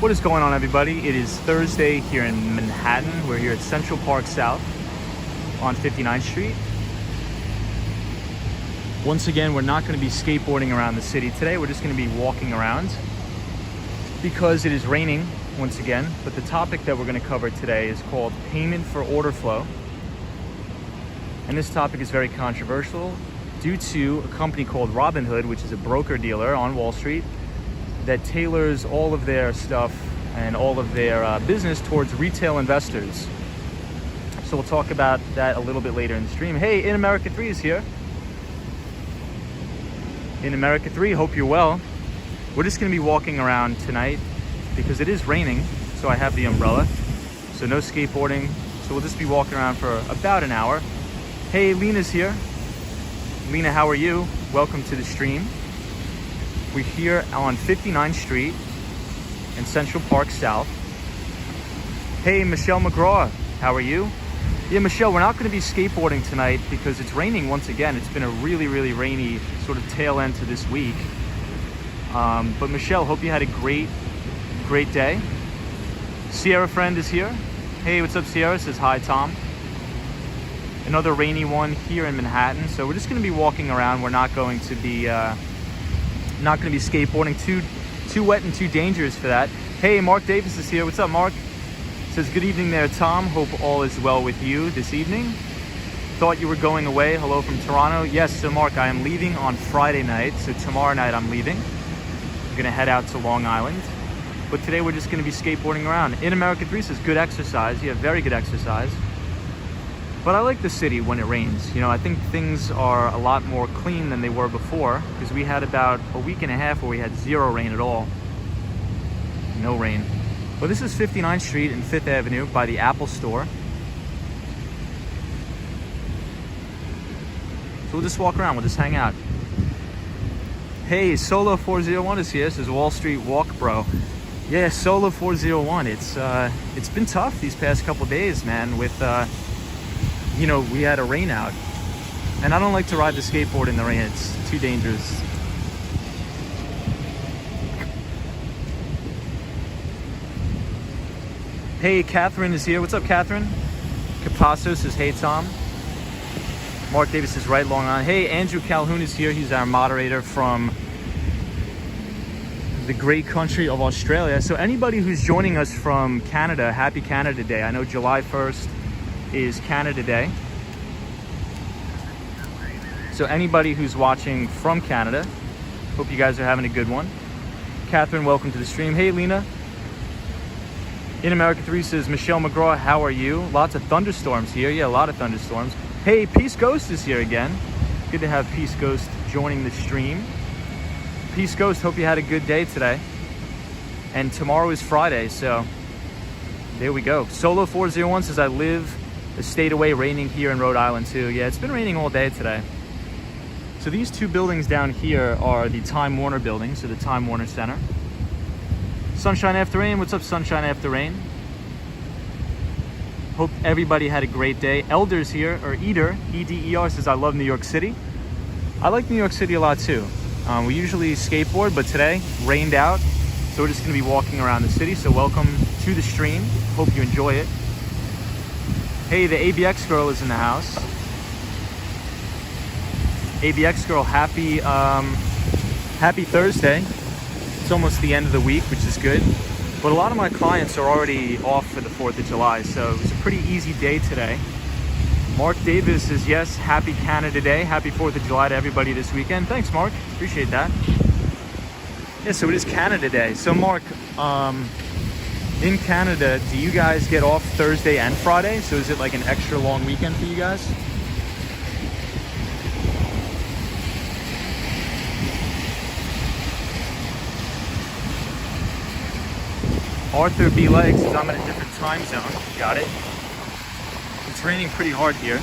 What is going on, everybody? It is Thursday here in Manhattan. We're here at Central Park South on 59th Street. Once again, we're not going to be skateboarding around the city today. We're just going to be walking around because it is raining once again. But the topic that we're going to cover today is called payment for order flow. And this topic is very controversial due to a company called Robinhood, which is a broker dealer on Wall Street that tailors all of their stuff and all of their business towards retail investors. So we'll talk about that a little bit later in the stream. Hey, In America 3 is here. In America 3, hope you're well. We're just gonna be walking around tonight because it is raining, so I have the umbrella. So no skateboarding, so we'll just be walking around for about an hour. Hey, Lena's here. Lena, how are you? Welcome to the stream. We're here on 59th Street in Central Park South. Hey, Michelle McGraw, how are you? Yeah, Michelle, we're not going to be skateboarding tonight because it's raining once again. It's been a really, really rainy sort of tail end to this week. But Michelle, hope you had a great day. Sierra Friend is here. Hey, what's up, Sierra? Says hi, Tom. Another rainy one here in Manhattan. So we're just going to be walking around. We're not going to be skateboarding. Too wet and too dangerous for that. Hey, Mark Davis is here. What's up, Mark? Says good evening there, Tom. Hope all is well with you this evening. Thought you were going away. Hello from Toronto. Yes, so Mark, I am leaving on Friday night. So tomorrow night I'm leaving. I'm gonna head out to Long Island. But today we're just gonna be skateboarding around. In America 3 says good exercise. Yeah, very good exercise. But I like the city when it rains. You know, I think things are a lot more clean than they were before because we had about a week and a half where we had zero rain at all. No rain. Well, this is 59th Street and 5th Avenue by the Apple Store. So we'll just walk around, we'll just hang out. Hey, Solo 401 is here, says Wall Street Walk Bro. Yeah, Solo 401, it's been tough these past couple days, man, with you know, we had a rain out. And I don't like to ride the skateboard in the rain, it's too dangerous. Hey, Catherine is here. What's up, Catherine? Capasso says, hey, Tom. Mark Davis is right, Long Island. Hey, Andrew Calhoun is here. He's our moderator from the great country of Australia. So anybody who's joining us from Canada, happy Canada Day. I know July 1st is Canada Day. So anybody who's watching from Canada, hope you guys are having a good one. Catherine, welcome to the stream. Hey, Lena. In America 3 says, Michelle McGraw, how are you? Lots of thunderstorms here. Yeah, a lot of thunderstorms. Hey, Peace Ghost is here again. Good to have Peace Ghost joining the stream. Peace Ghost, hope you had a good day today. And tomorrow is Friday, so there we go. Solo 401 says, I live a state away, raining here in Rhode Island too. Yeah, it's been raining all day today. So these two buildings down here are the Time Warner buildings, so the Time Warner Center. Sunshine After Rain, what's up, Sunshine After Rain? Hope everybody had a great day. Elder's here, or Eder, E-D-E-R, says, I love New York City. I like New York City a lot too. We usually skateboard, but today, rained out. So we're just gonna be walking around the city. So welcome to the stream. Hope you enjoy it. Hey, the ABX girl is in the house. ABX girl, happy Thursday. It's almost the end of the week, which is good. But a lot of my clients are already off for the 4th of July, so it was a pretty easy day today. Mark Davis says, yes, happy Canada Day. Happy 4th of July to everybody this weekend. Thanks, Mark. Appreciate that. Yeah, so it is Canada Day. So, Mark, in Canada, do you guys get off Thursday and Friday? So is it like an extra long weekend for you guys? Arthur B. Legs says, I'm in a different time zone. Got it. It's raining pretty hard here.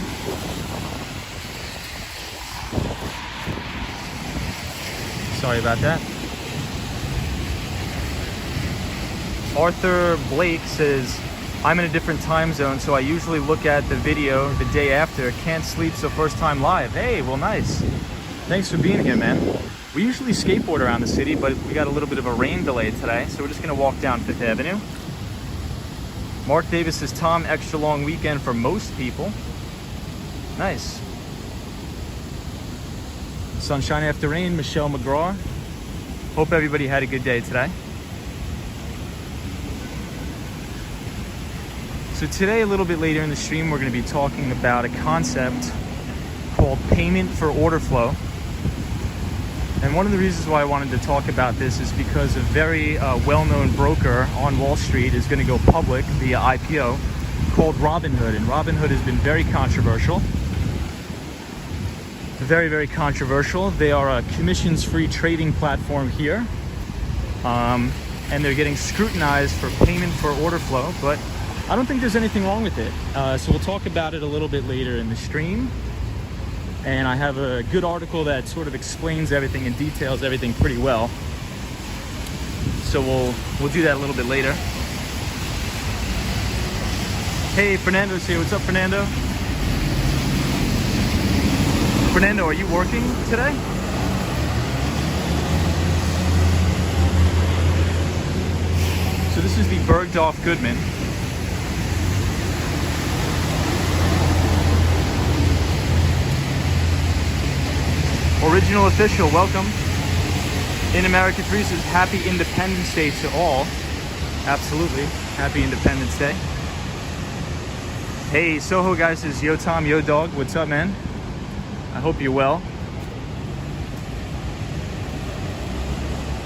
Sorry about that. Arthur Blake says, I'm in a different time zone, so I usually look at the video the day after. Can't sleep, so first time live. Hey, well, nice. Thanks for being here, man. We usually skateboard around the city, but we got a little bit of a rain delay today, so we're just gonna walk down Fifth Avenue. Mark Davis says, Tom, extra long weekend for most people. Nice. Sunshine after rain, Michelle McGraw. Hope everybody had a good day today. So today, a little bit later in the stream, we're going to be talking about a concept called payment for order flow. And one of the reasons why I wanted to talk about this is because a very well-known broker on Wall Street is going to go public via IPO called Robinhood. And Robinhood has been very controversial. Very, very controversial. They are a commissions-free trading platform here. And they're getting scrutinized for payment for order flow, but I don't think there's anything wrong with it. So we'll talk about it a little bit later in the stream. And I have a good article that sort of explains everything and details everything pretty well. So we'll do that a little bit later. Hey, Fernando's here. What's up, Fernando? Fernando, are you working today? So this is the Bergdorf Goodman. Original official, welcome. In America 3 says Happy Independence Day to all. Absolutely, Happy Independence Day. Hey, Soho guy says, yo Tom, yo dog, what's up, man? I hope you're well.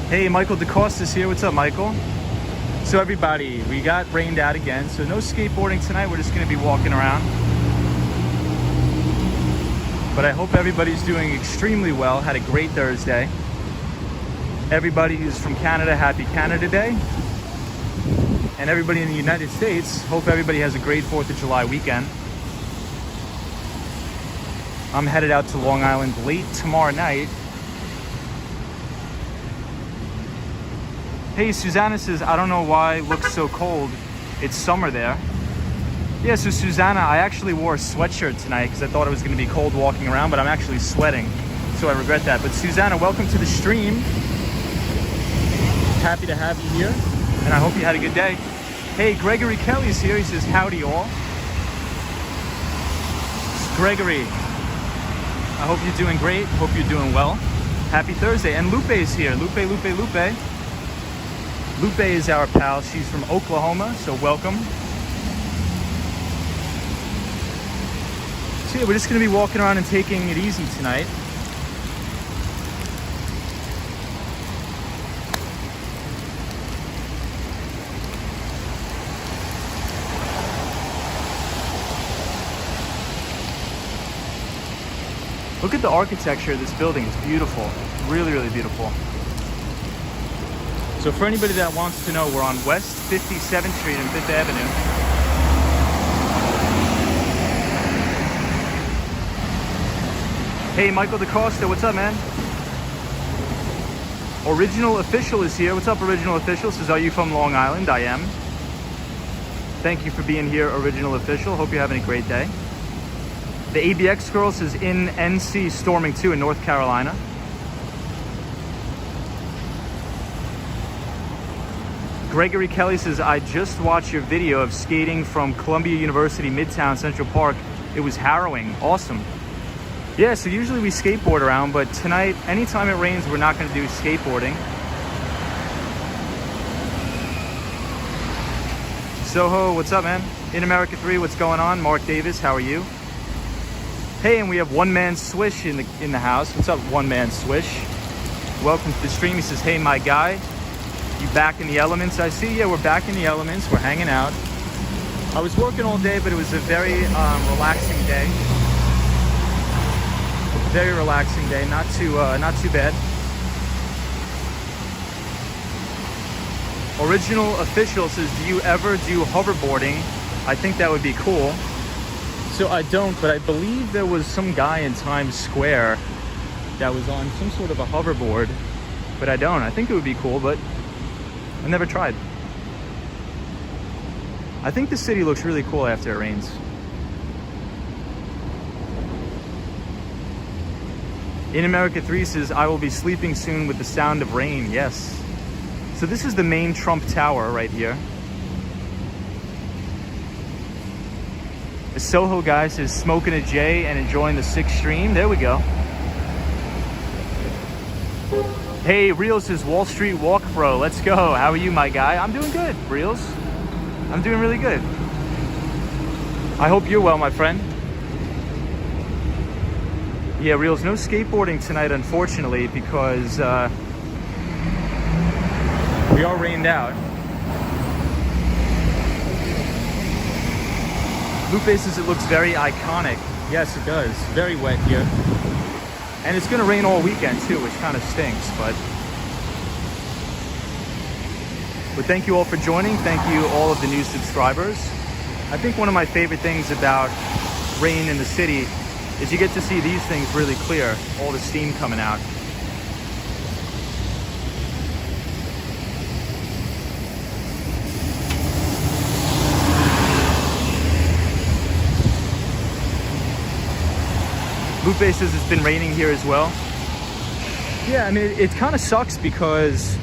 Hey, Michael DeCosta's here. What's up, Michael? So everybody, we got rained out again, so no skateboarding tonight. We're just gonna be walking around. But I hope everybody's doing extremely well. Had a great Thursday. Everybody who's from Canada, happy Canada Day. And everybody in the United States, hope everybody has a great 4th of July weekend. I'm headed out to Long Island late tomorrow night. Hey, Susanna says, I don't know why it looks so cold. It's summer there. Yeah, so Susanna, I actually wore a sweatshirt tonight because I thought it was going to be cold walking around, but I'm actually sweating, so I regret that. But Susanna, welcome to the stream. Happy to have you here, and I hope you had a good day. Hey, Gregory Kelly's here. He says, howdy all. Gregory, I hope you're doing great. Hope you're doing well. Happy Thursday. And Lupe's here. Lupe. Lupe is our pal. She's from Oklahoma, so welcome. So yeah, we're just going to be walking around and taking it easy tonight. Look at the architecture of this building. It's beautiful. Really, really beautiful. So for anybody that wants to know, we're on West 57th Street and 5th Avenue. Hey, Michael DeCosta, what's up, man? Original Official is here. What's up, Original Official? Says, are you from Long Island? I am. Thank you for being here, Original Official. Hope you're having a great day. The ABX girl says, in NC storming too in North Carolina. Gregory Kelly says, I just watched your video of skating from Columbia University, Midtown, Central Park. It was harrowing. Awesome. Yeah, so usually we skateboard around, but tonight, anytime it rains, we're not going to do skateboarding. Soho, what's up, man? In America 3, what's going on? Mark Davis, how are you? Hey, and we have One Man Swish in the house. What's up, One Man Swish? Welcome to the stream. He says, hey, my guy, you back in the elements? I see. Yeah, we're back in the elements. We're hanging out. I was working all day, but it was a very relaxing day. Very relaxing day, not too bad. Original Official says, do you ever do hoverboarding? I think that would be cool. So I don't, but I believe there was some guy in Times Square that was on some sort of a hoverboard, but I don't. I think it would be cool, but I never tried. I think the city looks really cool after it rains. In America Thesis, I will be sleeping soon with the sound of rain. Yes. So this is the main Trump Tower right here. The Soho guy says smoking a J and enjoying the 6th stream. There we go. Hey, Reels says Wall Street Walk Bro. Let's go. How are you, my guy? I'm doing good, Reels. I'm doing really good. I hope you're well, my friend. Yeah, Reels, no skateboarding tonight, unfortunately, because we are rained out. Lupe says it looks very iconic. Yes, it does. Very wet here. And it's gonna rain all weekend too, which kind of stinks, but thank you all for joining. Thank you all of the new subscribers. I think one of my favorite things about rain in the city is you get to see these things really clear, all the steam coming out. Lupe says it's been raining here as well. Yeah, I mean, it kind of sucks because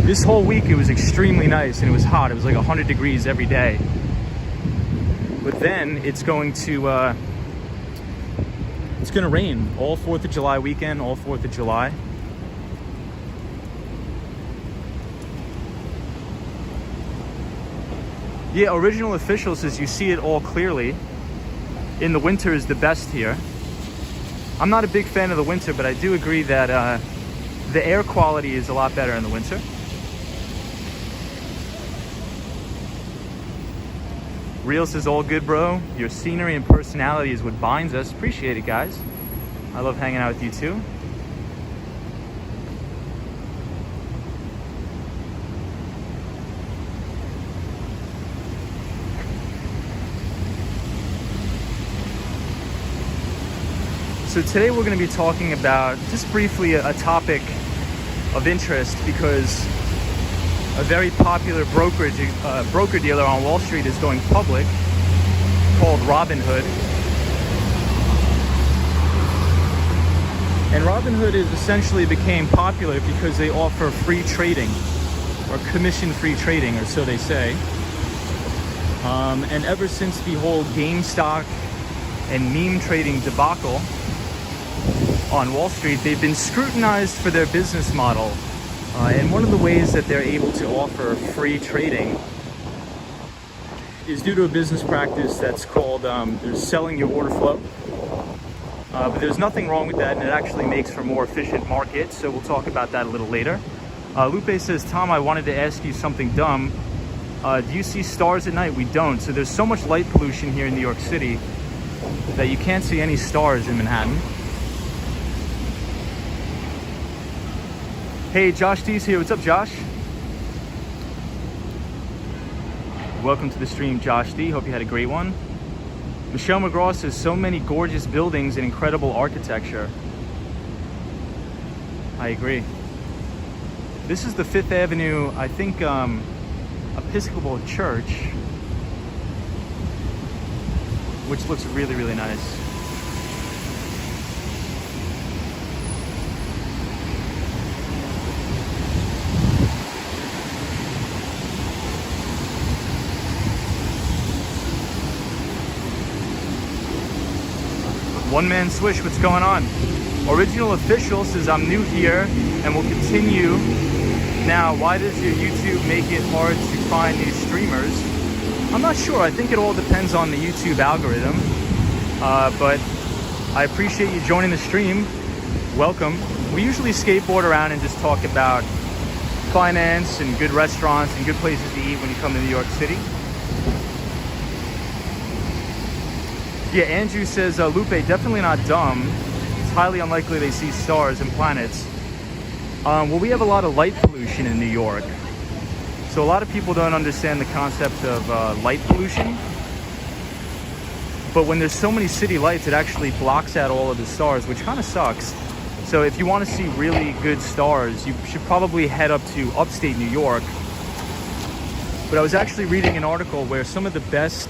this whole week it was extremely nice and it was hot. It was like 100 degrees every day. But then it's going to rain all 4th of July weekend, all 4th of July. Yeah, Original Official says you see it all clearly. In the winter is the best here. I'm not a big fan of the winter, but I do agree that the air quality is a lot better in the winter. Real says all good, bro. Your scenery and personality is what binds us. Appreciate it, guys. I love hanging out with you too. So today we're going to be talking about, just briefly, a topic of interest because a very popular broker dealer on Wall Street is going public called Robinhood. And Robinhood is essentially became popular because they offer free trading or commission-free trading, or so they say. And ever since the whole GameStop and meme trading debacle on Wall Street, they've been scrutinized for their business model. And one of the ways that they're able to offer free trading is due to a business practice that's called they're selling your order flow. But there's nothing wrong with that, and it actually makes for a more efficient market, so we'll talk about that a little later. Lupe says, Tom, I wanted to ask you something dumb. Do you see stars at night? We don't. So there's so much light pollution here in New York City that you can't see any stars in Manhattan. Hey, Josh D's here. What's up, Josh? Welcome to the stream, Josh D. Hope you had a great one. Michelle McGraw says, so many gorgeous buildings and incredible architecture. I agree. This is the 5th Avenue, I think, Episcopal Church, which looks really, really nice. One Man Swish, what's going on? Original Official says, I'm new here and will continue. Now, why does your YouTube make it hard to find new streamers? I'm not sure. I think it all depends on the YouTube algorithm. But I appreciate you joining the stream. Welcome. We usually skateboard around and just talk about finance and good restaurants and good places to eat when you come to New York City. Yeah, Andrew says, Lupe, definitely not dumb. It's highly unlikely they see stars and planets. Well, we have a lot of light pollution in New York. So a lot of people don't understand the concept of light pollution. But when there's so many city lights, it actually blocks out all of the stars, which kind of sucks. So if you want to see really good stars, you should probably head up to upstate New York. But I was actually reading an article where some of the best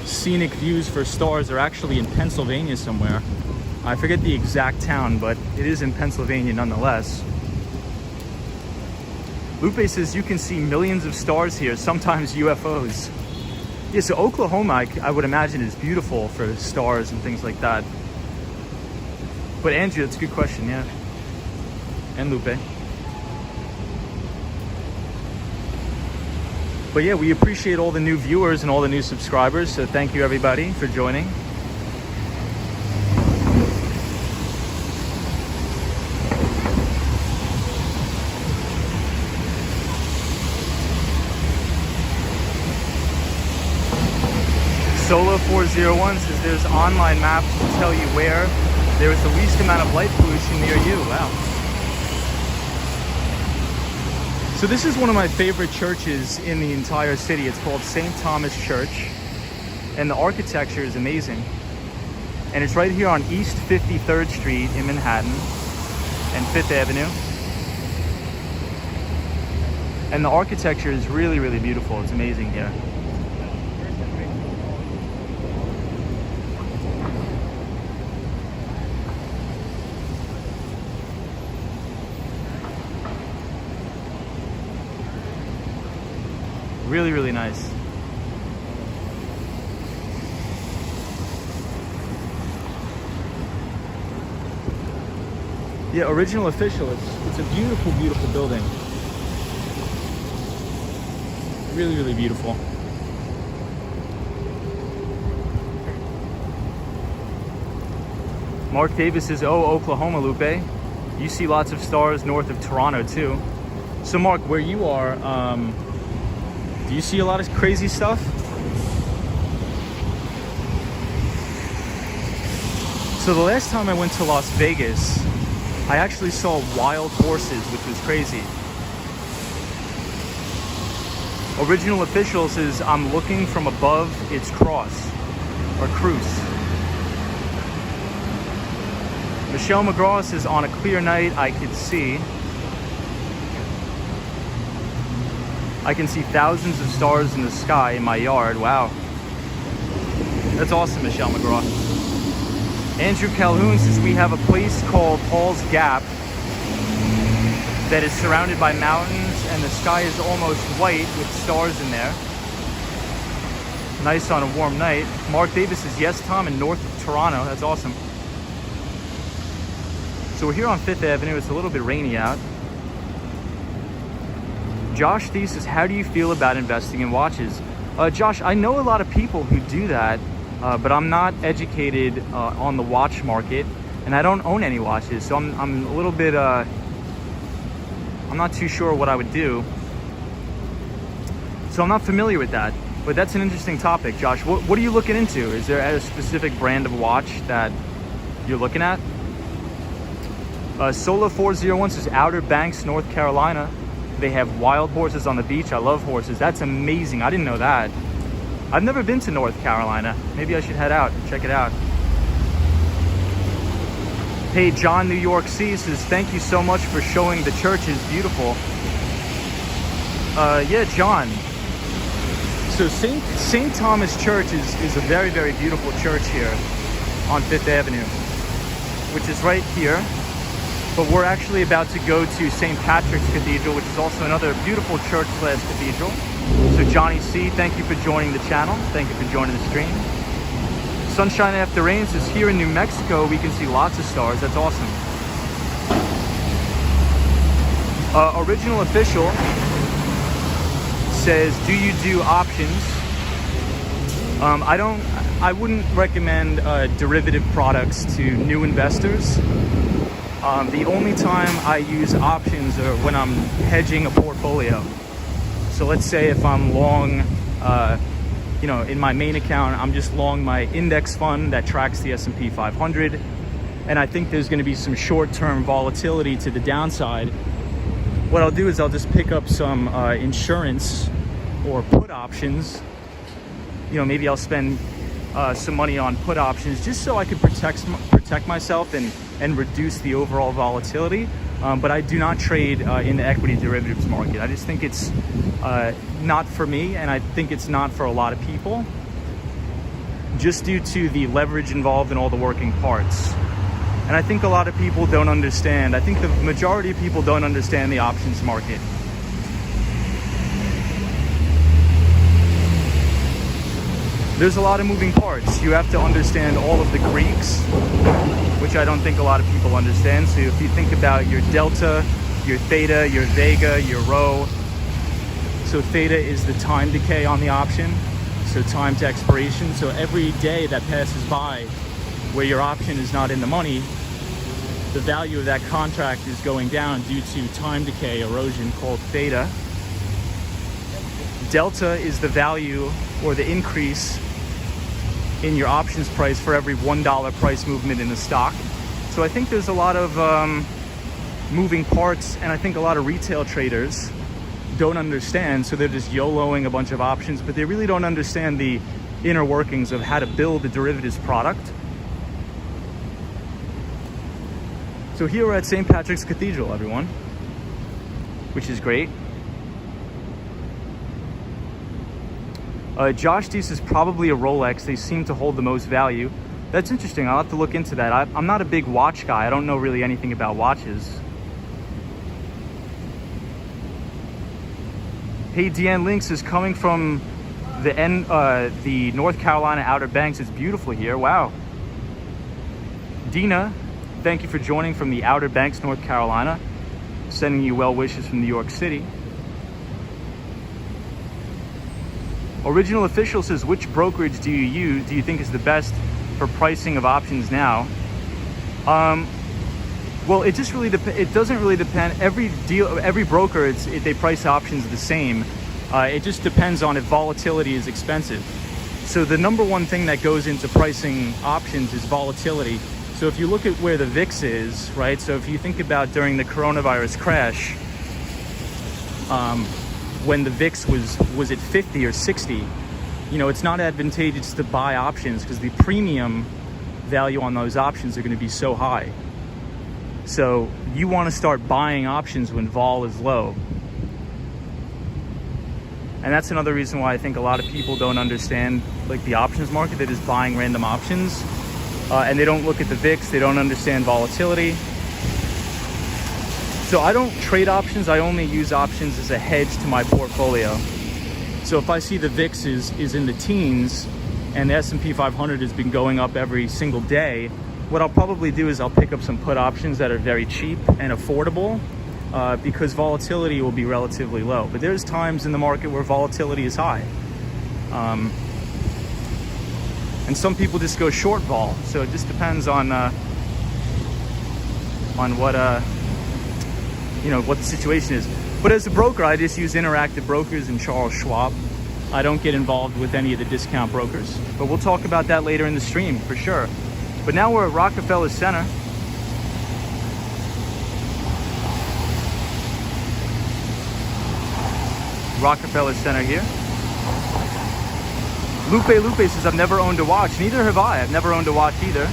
scenic views for stars are actually in Pennsylvania somewhere. I forget the exact town, but it is in Pennsylvania nonetheless. Lupe says you can see millions of stars here, sometimes UFOs. Yeah, so Oklahoma, I would imagine, is beautiful for stars and things like that. But Andrew, that's a good question, yeah. And Lupe. But yeah, we appreciate all the new viewers and all the new subscribers, so thank you everybody for joining. Solo 401 says there's online maps to tell you where there is the least amount of light pollution near you. Wow. So this is one of my favorite churches in the entire city. It's called St. Thomas Church, and the architecture is amazing. And it's right here on East 53rd Street in Manhattan and 5th Avenue. And the architecture is really, really beautiful. It's amazing here. Really, really nice. Yeah, original official. It's a beautiful, beautiful building. Really, really beautiful. Mark Davis says, oh, Oklahoma, Lupe. You see lots of stars north of Toronto too. So Mark, where you are, do you see a lot of crazy stuff? So the last time I went to Las Vegas, I actually saw wild horses, which was crazy. Original Official says, I'm looking from above its cross, or cruise. Michelle McGraw says, on a clear night, I can see thousands of stars in the sky in my yard. Wow. That's awesome, Michelle McGraw. Andrew Calhoun says, we have a place called Paul's Gap that is surrounded by mountains and the sky is almost white with stars in there. Nice on a warm night. Mark Davis says, yes, Tom, in north of Toronto. That's awesome. So we're here on 5th Avenue. It's a little bit rainy out. Josh Thesis, how do you feel about investing in watches? Josh, I know a lot of people who do that, but I'm not educated on the watch market, and I don't own any watches, so I'm a little bit, I'm not too sure what I would do. So I'm not familiar with that, but that's an interesting topic, Josh. What are you looking into? Is there a specific brand of watch that you're looking at? Solo 401 says, Outer Banks, North Carolina. They have wild horses on the beach. I love horses. That's amazing. I didn't know that. I've never been to North Carolina. Maybe I should head out and check it out. Hey, John New York C says, thank you so much for showing the church is beautiful. Yeah, John. So St. Thomas Church is a very, very beautiful church here on 5th Avenue, which is right here. But we're actually about to go to St. Patrick's Cathedral, which is also another beautiful church/cathedral. So Johnny C, thank you for joining the channel. Thank you for joining the stream. Sunshine After Rain says, here in New Mexico, we can see lots of stars. That's awesome. Original Official says, do you do options? I wouldn't recommend derivative products to new investors. The only time I use options are when I'm hedging a portfolio. So let's say if I'm long, in my main account, I'm just long my index fund that tracks the S&P 500. And I think there's going to be some short-term volatility to the downside. What I'll do is I'll just pick up some insurance or put options. Maybe I'll spend some money on put options just so I could protect myself and reduce the overall volatility. But I do not trade in the equity derivatives market. I just think it's not for me, and I think it's not for a lot of people, just due to the leverage involved in all the working parts. And I think a lot of people don't understand. I think the majority of people don't understand the options market. There's a lot of moving parts. You have to understand all of the Greeks, which I don't think a lot of people understand. So if you think about your delta, your theta, your vega, your rho. So theta is the time decay on the option, so time to expiration. So every day that passes by where your option is not in the money, the value of that contract is going down due to time decay erosion called theta. Delta is the value or the increase in your options price for every $1 price movement in the stock. So I think there's a lot of moving parts, and I think a lot of retail traders don't understand, so they're just YOLOing a bunch of options, but they really don't understand the inner workings of how to build a derivatives product. So here we're at St. Patrick's Cathedral, everyone, which is great. Josh Deese is probably a Rolex. They seem to hold the most value. That's interesting. I'll have to look into that. I'm not a big watch guy. I don't know really anything about watches. Hey, Deanne Lynx is coming from the North Carolina Outer Banks. It's beautiful here. Wow. Dina, thank you for joining from the Outer Banks, North Carolina. Sending you well wishes from New York City. Original Official says, which brokerage do you use? Do you think is the best for pricing of options now? Well, it just really it doesn't really depend. Every broker, they price options the same. It just depends on if volatility is expensive. So the number one thing that goes into pricing options is volatility. So if you look at where the VIX is, right? So if you think about during the coronavirus crash, when the VIX was at 50 or 60, you know, it's not advantageous to buy options because the premium value on those options are going to be so high. So you want to start buying options when vol is low. And that's another reason why I think a lot of people don't understand like the options market. They're just buying random options and they don't look at the VIX. They don't understand volatility. So I don't trade options. I only use options as a hedge to my portfolio. So if I see the VIX is in the teens and the S&P 500 has been going up every single day, what I'll probably do is I'll pick up some put options that are very cheap and affordable because volatility will be relatively low. But there's times in the market where volatility is high. And some people just go short vol. So it just depends on what what the situation is. But as a broker, I just use Interactive Brokers and Charles Schwab. I don't get involved with any of the discount brokers. But we'll talk about that later in the stream for sure. But now we're at Rockefeller Center. Rockefeller Center here. Lupe says, I've never owned a watch. Neither have I. I've never owned a watch either.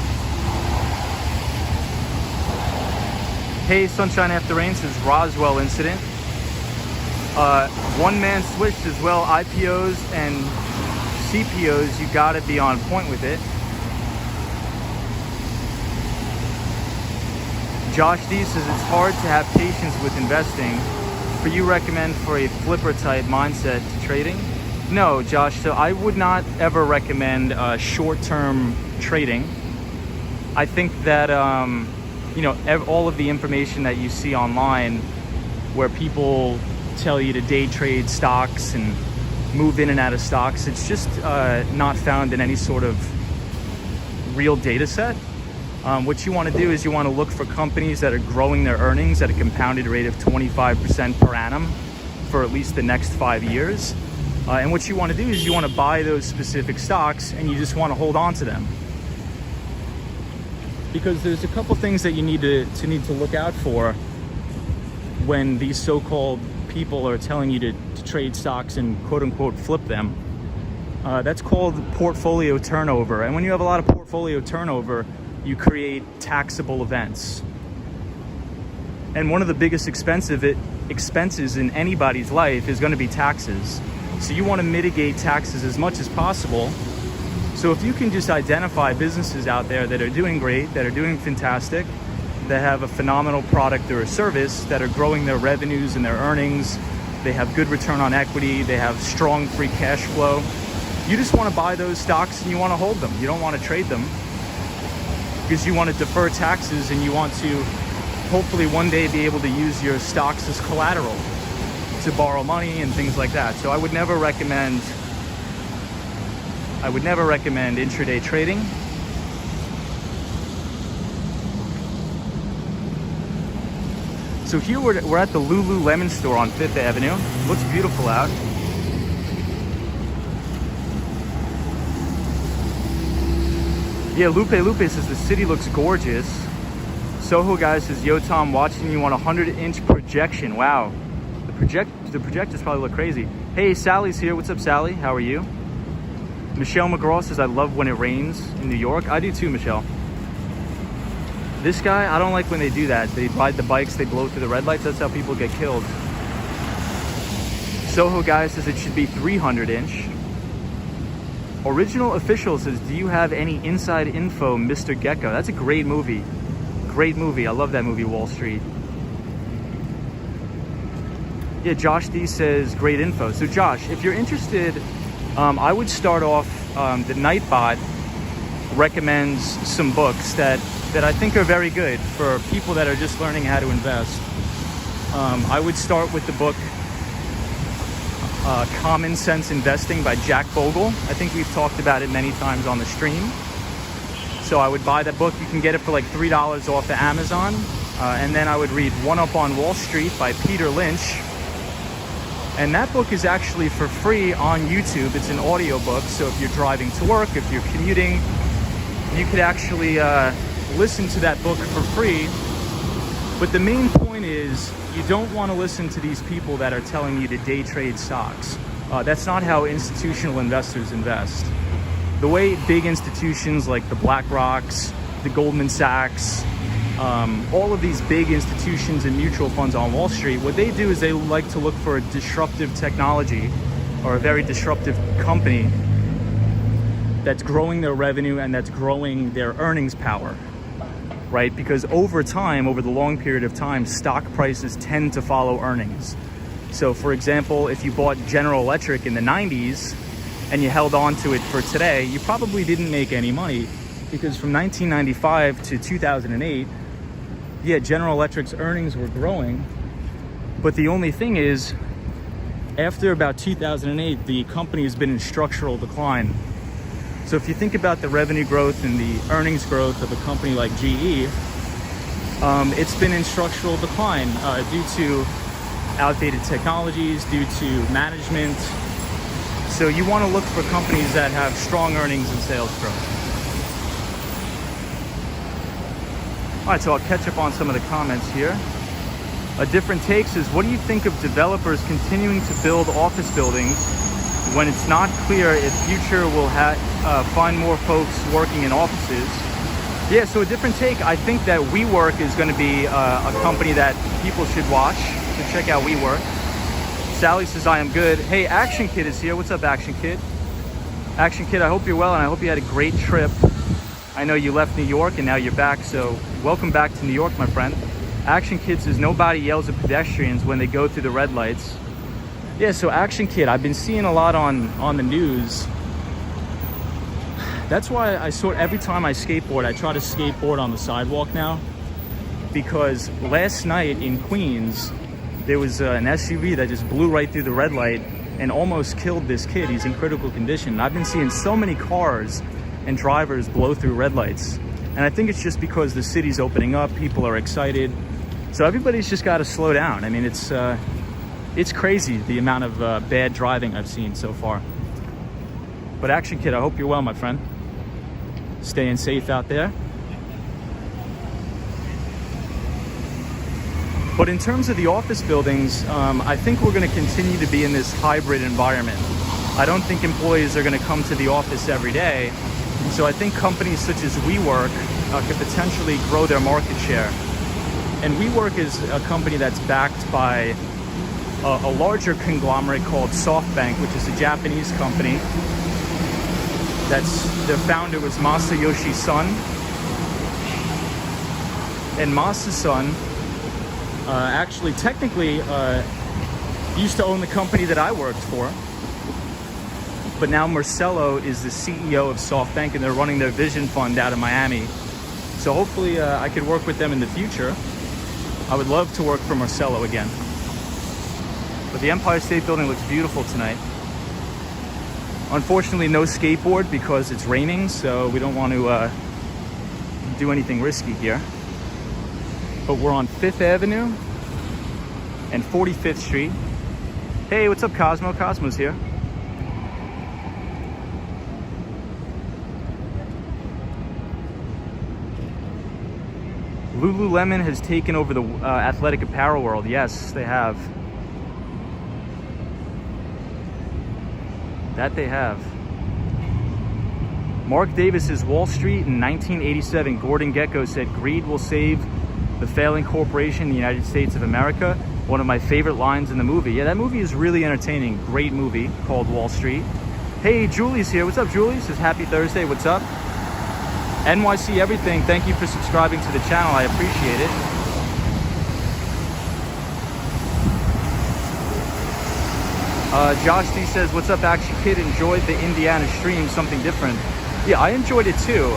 Hey, Sunshine After Rain says, Roswell incident. One Man Swish as well, IPOs and CPOs, you gotta be on point with it. Josh D says, it's hard to have patience with investing. For you recommend for a flipper type mindset to trading? No, Josh, so I would not ever recommend short-term trading. I think that, all of the information that you see online where people tell you to day trade stocks and move in and out of stocks, it's just not found in any sort of real data set. What you want to do is you want to look for companies that are growing their earnings at a compounded rate of 25% per annum for at least the next 5 years. And what you want to do is you want to buy those specific stocks and you just want to hold on to them. Because there's a couple things that you need to look out for when these so-called people are telling you to trade stocks and quote-unquote flip them. That's called portfolio turnover. And when you have a lot of portfolio turnover, you create taxable events. And one of the biggest expenses in anybody's life is going to be taxes. So you want to mitigate taxes as much as possible So if you can just identify businesses out there that are doing great, that are doing fantastic, that have a phenomenal product or a service, that are growing their revenues and their earnings, they have good return on equity, they have strong free cash flow, you just want to buy those stocks and you want to hold them. You don't want to trade them because you want to defer taxes and you want to hopefully one day be able to use your stocks as collateral to borrow money and things like that. So I would never recommend intraday trading. So here we're at the Lululemon store on 5th Avenue. Looks beautiful out. Yeah, Lupe says the city looks gorgeous. Soho guy says, yo Tom, watching you on 100-inch projection. Wow. The projectors probably look crazy. Hey, Sally's here. What's up, Sally? How are you? Michelle McGraw says, I love when it rains in New York. I do too, Michelle. This guy, I don't like when they do that. They ride the bikes, they blow through the red lights. That's how people get killed. Soho guy says it should be 300-inch. Original Official says, do you have any inside info, Mr. Gecko? That's a great movie. Great movie. I love that movie, Wall Street. Yeah, Josh D says, great info. So Josh, if you're interested, I would start off, the Nightbot recommends some books that I think are very good for people that are just learning how to invest. I would start with the book Common Sense Investing by Jack Bogle. I think we've talked about it many times on the stream. So I would buy that book. You can get it for like $3 off of Amazon. And then I would read One Up on Wall Street by Peter Lynch. And that book is actually for free on YouTube. It's an audio book. So if you're driving to work, if you're commuting, you could actually listen to that book for free. But the main point is, you don't want to listen to these people that are telling you to day trade stocks. That's not how institutional investors invest. The way big institutions like the BlackRocks, the Goldman Sachs, all of these big institutions and mutual funds on Wall Street, what they do is they like to look for a disruptive technology or a very disruptive company that's growing their revenue and that's growing their earnings power. Right? Because over time, over the long period of time, stock prices tend to follow earnings. So for example, if you bought General Electric in the 90s and you held on to it for today, you probably didn't make any money, because from 1995 to 2008, yeah, General Electric's earnings were growing. But the only thing is, after about 2008, the company has been in structural decline. So if you think about the revenue growth and the earnings growth of a company like GE, it's been in structural decline due to outdated technologies, due to management. So you want to look for companies that have strong earnings and sales growth. All right, so I'll catch up on some of the comments here. A Different Take says, what do you think of developers continuing to build office buildings when it's not clear if future will find more folks working in offices? Yeah, so A Different Take, I think that WeWork is going to be a company that people should watch. So check out WeWork. Sally says, I am good. Hey, Action Kid is here. What's up, Action Kid? Action Kid, I hope you're well, and I hope you had a great trip. I know you left New York and now you're back, so welcome back to New York, my friend. Action Kid says, nobody yells at pedestrians when they go through the red lights. Yeah, so Action Kid, I've been seeing a lot on the news. That's why every time I skateboard, I try to skateboard on the sidewalk now. Because last night in Queens, there was an SUV that just blew right through the red light and almost killed this kid. He's in critical condition. And I've been seeing so many cars and drivers blow through red lights. And I think it's just because the city's opening up, people are excited. So everybody's just got to slow down. I mean, it's crazy the amount of bad driving I've seen so far. But Action Kid, I hope you're well, my friend. Staying safe out there. But in terms of the office buildings, I think we're going to continue to be in this hybrid environment. I don't think employees are going to come to the office every day. So I think companies such as WeWork could potentially grow their market share. And WeWork is a company that's backed by a larger conglomerate called SoftBank, which is a Japanese company. The founder was Masayoshi Son. And Masa's son actually technically used to own the company that I worked for. But now Marcelo is the CEO of SoftBank, and they're running their vision fund out of Miami. So hopefully I could work with them in the future. I would love to work for Marcelo again. But the Empire State Building looks beautiful tonight. Unfortunately, no skateboard because it's raining, so we don't want to do anything risky here. But we're on 5th Avenue and 45th Street. Hey, what's up, Cosmo? Cosmo's here. Lululemon has taken over the athletic apparel world. Yes, they have. That they have. Mark Davis's Wall Street in 1987. Gordon Gekko said, "Greed will save the failing corporation in the United States of America." One of my favorite lines in the movie. Yeah, that movie is really entertaining. Great movie called Wall Street. Hey, Julie's here. What's up, Julie? Says happy Thursday. What's up? NYC Everything, thank you for subscribing to the channel. I appreciate it. Josh D says, what's up, Action Kid? Enjoyed the Indiana stream, something different. Yeah, I enjoyed it too.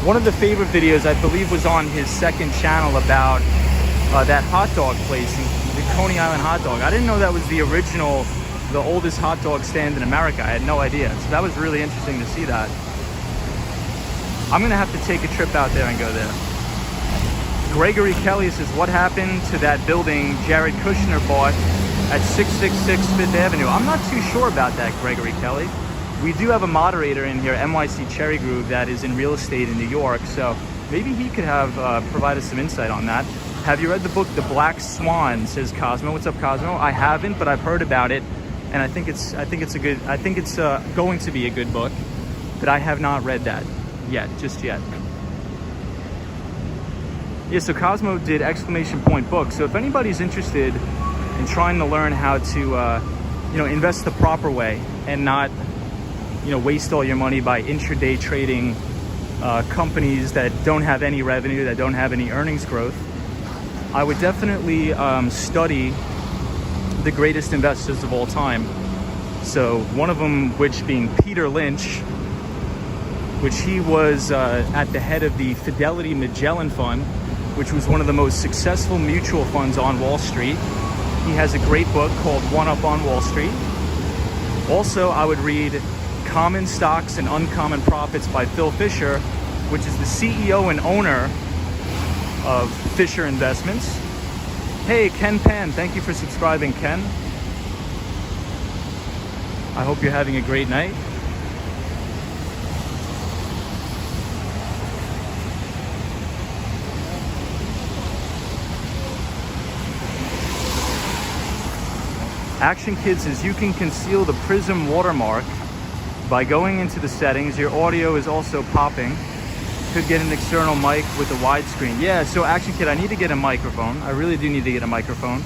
One of the favorite videos, I believe, was on his second channel about that hot dog place, the Coney Island hot dog. I didn't know that was the original, the oldest hot dog stand in America. I had no idea. So that was really interesting to see that. I'm gonna have to take a trip out there and go there. Gregory Kelly says, what happened to that building Jared Kushner bought at 666 5th Avenue? I'm not too sure about that, Gregory Kelly. We do have a moderator in here, NYC Cherry Groove, that is in real estate in New York, so maybe he could have provide us some insight on that. Have you read the book The Black Swan? Says Cosmo. What's up, Cosmo? I haven't, but I've heard about it, and I think it's going to be a good book, but I have not read that just yet. Yeah, so Cosmo did exclamation point book. So if anybody's interested in trying to learn how to invest the proper way and not waste all your money by intraday trading companies that don't have any revenue, that don't have any earnings growth, I would definitely study the greatest investors of all time. So one of them, which being Peter Lynch, which he was at the head of the Fidelity Magellan Fund, which was one of the most successful mutual funds on Wall Street. He has a great book called One Up on Wall Street. Also, I would read Common Stocks and Uncommon Profits by Phil Fisher, which is the CEO and owner of Fisher Investments. Hey, Ken Pan, thank you for subscribing, Ken. I hope you're having a great night. Action Kid says you can conceal the prism watermark by going into the settings. Your audio is also popping. Could get an external mic with a widescreen. Yeah, so Action Kid, I need to get a microphone. I really do need to get a microphone.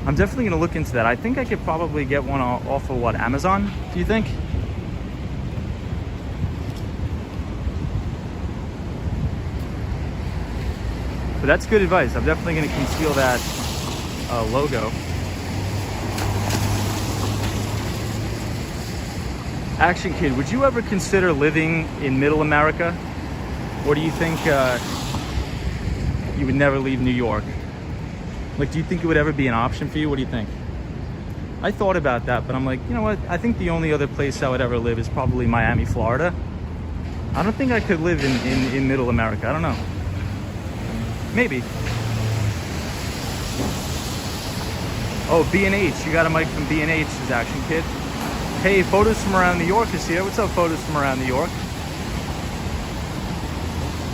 I'm definitely gonna look into that. I think I could probably get one off of Amazon, do you think? But that's good advice. I'm definitely going to conceal that logo. Action Kid, would you ever consider living in Middle America? Or do you think you would never leave New York? Like, do you think it would ever be an option for you? What do you think? I thought about that, but I'm like, you know what? I think the only other place I would ever live is probably Miami, Florida. I don't think I could live in Middle America. I don't know. Maybe. Oh, B&H. You got a mic from B&H, says Action Kid. Hey, Photos from Around New York is here. What's up, Photos from Around New York?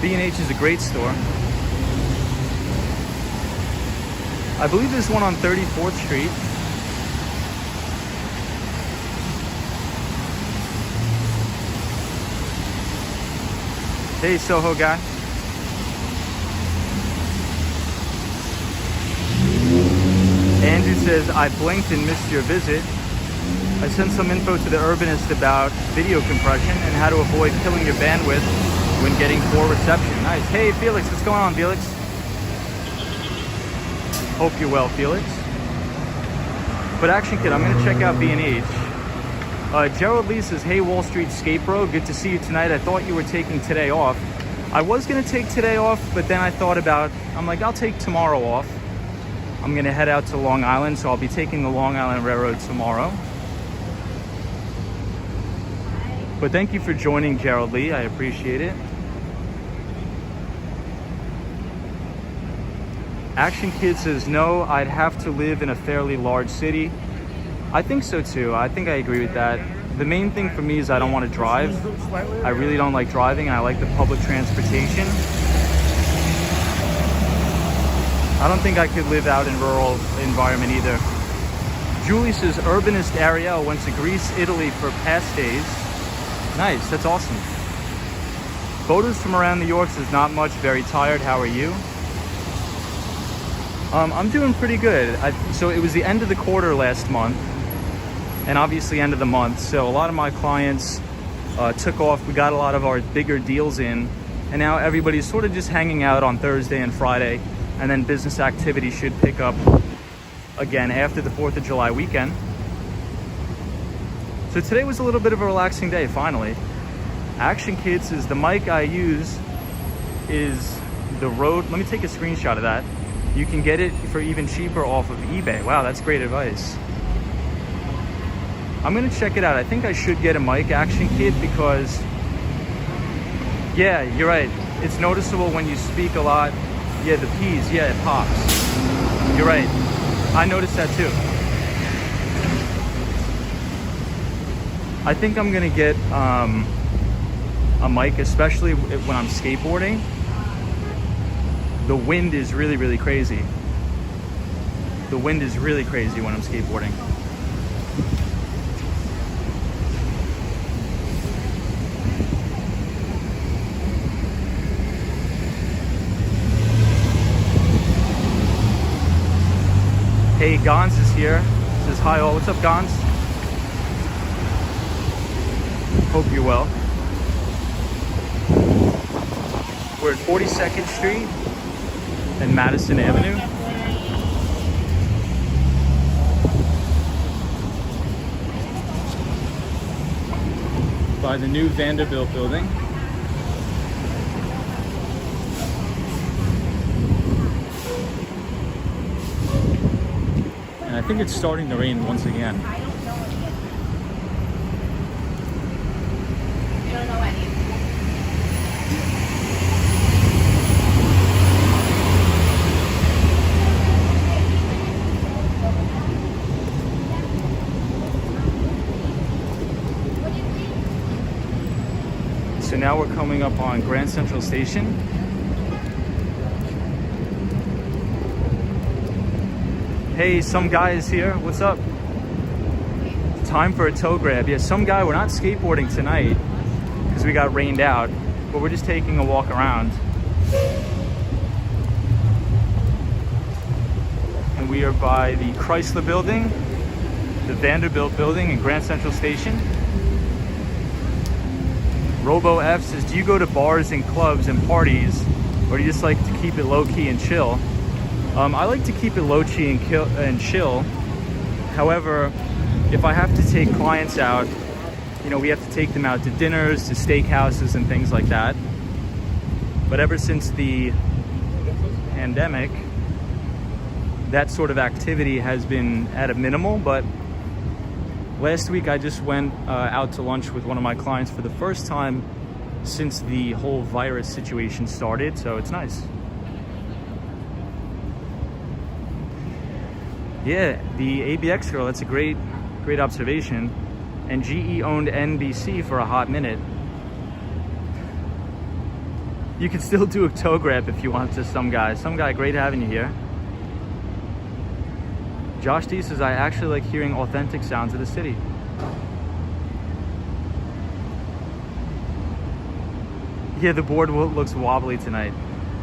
B&H is a great store. I believe there's one on 34th Street. Hey, Soho guy. Andrew says, I blinked and missed your visit. I sent some info to the Urbanist about video compression and how to avoid killing your bandwidth when getting poor reception. Nice. Hey, Felix, what's going on, Felix? Hope you're well, Felix. But Action Kid, I'm going to check out B&H. Gerald Lee says, hey, Wall Street Skate Bro, good to see you tonight. I thought you were taking today off. I was going to take today off, but then I thought about, I'm like, I'll take tomorrow off. I'm going to head out to Long Island, so I'll be taking the Long Island Railroad tomorrow. But thank you for joining, Gerald Lee. I appreciate it. Action Kid says, no, I'd have to live in a fairly large city. I think so too. I think I agree with that. The main thing for me is I don't want to drive. I really don't like driving, and I like the public transportation. I don't think I could live out in rural environment either. Julie says, urbanist Ariel went to Greece, Italy for past days. Nice, that's awesome. Photos from around New York says, not much, very tired. How are you? I'm doing pretty good. So it was the end of the quarter last month, and obviously end of the month. So a lot of my clients took off. We got a lot of our bigger deals in, and now everybody's sort of just hanging out on Thursday and Friday, and then business activity should pick up again after the 4th of July weekend. So today was a little bit of a relaxing day, finally. Action Kid says, the mic I use is the Rode. Let me take a screenshot of that. You can get it for even cheaper off of eBay. Wow, that's great advice. I'm gonna check it out. I think I should get a mic, Action Kid, because, yeah, you're right. It's noticeable when you speak a lot. Yeah, the P's, yeah, it pops. You're right. I noticed that too. I think I'm gonna get a mic, especially when I'm skateboarding. The wind is really, really crazy. The wind is really crazy when I'm skateboarding. Hey, Gons is here. Says hi all. What's up, Gons? Hope you're well. We're at 42nd Street and Madison Avenue. By the new Vanderbilt building. And I think it's starting to rain once again. So now we're coming up on Grand Central Station. Hey, some guy is here. What's up? Time for a toe grab. Yeah, some guy. We're not skateboarding tonight because we got rained out, but we're just taking a walk around. And we are by the Chrysler Building, the Vanderbilt Building, and Grand Central Station. Robo F says, do you go to bars and clubs and parties, or do you just like to keep it low-key and chill? I like to keep it low-key and chill. However, if I have to take clients out, you know, we have to take them out to dinners, to steakhouses and things like that. But ever since the pandemic, that sort of activity has been at a minimal. But last week I just went out to lunch with one of my clients for the first time since the whole virus situation started, so it's nice. Yeah, the ABX girl, that's a great observation. And GE owned NBC for a hot minute. You can still do a toe grab if you want to some guy. Some guy, great having you here. Josh D says, I actually like hearing authentic sounds of the city. Yeah, the board looks wobbly tonight.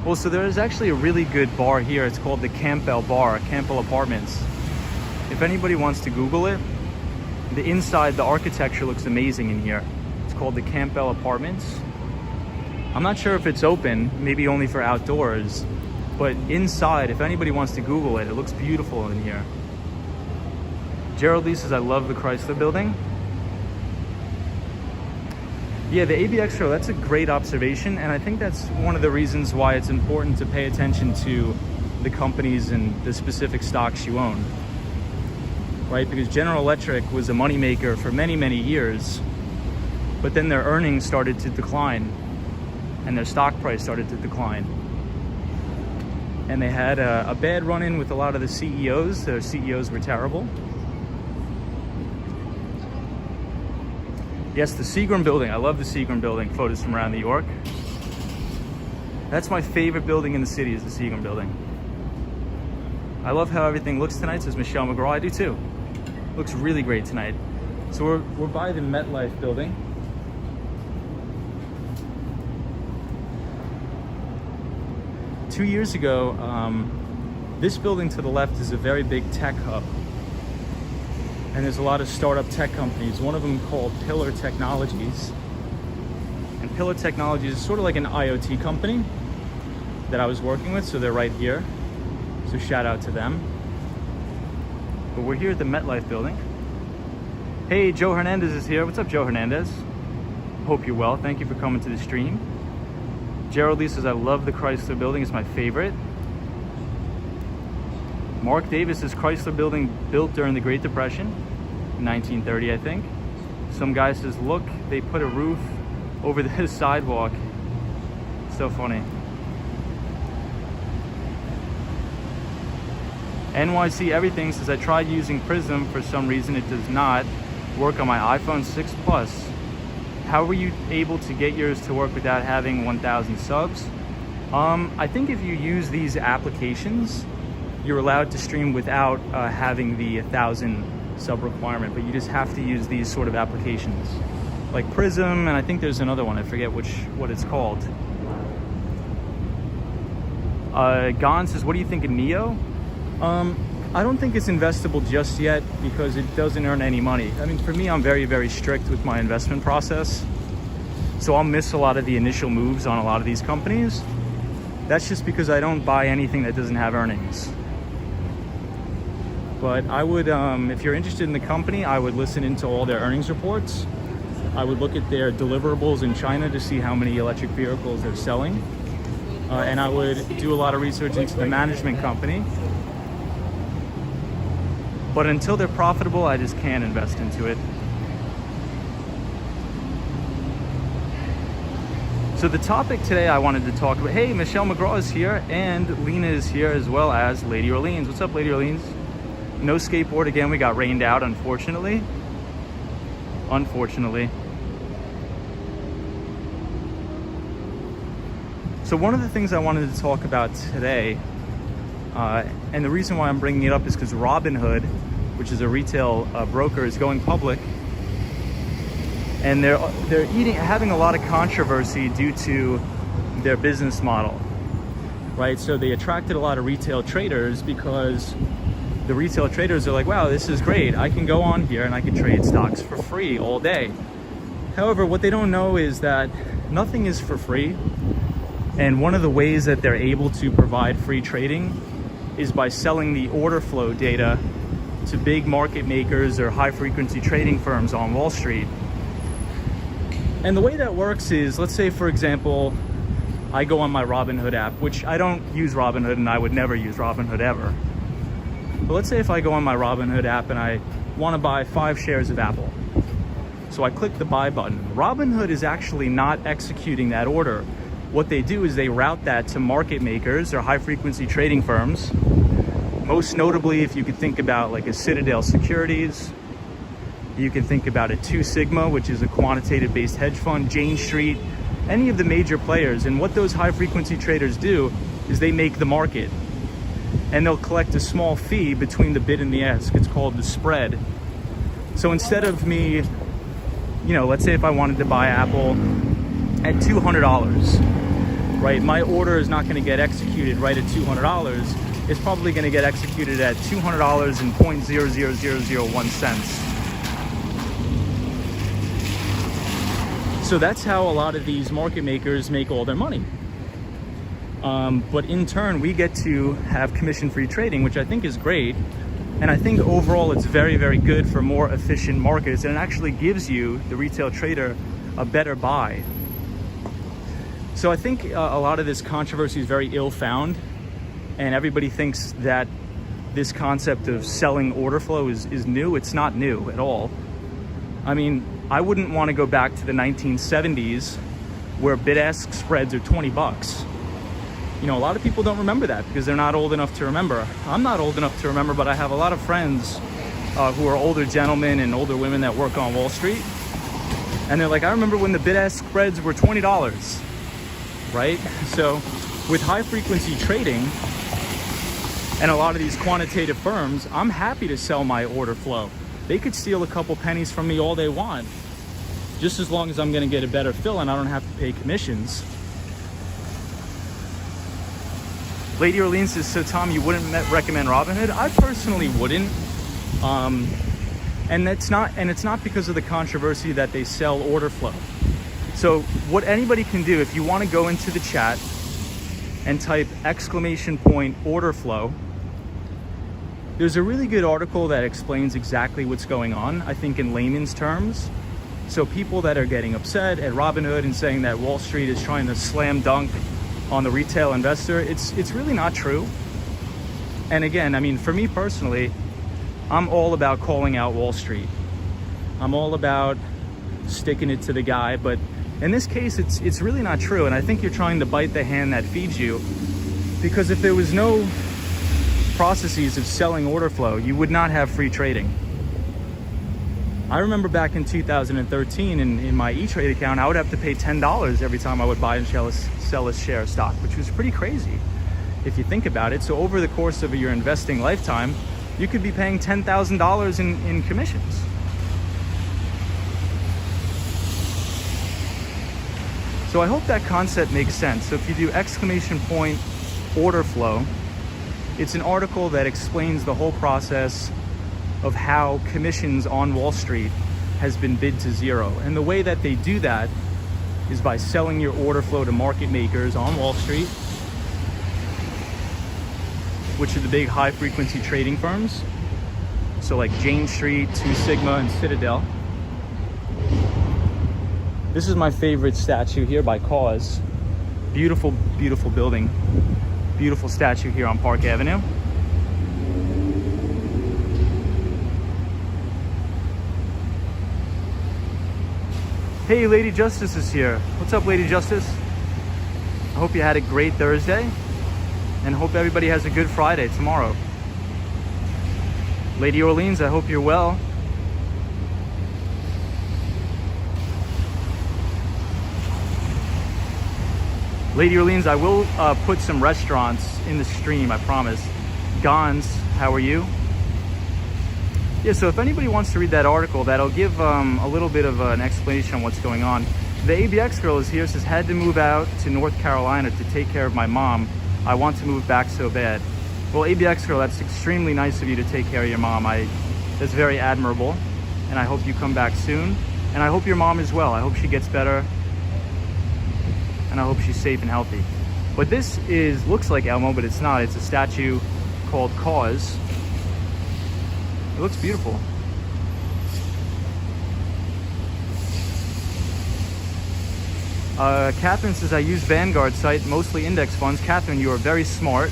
Well, so there is actually a really good bar here. It's called the Campbell Bar, Campbell Apartments. if anybody wants to Google it, the inside, the architecture looks amazing in here. It's called the Campbell Apartments. I'm not sure if it's open, maybe only for outdoors, but inside, if anybody wants to Google it, it looks beautiful in here. Gerald Lee says, I love the Chrysler Building. Yeah, the ABX row, that's a great observation, and I think that's one of the reasons why it's important to pay attention to the companies and the specific stocks you own, right? Because General Electric was a moneymaker for many, many years, but then their earnings started to decline and their stock price started to decline. And they had a bad run-in with a lot of the CEOs. Their CEOs were terrible. Yes, the Seagram Building. I love the Seagram Building. Photos from around New York. That's my favorite building in the city, is the Seagram Building. I love how everything looks tonight, says Michelle McGraw. I do too. Looks really great tonight. So we're by the MetLife Building. Two years ago, this building to the left is a very big tech hub. And there's a lot of startup tech companies, one of them called Pillar Technologies. And Pillar Technologies is sort of like an IoT company that I was working with, so they're right here. So shout out to them. But we're here at the MetLife Building. Hey, Joe Hernandez is here. What's up, Joe Hernandez? Hope you're well. Thank you for coming to the stream. Gerald Lee says, I love the Chrysler Building. It's my favorite. Mark Davis says, Chrysler Building built during the Great Depression, 1930, I think. Some guy says, look, they put a roof over the sidewalk. So funny. NYC Everything says, I tried using Prism. For some reason, it does not work on my iPhone 6 Plus. How were you able to get yours to work without having 1,000 subs? I think if you use these applications, you're allowed to stream without having the 1,000 sub requirement, but you just have to use these sort of applications like Prism, and I think there's another one, I forget what it's called. Gon says, what do you think of Neo? I don't think it's investable just yet because it doesn't earn any money. I mean, for me, I'm very, very strict with my investment process. So I'll miss a lot of the initial moves on a lot of these companies. That's just because I don't buy anything that doesn't have earnings. But I would, if you're interested in the company, I would listen into all their earnings reports. I would look at their deliverables in China to see how many electric vehicles they're selling. And I would do a lot of research into the management company. But until they're profitable, I just can't invest into it. So the topic today I wanted to talk about, hey, Michelle McGraw is here and Lena is here as well as Lady Orleans. What's up, Lady Orleans? No skateboard again, we got rained out, unfortunately. So one of the things I wanted to talk about today, and the reason why I'm bringing it up is because Robinhood, which is a retail broker, is going public, and they're having a lot of controversy due to their business model, right? So they attracted a lot of retail traders because the retail traders are like, wow, this is great. I can go on here and I can trade stocks for free all day. However, what they don't know is that nothing is for free. And one of the ways that they're able to provide free trading is by selling the order flow data to big market makers or high frequency trading firms on Wall Street. And the way that works is, let's say, for example, I go on my Robinhood app, which I don't use Robinhood and I would never use Robinhood ever. But let's say if I go on my Robinhood app and I want to buy 5 shares of Apple. So I click the buy button. Robinhood is actually not executing that order. What they do is they route that to market makers or high frequency trading firms. Most notably, if you could think about like a Citadel Securities, you can think about a 2 Sigma, which is a quantitative based hedge fund, Jane Street, any of the major players. And what those high frequency traders do is they make the market. And they'll collect a small fee between the bid and the ask. It's called the spread. So instead of me, let's say if I wanted to buy Apple at $200, right? My order is not going to get executed right at $200. is probably going to get executed at $200 and 0.00001 cents. So that's how a lot of these market makers make all their money. But in turn, we get to have commission-free trading, which I think is great. And I think overall it's very, very good for more efficient markets, and it actually gives you, the retail trader, a better buy. So I think a lot of this controversy is very ill-founded, and everybody thinks that this concept of selling order flow is new. It's not new at all. I mean, I wouldn't want to go back to the 1970s where bid-ask spreads are 20 bucks. You know, a lot of people don't remember that because they're not old enough to remember. I'm not old enough to remember, but I have a lot of friends who are older gentlemen and older women that work on Wall Street. And they're like, I remember when the bid-ask spreads were $20, right? So with high frequency trading and a lot of these quantitative firms, I'm happy to sell my order flow. They could steal a couple pennies from me all they want, just as long as I'm gonna get a better fill and I don't have to pay commissions. Lady Orleans says, so Tom, you wouldn't recommend Robinhood? I personally wouldn't. And it's not because of the controversy that they sell order flow. So what anybody can do, if you want to go into the chat and type !order flow, there's a really good article that explains exactly what's going on, I think in layman's terms. So people that are getting upset at Robinhood and saying that Wall Street is trying to slam dunk on the retail investor, it's really not true. And again, I mean, for me personally, I'm all about calling out Wall Street. I'm all about sticking it to the guy, but in this case, it's really not true. And I think you're trying to bite the hand that feeds you, because if there was no processes of selling order flow, you would not have free trading. I remember back in 2013 in my E-Trade account, I would have to pay $10 every time I would buy and sell a share of stock, which was pretty crazy if you think about it. So over the course of your investing lifetime, you could be paying $10,000 in commissions. So I hope that concept makes sense. So if you do !order flow, it's an article that explains the whole process of how commissions on Wall Street has been bid to zero. And the way that they do that is by selling your order flow to market makers on Wall Street, which are the big high frequency trading firms. So like Jane Street, Two Sigma, and Citadel. This is my favorite statue here by Cause. Beautiful, beautiful building. Beautiful statue here on Park Avenue. Hey, Lady Justice is here. What's up, Lady Justice? I hope you had a great Thursday, and hope everybody has a good Friday tomorrow. Lady Orleans, I hope you're well. Lady Orleans, I will put some restaurants in the stream, I promise. Gons, how are you? Yeah, so if anybody wants to read that article, that'll give a little bit of an explanation on what's going on. The ABX girl is here, says, had to move out to North Carolina to take care of my mom. I want to move back so bad. Well, ABX girl, that's extremely nice of you to take care of your mom. That's very admirable, and I hope you come back soon. And I hope your mom is well. I hope she gets better, and I hope she's safe and healthy. But this looks like Elmo, but it's not. It's a statue called Cause. It looks beautiful. Catherine says, I use Vanguard site, mostly index funds. Catherine, you are very smart.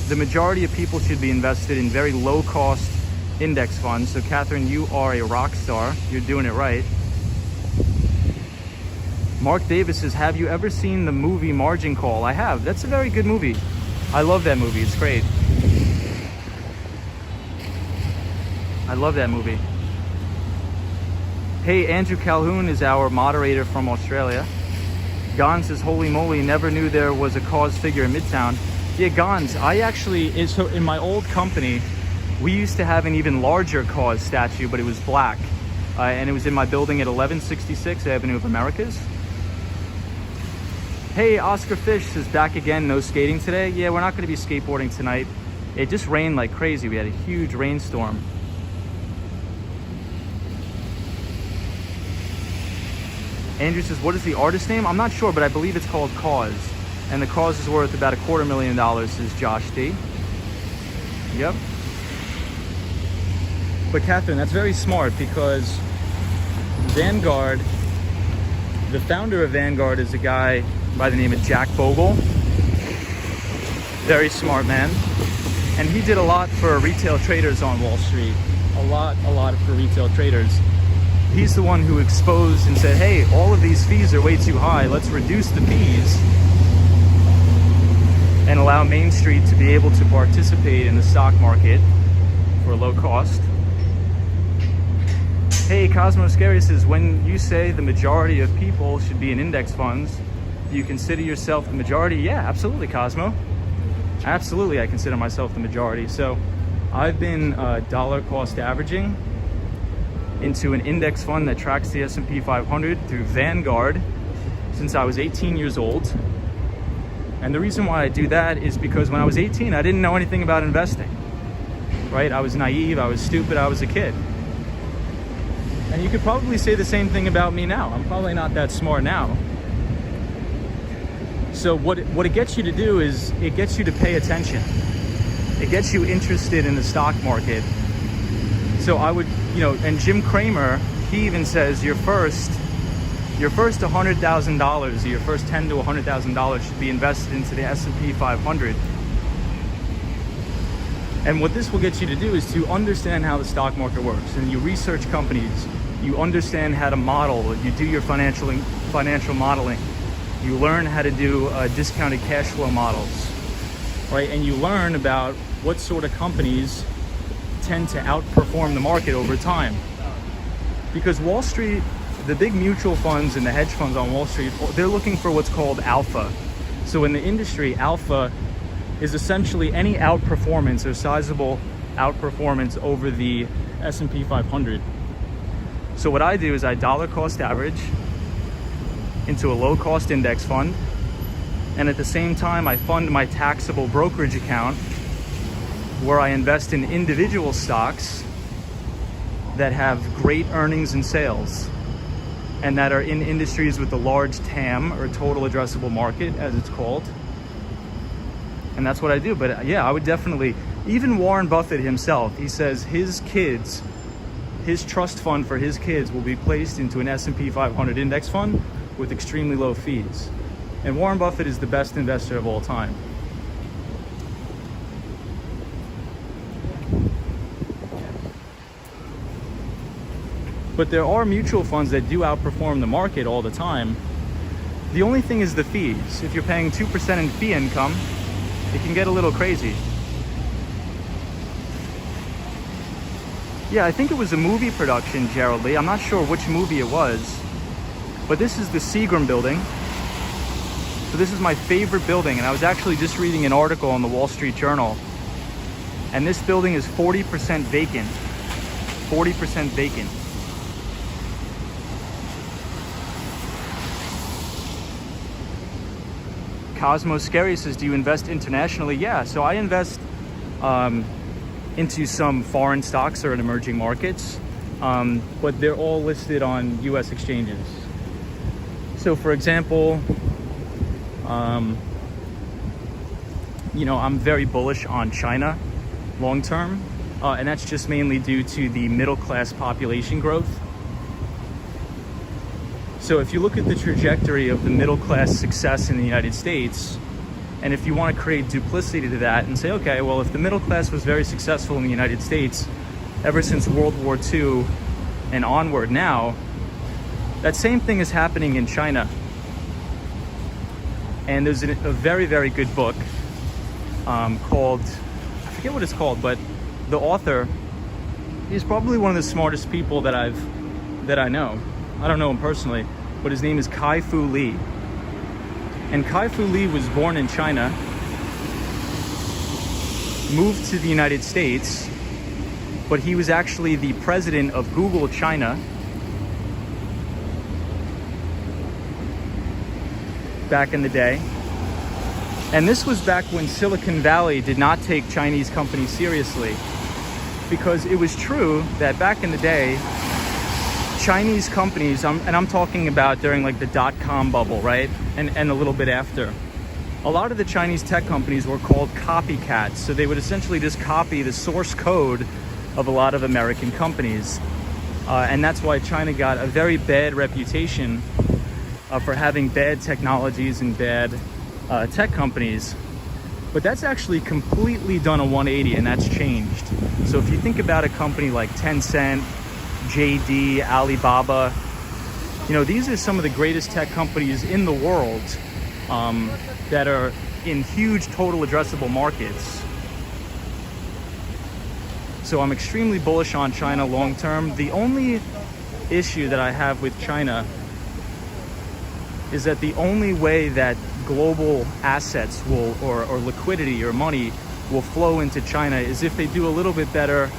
The majority of people should be invested in very low cost index funds. So Catherine, you are a rock star. You're doing it right. Mark Davis says, have you ever seen the movie Margin Call? I have. That's a very good movie. I love that movie. It's great. I love that movie. Hey, Andrew Calhoun is our moderator from Australia. Gon says, holy moly, never knew there was a Cause figure in Midtown. Yeah, Gons, so in my old company, we used to have an even larger Cause statue, but it was black. And it was in my building at 1166 Avenue of Americas. Hey, Oscar Fish says, back again, no skating today. Yeah, we're not going to be skateboarding tonight. It just rained like crazy. We had a huge rainstorm. Andrew says, what is the artist name? I'm not sure, but I believe it's called Cause. And the Cause is worth about $250,000, says Josh D. Yep. But Catherine, that's very smart, because Vanguard, the founder of Vanguard is a guy by the name of Jack Bogle. Very smart man. And he did a lot for retail traders on Wall Street. A lot for retail traders. He's the one who exposed and said, hey, all of these fees are way too high. Let's reduce the fees and allow Main Street to be able to participate in the stock market for low cost. Hey, Cosmo Scary says, when you say the majority of people should be in index funds, do you consider yourself the majority? Yeah, absolutely, Cosmo. Absolutely, I consider myself the majority. So I've been dollar cost averaging into an index fund that tracks the S&P 500 through Vanguard since I was 18 years old. And the reason why I do that is because when I was 18, I didn't know anything about investing, right? I was naive, I was stupid, I was a kid. And you could probably say the same thing about me now. I'm probably not that smart now. So what it gets you to do is it gets you to pay attention. It gets you interested in the stock market. So I would, and Jim Cramer, he even says your first $100,000 or your first $10,000 to $100,000 should be invested into the S&P 500. And what this will get you to do is to understand how the stock market works. And you research companies, you understand how to model, you do your financial modeling, you learn how to do discounted cash flow models, right? And you learn about what sort of companies tend to outperform the market over time. Because Wall Street, the big mutual funds and the hedge funds on Wall Street, they're looking for what's called alpha. So in the industry, alpha is essentially any outperformance or sizable outperformance over the S&P 500. So what I do is I dollar cost average into a low cost index fund, and at the same time I fund my taxable brokerage account where I invest in individual stocks that have great earnings and sales and that are in industries with a large TAM, or total addressable market as it's called. And that's what I do. But yeah, I would definitely, even Warren Buffett himself, he says his kids, his trust fund for his kids will be placed into an S&P 500 index fund with extremely low fees. And Warren Buffett is the best investor of all time. But there are mutual funds that do outperform the market all the time. The only thing is the fees. If you're paying 2% in fee income, it can get a little crazy. Yeah, I think it was a movie production, Gerald Lee. I'm not sure which movie it was, but this is the Seagram building. So this is my favorite building, and I was actually just reading an article on the Wall Street Journal, and this building is 40% vacant. 40% vacant. Cosmo Scary says, do you invest internationally? Yeah, so I invest into some foreign stocks or in emerging markets, but they're all listed on US exchanges. So for example, I'm very bullish on China long term, and that's just mainly due to the middle class population growth. So if you look at the trajectory of the middle class success in the United States, and if you want to create duplicity to that and say, okay, well, if the middle class was very successful in the United States ever since World War II and onward now, that same thing is happening in China. And there's a very, very good book called, I forget what it's called, but the author is probably one of the smartest people that I know. I don't know him personally, but his name is Kai-Fu Lee. And Kai-Fu Lee was born in China, moved to the United States, but he was actually the president of Google China back in the day. And this was back when Silicon Valley did not take Chinese companies seriously, because it was true that back in the day, Chinese companies, and I'm talking about during like the dot-com bubble, right? And a little bit after. A lot of the Chinese tech companies were called copycats. So they would essentially just copy the source code of a lot of American companies. And that's why China got a very bad reputation for having bad technologies and bad tech companies. But that's actually completely done a 180, and that's changed. So if you think about a company like Tencent, JD, Alibaba, you know, these are some of the greatest tech companies in the world that are in huge total addressable markets. So I'm extremely bullish on China long term. The only issue that I have with China is that the only way that global assets will, or liquidity or money will flow into China is if they do a little bit better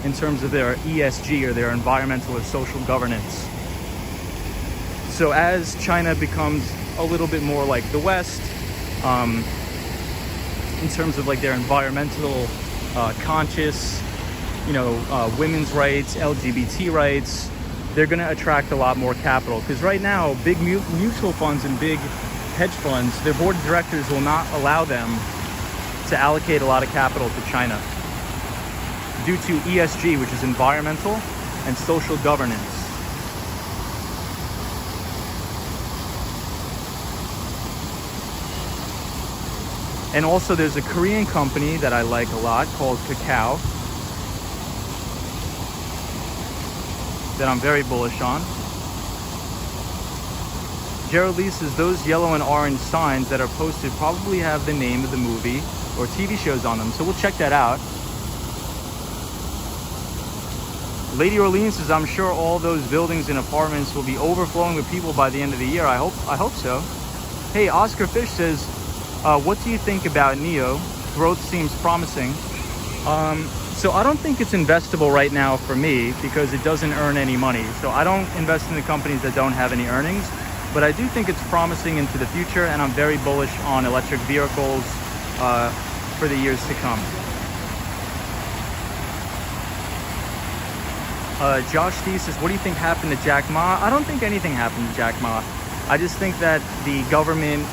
in terms of their ESG, or their environmental or social governance. So as China becomes a little bit more like the West, in terms of like their environmental conscious, you know, women's rights, LGBT rights, they're going to attract a lot more capital. Because right now, big mutual funds and big hedge funds, their board of directors will not allow them to allocate a lot of capital to China due to ESG, which is environmental and social governance. And also there's a Korean company that I like a lot called Kakao that I'm very bullish on. Gerald Lee says those yellow and orange signs that are posted probably have the name of the movie or TV shows on them. So we'll check that out. Lady Orleans says, I'm sure all those buildings and apartments will be overflowing with people by the end of the year. I hope so. Hey, Oscar Fish says, what do you think about NEO? Growth seems promising. So I don't think it's investable right now for me because it doesn't earn any money. So I don't invest in the companies that don't have any earnings, but I do think it's promising into the future, and I'm very bullish on electric vehicles for the years to come. Josh Thesis, what do you think happened to Jack Ma? I don't think anything happened to Jack Ma. I just think that the government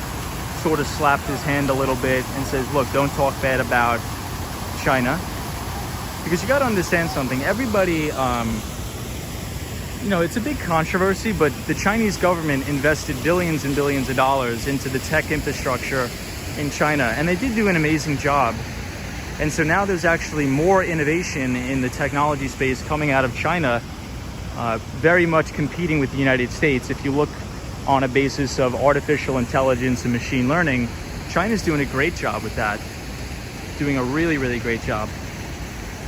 sort of slapped his hand a little bit and says, look, don't talk bad about China. Because you got to understand something. Everybody, you know, it's a big controversy, but the Chinese government invested billions and billions of dollars into the tech infrastructure in China, and they did do an amazing job. And so now there's actually more innovation in the technology space coming out of China, very much competing with the United States. If you look on a basis of artificial intelligence and machine learning, China's doing a great job with that. Doing a really, really great job.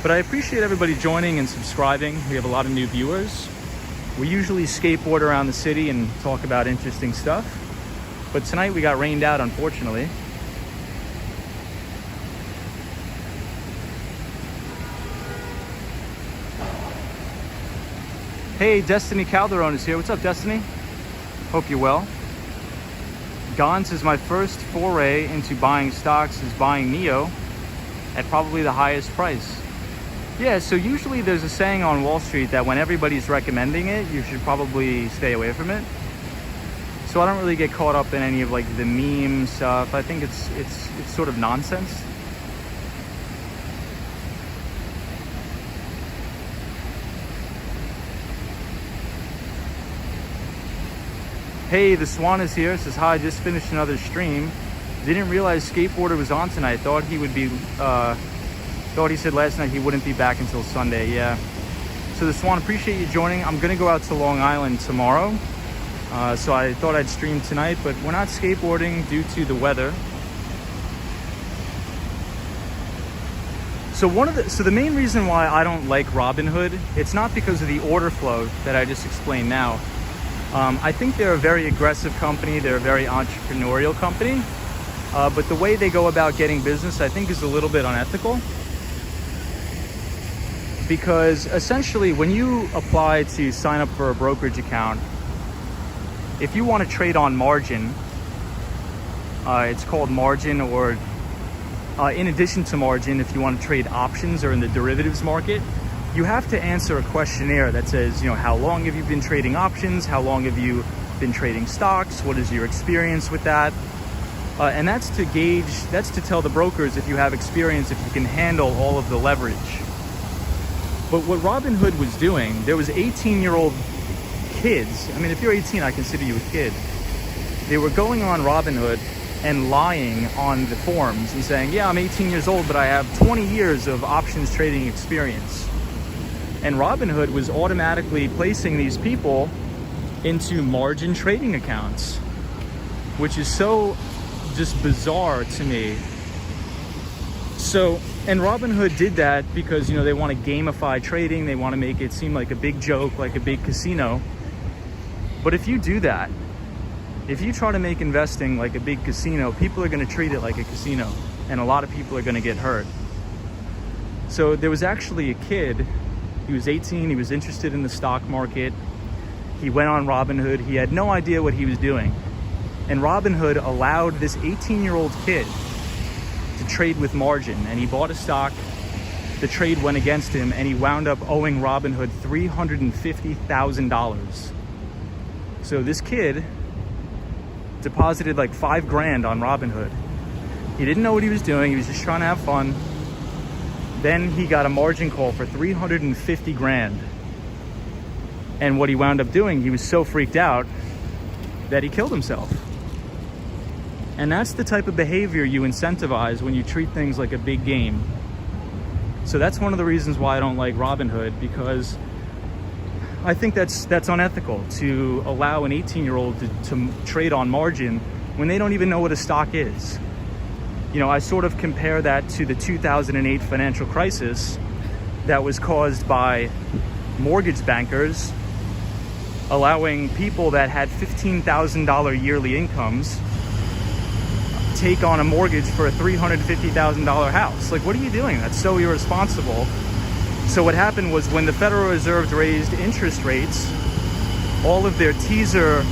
But I appreciate everybody joining and subscribing. We have a lot of new viewers. We usually skateboard around the city and talk about interesting stuff. But tonight we got rained out, unfortunately. Hey, Destiny Calderon is here. What's up, Destiny? Hope you're well. Gon says, my first foray into buying stocks is buying NEO at probably the highest price. Yeah, so usually there's a saying on Wall Street that when everybody's recommending it, you should probably stay away from it. So I don't really get caught up in any of like the meme stuff. I think it's sort of nonsense. Hey, the Swan is here. Says, hi, just finished another stream. Didn't realize Skateboarder was on tonight. Thought he would be, thought he said last night he wouldn't be back until Sunday. Yeah. So the Swan, appreciate you joining. I'm going to go out to Long Island tomorrow. So I thought I'd stream tonight, but we're not skateboarding due to the weather. So the main reason why I don't like Robinhood, it's not because of the order flow that I just explained now. I think they're a very aggressive company. They're a very entrepreneurial company. But the way they go about getting business, I think, is a little bit unethical. Because essentially, when you apply to sign up for a brokerage account, if you want to trade on margin, It's called margin, or in addition to margin, if you want to trade options or in the derivatives market, you have to answer a questionnaire that says, how long have you been trading options? How long have you been trading stocks? What is your experience with that? And that's to tell the brokers if you have experience, if you can handle all of the leverage. But what Robinhood was doing, there was 18-year-old kids. I mean, if you're 18, I consider you a kid. They were going on Robinhood and lying on the forms and saying, yeah, I'm 18 years old, but I have 20 years of options trading experience. And Robinhood was automatically placing these people into margin trading accounts, which is so just bizarre to me. So, and Robinhood did that because, they want to gamify trading. They want to make it seem like a big joke, like a big casino. But if you do that, if you try to make investing like a big casino, people are going to treat it like a casino, and a lot of people are going to get hurt. So there was actually a kid, he was 18, he was interested in the stock market. He went on Robinhood, he had no idea what he was doing. And Robinhood allowed this 18-year-old kid to trade with margin, and he bought a stock. The trade went against him, and he wound up owing Robinhood $350,000. So this kid deposited like $5,000 on Robinhood. He didn't know what he was doing. He was just trying to have fun. Then he got a margin call for $350,000. And what he wound up doing, he was so freaked out that he killed himself. And that's the type of behavior you incentivize when you treat things like a big game. So that's one of the reasons why I don't like Robinhood, because I think that's unethical to allow an 18-year-old to trade on margin when they don't even know what a stock is. I sort of compare that to the 2008 financial crisis that was caused by mortgage bankers allowing people that had $15,000 yearly incomes take on a mortgage for a $350,000 house. Like, what are you doing? That's so irresponsible. So what happened was, when the Federal Reserve raised interest rates, all of their teaser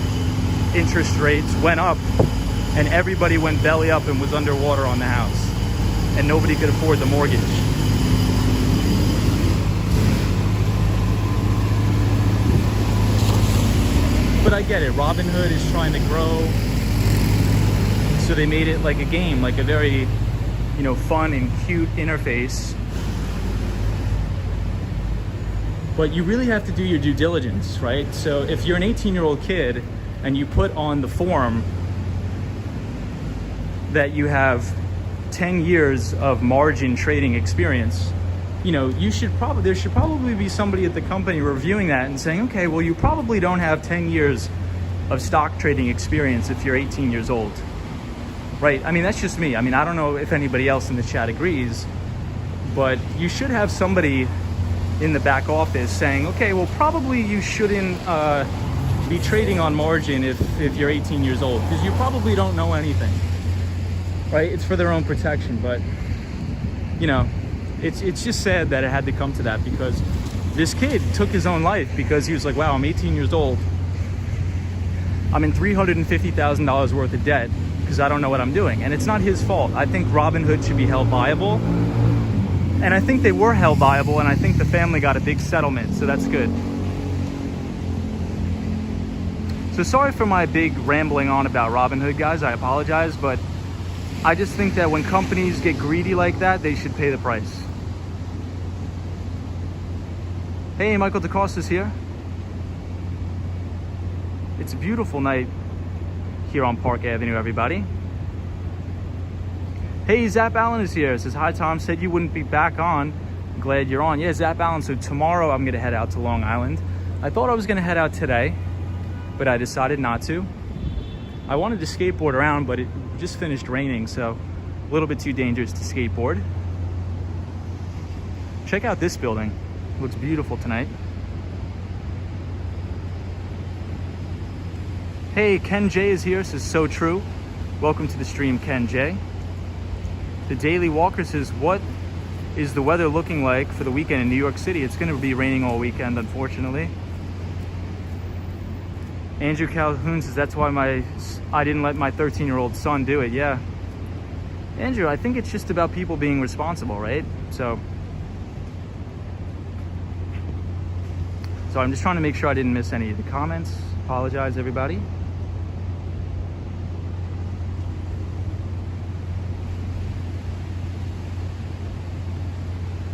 interest rates went up, and everybody went belly up and was underwater on the house, and nobody could afford the mortgage. But I get it. Robinhood is trying to grow, so they made it like a game, like a very, fun and cute interface. But you really have to do your due diligence, right? So if you're an 18-year-old kid and you put on the form that you have 10 years of margin trading experience, there should probably be somebody at the company reviewing that and saying, okay, well, you probably don't have 10 years of stock trading experience if you're 18 years old, right? I mean, that's just me. I mean, I don't know if anybody else in the chat agrees, but you should have somebody in the back office saying, okay, well, probably you shouldn't be trading on margin if you're 18 years old, because you probably don't know anything, right? It's for their own protection. But it's just sad that it had to come to that, because this kid took his own life because he was like, wow, I'm 18 years old, I'm in $350,000 worth of debt because I don't know what I'm doing. And it's not his fault. I think Robinhood should be held liable, and I think they were held liable, and I think the family got a big settlement, so that's good. So sorry for my big rambling on about Robinhood, guys. I apologize, but I just think that when companies get greedy like that, they should pay the price. Hey, Michael DeCosta's here. It's a beautiful night here on Park Avenue, everybody. Hey, Zap Allen is here. Says, hi, Tom. Said you wouldn't be back on. Glad you're on. Yeah, Zap Allen. So tomorrow I'm going to head out to Long Island. I thought I was going to head out today, but I decided not to. I wanted to skateboard around, but it just finished raining, so a little bit too dangerous to skateboard. Check out this building. It looks beautiful tonight. Hey, Ken J is here. Says, so true. Welcome to the stream, Ken J. The Daily Walker says, what is the weather looking like for the weekend in New York City? It's going to be raining all weekend, unfortunately. Andrew Calhoun says that's why I didn't let my 13-year-old son do it. Yeah. Andrew, I think it's just about people being responsible, right? So I'm just trying to make sure I didn't miss any of the comments. Apologize, everybody.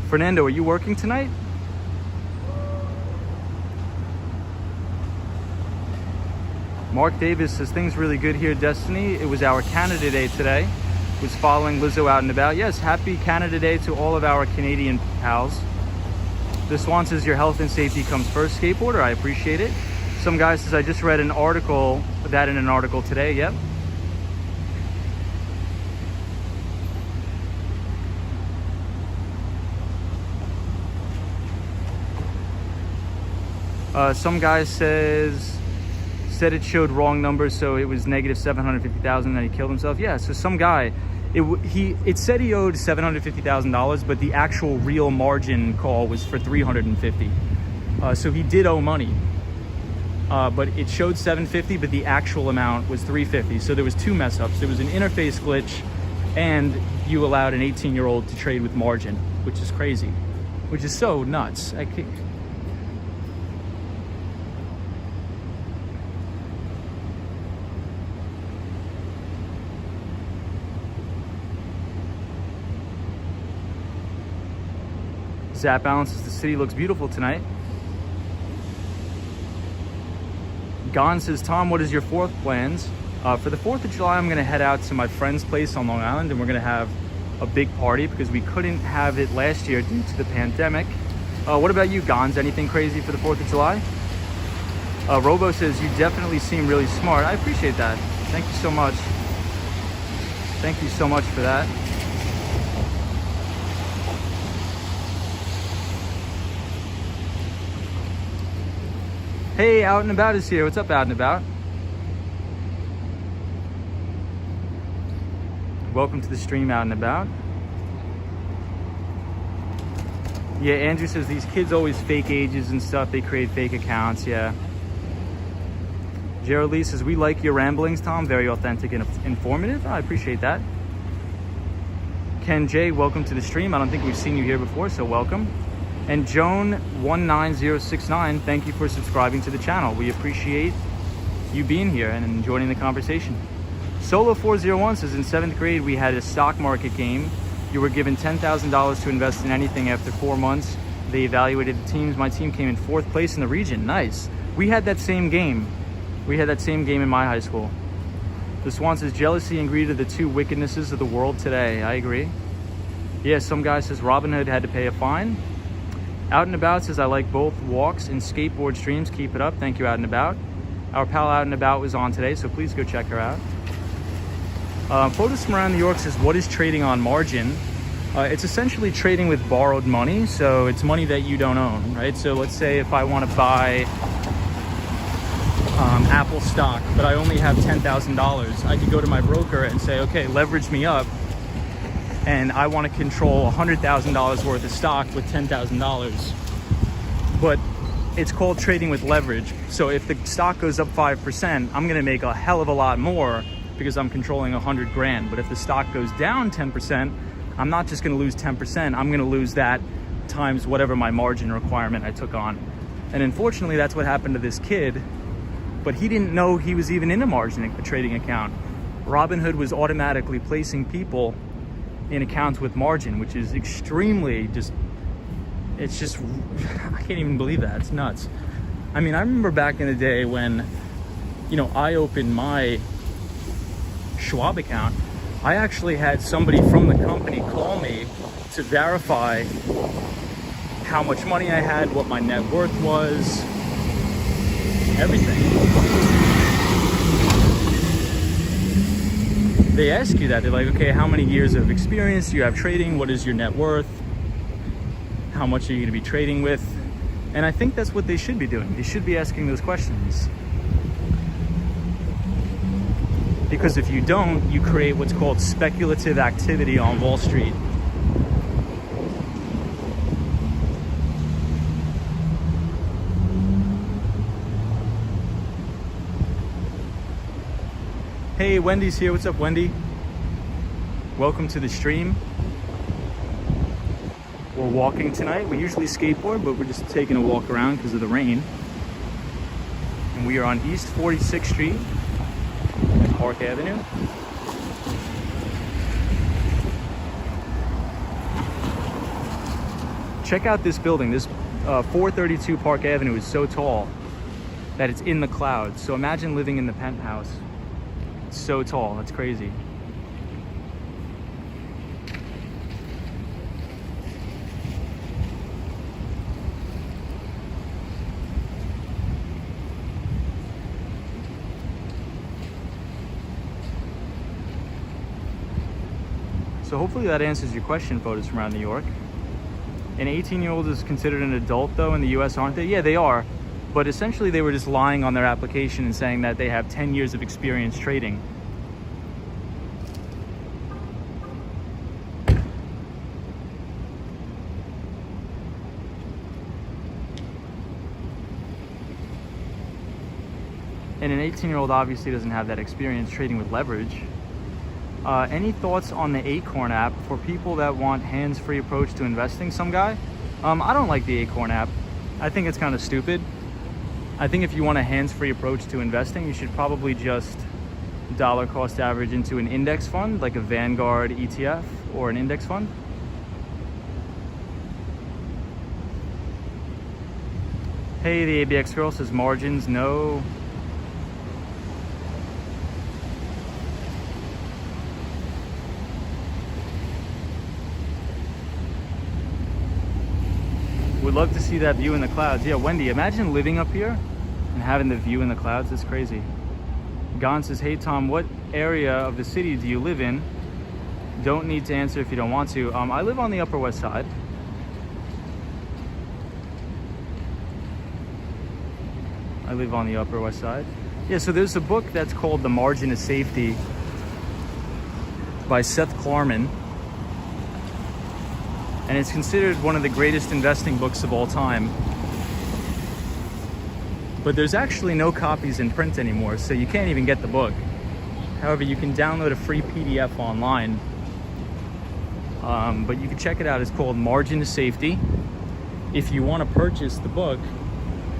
Fernando, are you working tonight? Mark Davis says things really good here, Destiny. It was our Canada Day today. Was following Lizzo out and about. Yes, happy Canada Day to all of our Canadian pals. This one says your health and safety comes first, skateboarder. I appreciate it. Some guy says I just read an article, that in an article today. Yep. Some guy said it showed wrong numbers, so it was negative 750,000 and he killed himself. Yeah, so some guy, it said he owed $750,000, but the actual real margin call was for 350. So he did owe money, but it showed 750, but the actual amount was 350. So there was two mess ups. There was an interface glitch, and you allowed an 18-year-old to trade with margin, which is crazy, which is so nuts. Zap balances, the city looks beautiful tonight. Gon says, Tom, what is your 4th plans? For the 4th of July, I'm gonna head out to my friend's place on Long Island, and we're gonna have a big party because we couldn't have it last year due to the pandemic. What about you, Gons? Anything crazy for the 4th of July? Robo says, you definitely seem really smart. I appreciate that. Thank you so much. Thank you so much for that. Hey, Out and About is here. What's up, Out and About? Welcome to the stream, Out and About. Yeah, Andrew says these kids always fake ages and stuff. They create fake accounts, yeah. Gerald Lee says, we like your ramblings, Tom. Very authentic and informative. Oh, I appreciate that. Ken J, welcome to the stream. I don't think we've seen you here before, so welcome. And Joan19069, thank you for subscribing to the channel. We appreciate you being here and joining the conversation. Solo401 says, in 7th grade, we had a stock market game. You were given $10,000 to invest in anything. After 4 months. They evaluated the teams. My team came in 4th place in the region. Nice. We had that same game. We had that same game in my high school. The Swan says, jealousy and greed are the two wickednesses of the world today. I agree. Yeah, some guy says Robinhood had to pay a fine. Out and About says, I like both walks and skateboard streams. Keep it up. Thank you, Out and About. Our pal Out and About was on today, so please go check her out. Photos from around New York says, what is trading on margin? It's essentially trading with borrowed money. So it's money that you don't own, right? So let's say if I want to buy Apple stock, but I only have $10,000, I could go to my broker and say, okay, leverage me up. And I want to control $100,000 worth of stock with $10,000. But it's called trading with leverage. So if the stock goes up 5%, I'm going to make a hell of a lot more because I'm controlling 100 grand. But if the stock goes down 10%, I'm not just going to lose 10%. I'm going to lose that times whatever my margin requirement I took on. And unfortunately, that's what happened to this kid. But he didn't know he was even in a trading account. Robinhood was automatically placing people in accounts with margin, which is extremely I can't even believe that. It's nuts. I mean, I remember back in the day when, I opened my Schwab account, I actually had somebody from the company call me to verify how much money I had, what my net worth was, everything. They ask you that. They're like, okay, how many years of experience do you have trading? What is your net worth? How much are you going to be trading with? And I think that's what they should be doing. They should be asking those questions. Because if you don't, you create what's called speculative activity on Wall Street. Hey, Wendy's here. What's up, Wendy? Welcome to the stream. We're walking tonight. We usually skateboard, but we're just taking a walk around because of the rain. And we are on East 46th Street and Park Avenue. Check out this building. This 432 Park Avenue is so tall that it's in the clouds. So imagine living in the penthouse. It's so tall. That's crazy. So hopefully that answers your question, photos from around New York. An 18-year-old is considered an adult though in the US, aren't they? Yeah, they are. But essentially they were just lying on their application and saying that they have 10 years of experience trading. And an 18-year-old obviously doesn't have that experience trading with leverage. Any thoughts on the Acorn app for people that want hands-free approach to investing? Some guy? I don't like the Acorn app. I think it's kind of stupid. I think if you want a hands-free approach to investing, you should probably just dollar cost average into an index fund, like a Vanguard ETF or an index fund. Hey, the ABX girl says margins, no. Would love to see that view in the clouds. Yeah, Wendy, imagine living up here and having the view in the clouds. It's crazy. Gon says, hey Tom, what area of the city do you live in? Don't need to answer if you don't want to. I live on the Upper West Side. I live on the Upper West Side. Yeah, so there's a book that's called The Margin of Safety by Seth Klarman. And it's considered one of the greatest investing books of all time. But there's actually no copies in print anymore, so you can't even get the book. However, you can download a free PDF online. But you can check it out. It's called Margin of Safety. If you want to purchase the book,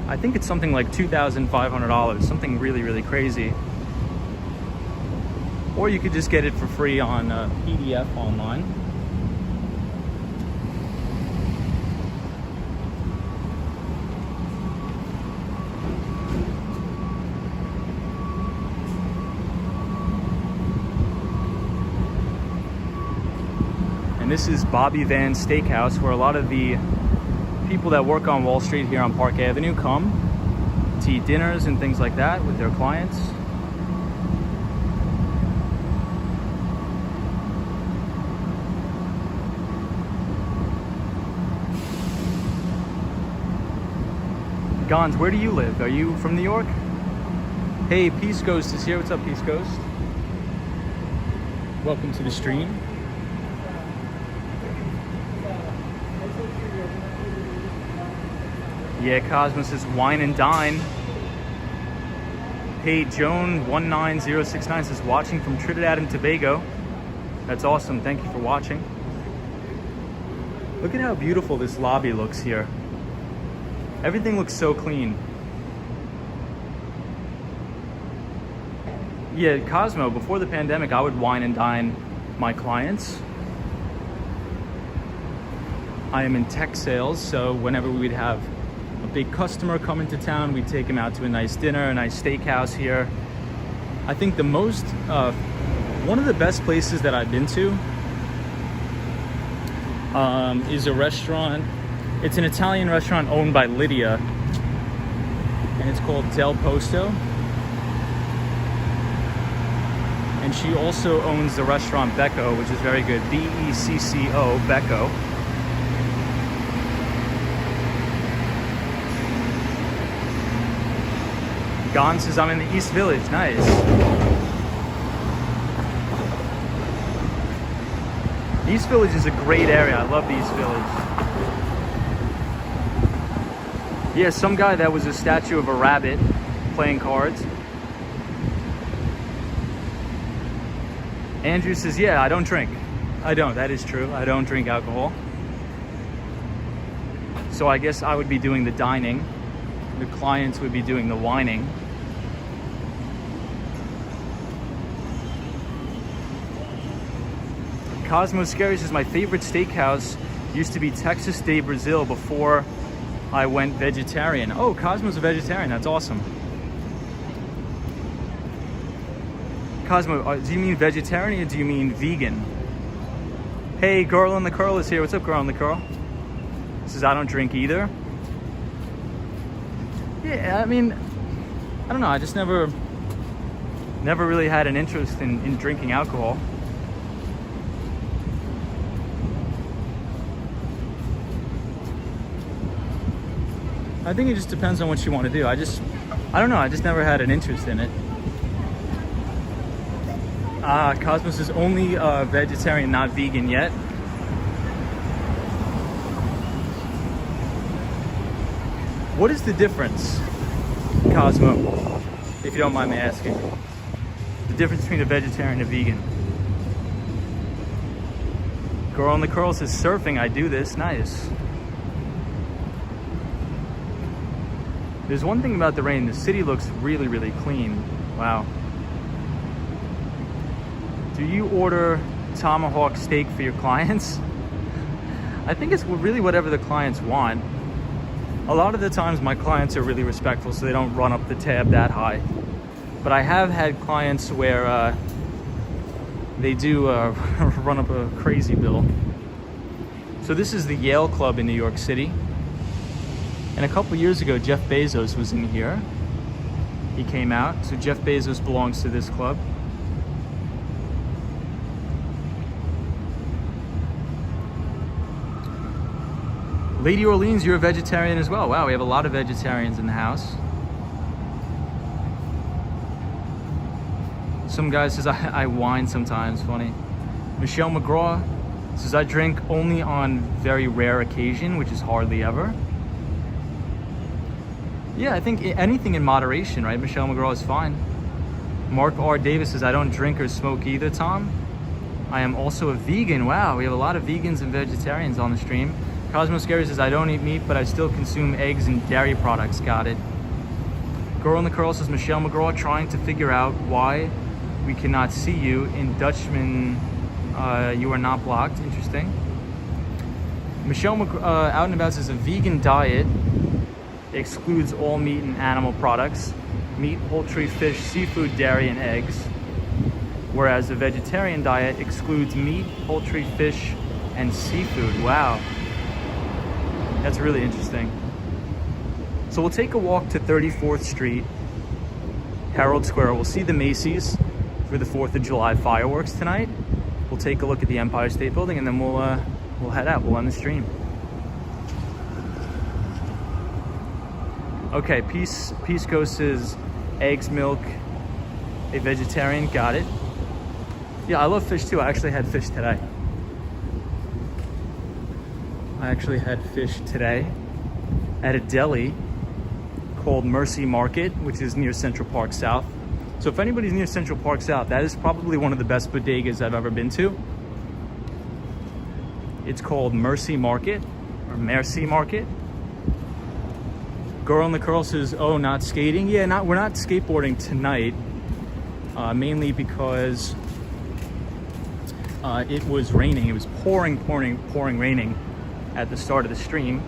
I think it's something like $2,500, something really, really crazy. Or you could just get it for free on PDF online. And this is Bobby Van's Steakhouse, where a lot of the people that work on Wall Street here on Park Avenue come to eat dinners and things like that with their clients. Gons, where do you live? Are you from New York? Hey, Peace Ghost is here. What's up, Peace Ghost? Welcome to the stream. Yeah, Cosmos is wine and dine. Hey, Joan19069 says watching from Trinidad and Tobago. That's awesome. Thank you for watching. Look at how beautiful this lobby looks here. Everything looks so clean. Yeah, Cosmo, before the pandemic, I would wine and dine my clients. I am in tech sales, so whenever we would have a big customer come into town, we'd take him out to a nice dinner, a nice steakhouse here. I think the most, one of the best places that I've been to is a restaurant. It's an Italian restaurant owned by Lydia, and it's called Del Posto. And she also owns the restaurant Becco, which is very good. B-E-C-C-O, Becco. Gon says, I'm in the East Village. Nice. East Village is a great area. I love the East Village. Yeah, some guy that was a statue of a rabbit playing cards. Andrew says, yeah, I don't drink. I don't, that is true. I don't drink alcohol. So I guess I would be doing the dining. The clients would be doing the wining. Cosmo Scary says, my favorite steakhouse used to be Texas de Brazil before I went vegetarian. Oh, Cosmo's a vegetarian. That's awesome. Cosmo, do you mean vegetarian or do you mean vegan? Hey, Girl in the Curl is here. What's up, Girl in the Curl? Says, I don't drink either. Yeah, I mean, I don't know. I just never really had an interest in drinking alcohol. I think it just depends on what you want to do. I don't know. I just never had an interest in it. Cosmos is only vegetarian, not vegan yet. What is the difference, Cosmo, if you don't mind me asking? The difference between a vegetarian and a vegan? Girl in the Curl says, surfing, I do this. Nice. There's one thing about the rain. The city looks really, really clean. Wow. Do you order tomahawk steak for your clients? I think it's really whatever the clients want. A lot of the times my clients are really respectful, so they don't run up the tab that high. But I have had clients where they do run up a crazy bill. So this is the Yale Club in New York City. And a couple years ago, Jeff Bezos was in here. He came out. So Jeff Bezos belongs to this club. Lady Orleans, you're a vegetarian as well. Wow, we have a lot of vegetarians in the house. Some guy says, I whine sometimes, funny. Michelle McGraw says, I drink only on very rare occasion, which is hardly ever. Yeah, I think anything in moderation, right? Michelle McGraw is fine. Mark R. Davis says, I don't drink or smoke either, Tom. I am also a vegan. Wow, we have a lot of vegans and vegetarians on the stream. Cosmo Scary says, I don't eat meat, but I still consume eggs and dairy products. Got it. Girl in the Curl says, Michelle McGraw trying to figure out why we cannot see you. In Dutchman, you are not blocked. Interesting. Michelle Out and About says, a vegan diet excludes all meat and animal products. Meat, poultry, fish, seafood, dairy, and eggs. Whereas a vegetarian diet excludes meat, poultry, fish, and seafood. Wow. That's really interesting. So we'll take a walk to 34th Street, Herald Square. We'll see the Macy's for the 4th of July fireworks tonight. We'll take a look at the Empire State Building, and then we'll head out. We'll end the stream. Okay, Peace Ghost says, eggs, milk, a vegetarian. Got it. Yeah, I love fish too. I actually had fish today. At a deli called Mercy Market, which is near Central Park South. So if anybody's near Central Park South, that is probably one of the best bodegas I've ever been to. It's called Mercy Market, or Mercy Market. Girl in the Curl says, oh, not skating? Yeah, we're not skateboarding tonight, mainly because it was raining. It was pouring raining at the start of the stream.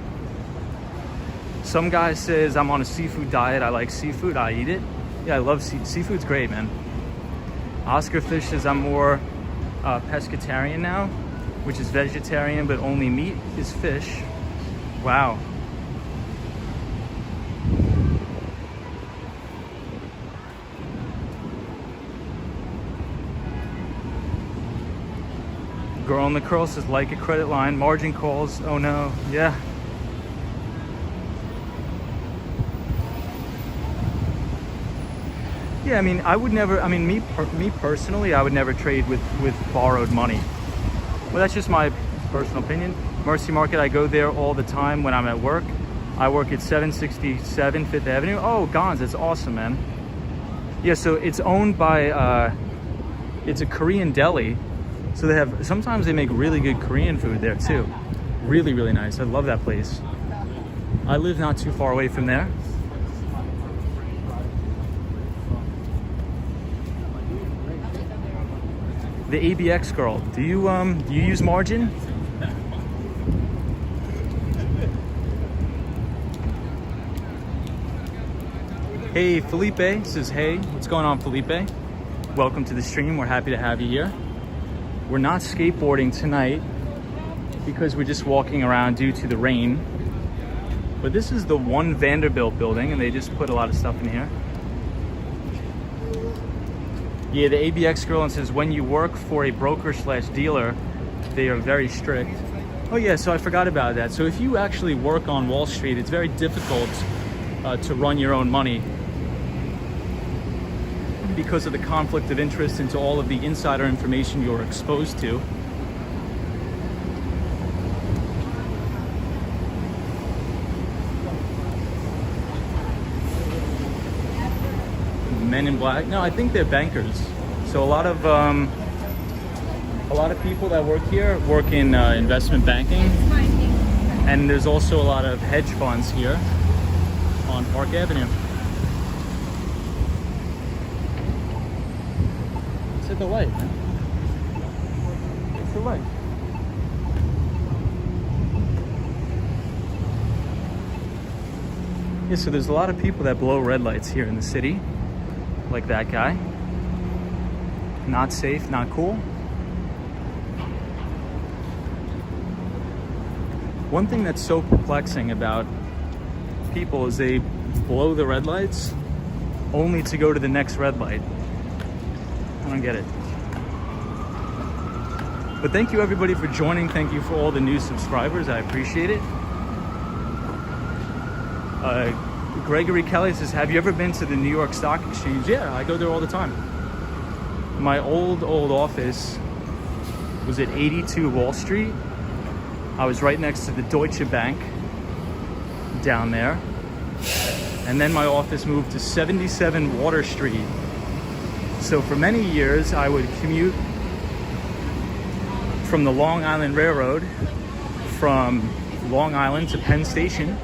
Some guy says, I'm on a seafood diet. I like seafood. I eat it. Yeah, I love seafood's great, man. Oscar Fish says, I'm more pescatarian now, which is vegetarian, but only meat is fish. Wow. Girl in the Curl says, like a credit line, margin calls. Oh no, yeah. Yeah, I mean, me personally, I would never trade with borrowed money. Well, that's just my personal opinion. Mercy Market, I go there all the time when I'm at work. I work at 767 Fifth Avenue. Oh, Gons, that's awesome, man. Yeah, so it's owned by It's a Korean deli. So sometimes they make really good Korean food there too. Really, really nice. I love that place. I live not too far away from there. The ABX girl, do you use margin? Hey, Felipe says, hey, what's going on, Felipe? Welcome to the stream. We're happy to have you here. We're not skateboarding tonight because we're just walking around due to the rain. But this is the One Vanderbilt building, and they just put a lot of stuff in here. Yeah, the ABX girl says, when you work for a broker/dealer, they are very strict. Oh yeah, so I forgot about that. So if you actually work on Wall Street, it's very difficult to run your own money because of the conflict of interest into all of the insider information you're exposed to. Men in black? No, I think they're bankers. So a lot of people that work here work in investment banking, and there's also a lot of hedge funds here on Park Avenue. It's at the light, man. It's the light. Yeah, so there's a lot of people that blow red lights here in the city. Like that guy. Not safe, not cool. One thing that's so perplexing about people is they blow the red lights only to go to the next red light. I don't get it. But thank you everybody for joining. Thank you for all the new subscribers. I appreciate it. Gregory Kelly says, have you ever been to the New York Stock Exchange? Yeah, I go there all the time. My old office was at 82 Wall Street. I was right next to the Deutsche Bank down there. And then my office moved to 77 Water Street. So for many years, I would commute from the Long Island Railroad from Long Island to Penn Station.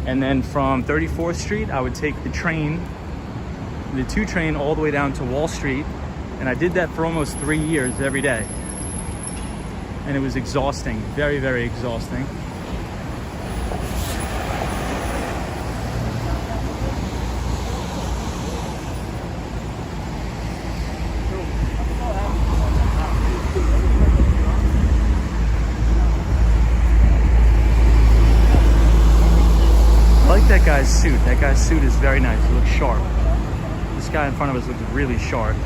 And then from 34th Street, I would take the 2 train all the way down to Wall Street. And I did that for almost 3 years every day. And it was exhausting, very, very exhausting. That guy's suit. That guy's suit is very nice. It looks sharp. This guy in front of us looks really sharp.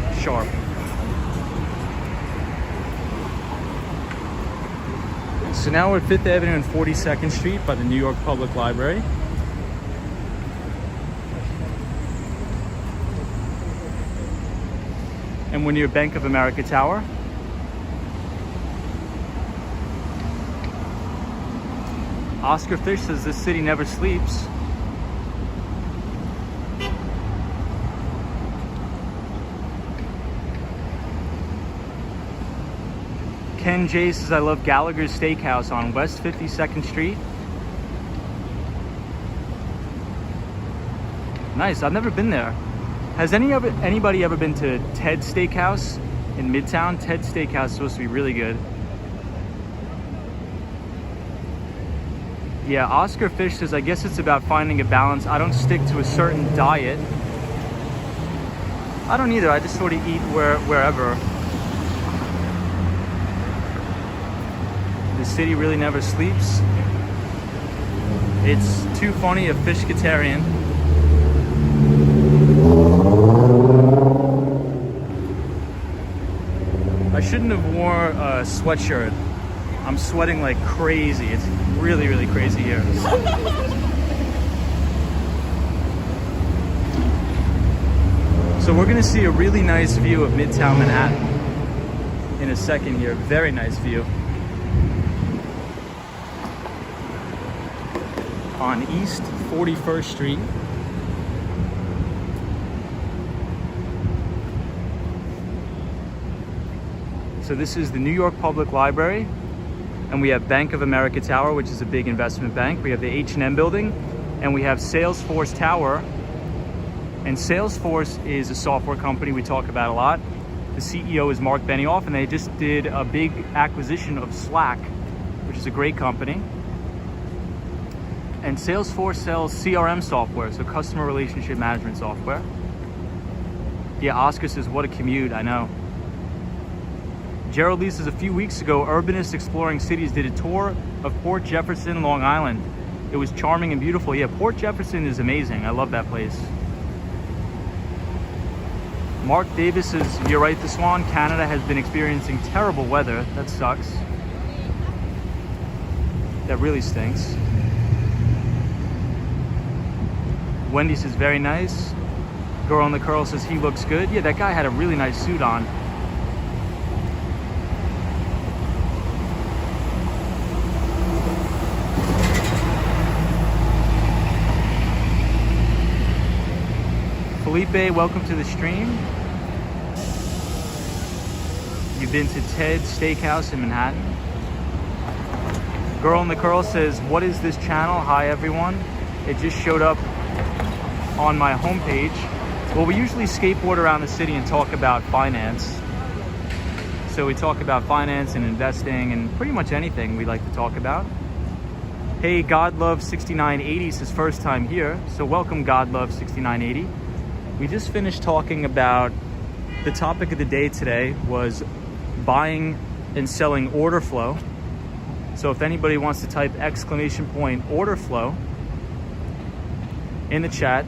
So now we're at 5th Avenue and 42nd Street by the New York Public Library. And we're near Bank of America Tower. Oscar Fish says this city never sleeps. Ken J says, I love Gallagher's Steakhouse on West 52nd Street. Nice, I've never been there. Has anybody ever been to Ted's Steakhouse in Midtown? Ted's Steakhouse is supposed to be really good. Yeah, Oscar Fish says, I guess it's about finding a balance. I don't stick to a certain diet. I don't either, I just sort of eat wherever. The city really never sleeps. It's too funny, a fishcatarian. I shouldn't have worn a sweatshirt. I'm sweating like crazy. It's really, really crazy here. So we're gonna see a really nice view of Midtown Manhattan in a second here. Very nice view. On East 41st Street. So this is the New York Public Library, and we have Bank of America Tower, which is a big investment bank. We have the H&M building, and we have Salesforce Tower. And Salesforce is a software company we talk about a lot. The CEO is Mark Benioff, and they just did a big acquisition of Slack, which is a great company. And Salesforce sells CRM software, so customer relationship management software. Yeah, Oscar says, what a commute, I know. Gerald Lee says, a few weeks ago, Urbanists Exploring Cities did a tour of Port Jefferson, Long Island. It was charming and beautiful. Yeah, Port Jefferson is amazing. I love that place. Mark Davis says, you're right, the Swan. Canada has been experiencing terrible weather. That sucks. That really stinks. Wendy says, very nice. Girl in the Curl says, he looks good. Yeah, that guy had a really nice suit on. Felipe, welcome to the stream. You've been to Ted's Steakhouse in Manhattan. Girl in the Curl says, what is this channel? Hi everyone. It just showed up on my homepage. Well, we usually skateboard around the city and talk about finance. So we talk about finance and investing and pretty much anything we like to talk about. Hey, Godlove6980 is his first time here. So welcome, Godlove6980. We just finished talking about the topic of the day today was buying and selling order flow. So if anybody wants to type !! order flow in the chat,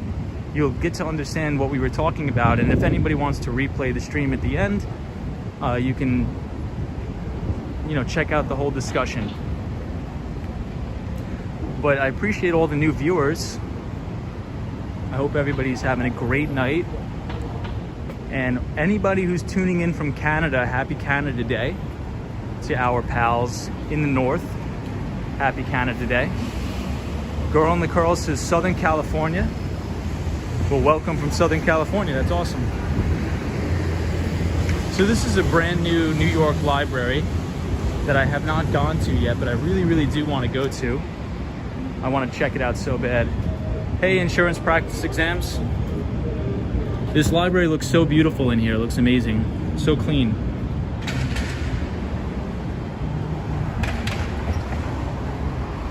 you'll get to understand what we were talking about. And if anybody wants to replay the stream at the end, you can, check out the whole discussion. But I appreciate all the new viewers. I hope everybody's having a great night. And anybody who's tuning in from Canada, happy Canada Day. To our pals in the north, happy Canada Day. Girl in the Curl says Southern California. Well, welcome from Southern California. That's awesome. So this is a brand new New York library that I have not gone to yet, but I really, really do want to go to. I want to check it out so bad. Hey, insurance practice exams. This library looks so beautiful in here. It looks amazing. So clean.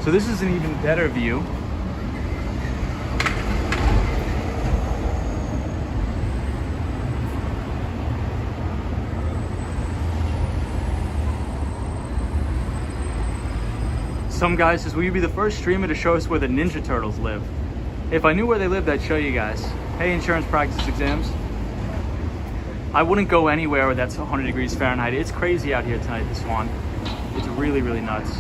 So this is an even better view. Some guy says, will you be the first streamer to show us where the Ninja Turtles live? If I knew where they lived, I'd show you guys. Hey, insurance practice exams. I wouldn't go anywhere where that's 100 degrees Fahrenheit. It's crazy out here tonight, the Swan. It's really, really nuts.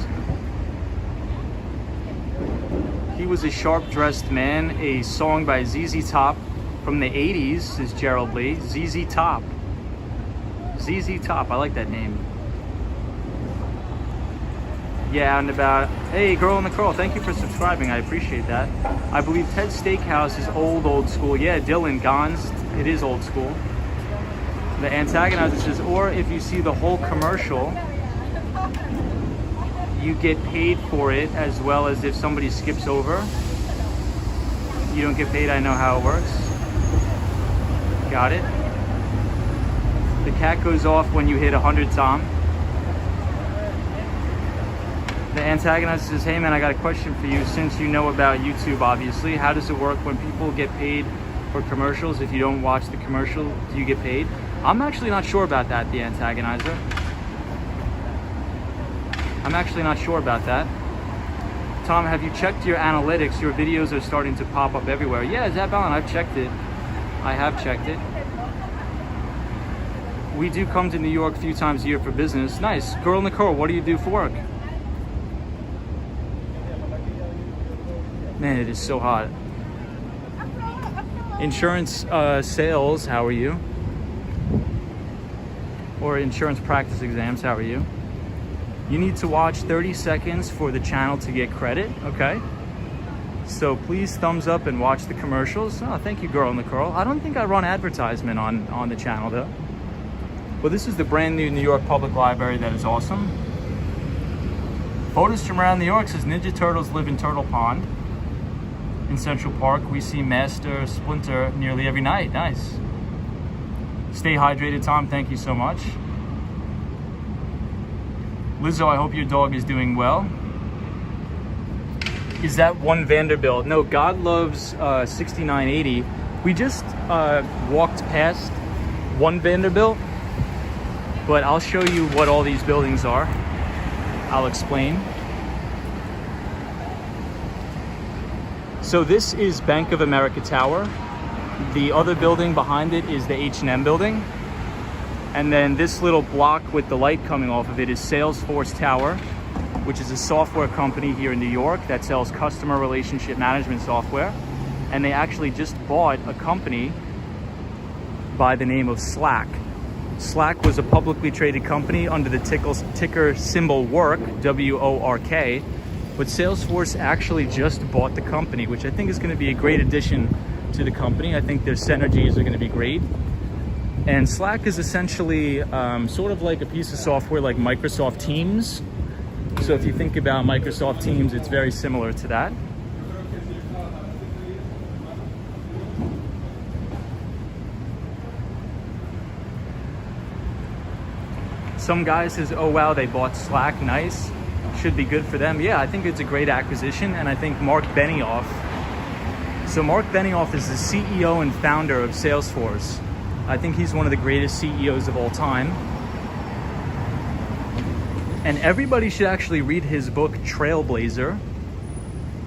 He was a sharp-dressed man, a song by ZZ Top from the 80s, says Gerald Lee. ZZ Top. ZZ Top, I like that name. Yeah, and about, hey, Girl in the Curl, thank you for subscribing, I appreciate that. I believe Ted's Steakhouse is old school. Yeah, Dylan, Gons, it is old school. The antagonizer says, or if you see the whole commercial, you get paid for it, as well as if somebody skips over. You don't get paid, I know how it works. Got it. The cat goes off when you hit 100, Tom. The antagonizer says, hey man, I got a question for you. Since you know about YouTube, obviously, how does it work when people get paid for commercials? If you don't watch the commercial, do you get paid? I'm actually not sure about that, the antagonizer. I'm actually not sure about that. Tom, have you checked your analytics? Your videos are starting to pop up everywhere. Yeah, Zap Allen, I've checked it. I have checked it. We do come to New York a few times a year for business. Nice. Girl in the Curl, what do you do for work? Man, it is so hot. Insurance sales, how are you? Or insurance practice exams, how are you? You need to watch 30 seconds for the channel to get credit, okay? So please thumbs up and watch the commercials. Oh, thank you, Girl in the Curl. I don't think I run advertisement on the channel though. Well, this is the brand new New York Public Library. That is awesome. Photos from around New York says Ninja Turtles live in Turtle Pond. In Central Park, we see Master Splinter nearly every night. Nice. Stay hydrated, Tom. Thank you so much. Lizzo, I hope your dog is doing well. Is that one Vanderbilt? No, God loves 6980. We just walked past one Vanderbilt, but I'll show you what all these buildings are. I'll explain. So this is Bank of America Tower. The other building behind it is the H&M building. And then this little block with the light coming off of it is Salesforce Tower, which is a software company here in New York that sells customer relationship management software. And they actually just bought a company by the name of Slack. Slack was a publicly traded company under the ticker symbol WORK, W-O-R-K. But Salesforce actually just bought the company, which I think is going to be a great addition to the company. I think their synergies are going to be great. And Slack is essentially sort of like a piece of software like Microsoft Teams. So if you think about Microsoft Teams, it's very similar to that. Some guy says, oh wow, they bought Slack, nice. Should be good for them. Yeah, I think it's a great acquisition. And I think Mark Benioff. So Mark Benioff is the CEO and founder of Salesforce. I think he's one of the greatest CEOs of all time. And everybody should actually read his book, Trailblazer.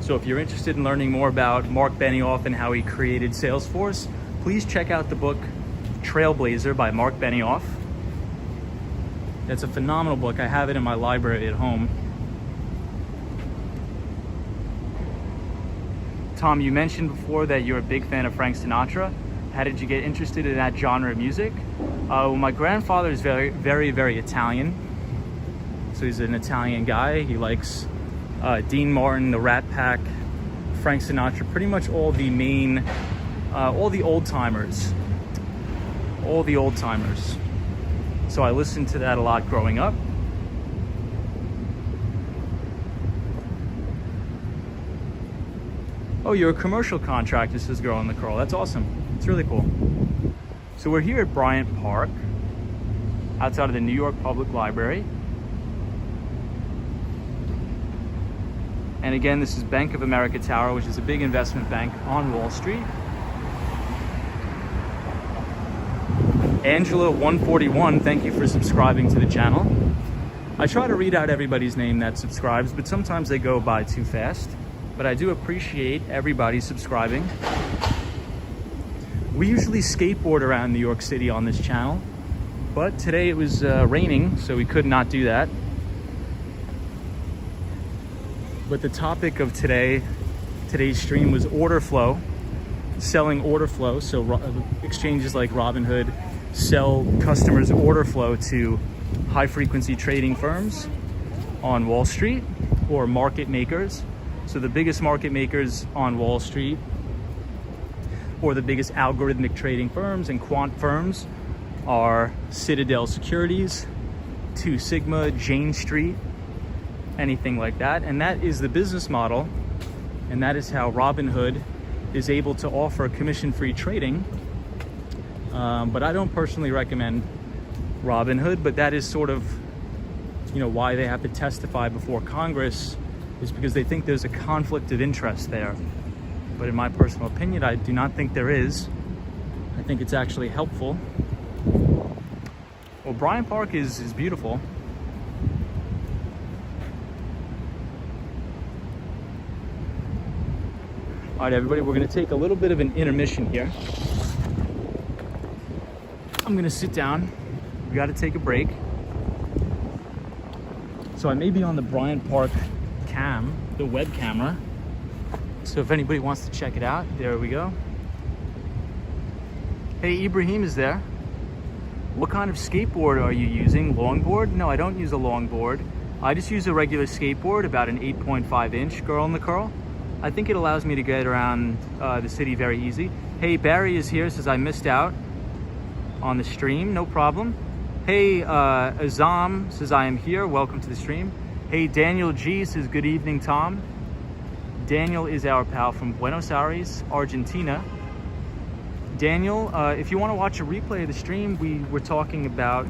So if you're interested in learning more about Mark Benioff and how he created Salesforce, please check out the book, Trailblazer by Mark Benioff. That's a phenomenal book. I have it in my library at home. Tom, you mentioned before that you're a big fan of Frank Sinatra. How did you get interested in that genre of music? Well, my grandfather is very, very, very Italian. So he's an Italian guy. He likes Dean Martin, the Rat Pack, Frank Sinatra, pretty much all the main, all the old timers. All the old timers. So I listened to that a lot growing up. Oh, you're a commercial contractor, says Girl in the Curl. That's awesome. It's really cool. So we're here at Bryant Park, outside of the New York Public Library. And again, this is Bank of America Tower, which is a big investment bank on Wall Street. Angela 141, thank you for subscribing to the channel. I try to read out everybody's name that subscribes, but sometimes they go by too fast. But I do appreciate everybody subscribing. We usually skateboard around New York City on this channel, but today it was raining, so we could not do that. But the topic of today's stream was order flow, selling order flow. So exchanges like Robinhood sell customers' order flow to high frequency trading firms on Wall Street or market makers. So the biggest market makers on Wall Street or the biggest algorithmic trading firms and quant firms are Citadel Securities, Two Sigma, Jane Street, anything like that. And that is the business model. And that is how Robinhood is able to offer commission-free trading. But I don't personally recommend Robinhood, but that is sort of, you know, why they have to testify before Congress, is because they think there's a conflict of interest there. But in my personal opinion, I do not think there is. I think it's actually helpful. Well, Bryant Park is beautiful. All right, everybody, we're gonna take a little bit of an intermission here. I'm gonna sit down. We gotta take a break. So I may be on the Bryant Park cam, the web camera. So if anybody wants to check it out, there we go. Hey, Ibrahim is there. What kind of skateboard are you using? Longboard? No, I don't use a longboard. I just use a regular skateboard, about an 8.5 inch Girl in the Curl. I think it allows me to get around the city very easy. Hey, Barry is here, says I missed out on the stream. No problem. Hey, Azam says, I am here. Welcome to the stream. Hey, Daniel G says, good evening, Tom. Daniel is our pal from Buenos Aires, Argentina. Daniel, if you want to watch a replay of the stream, we were talking about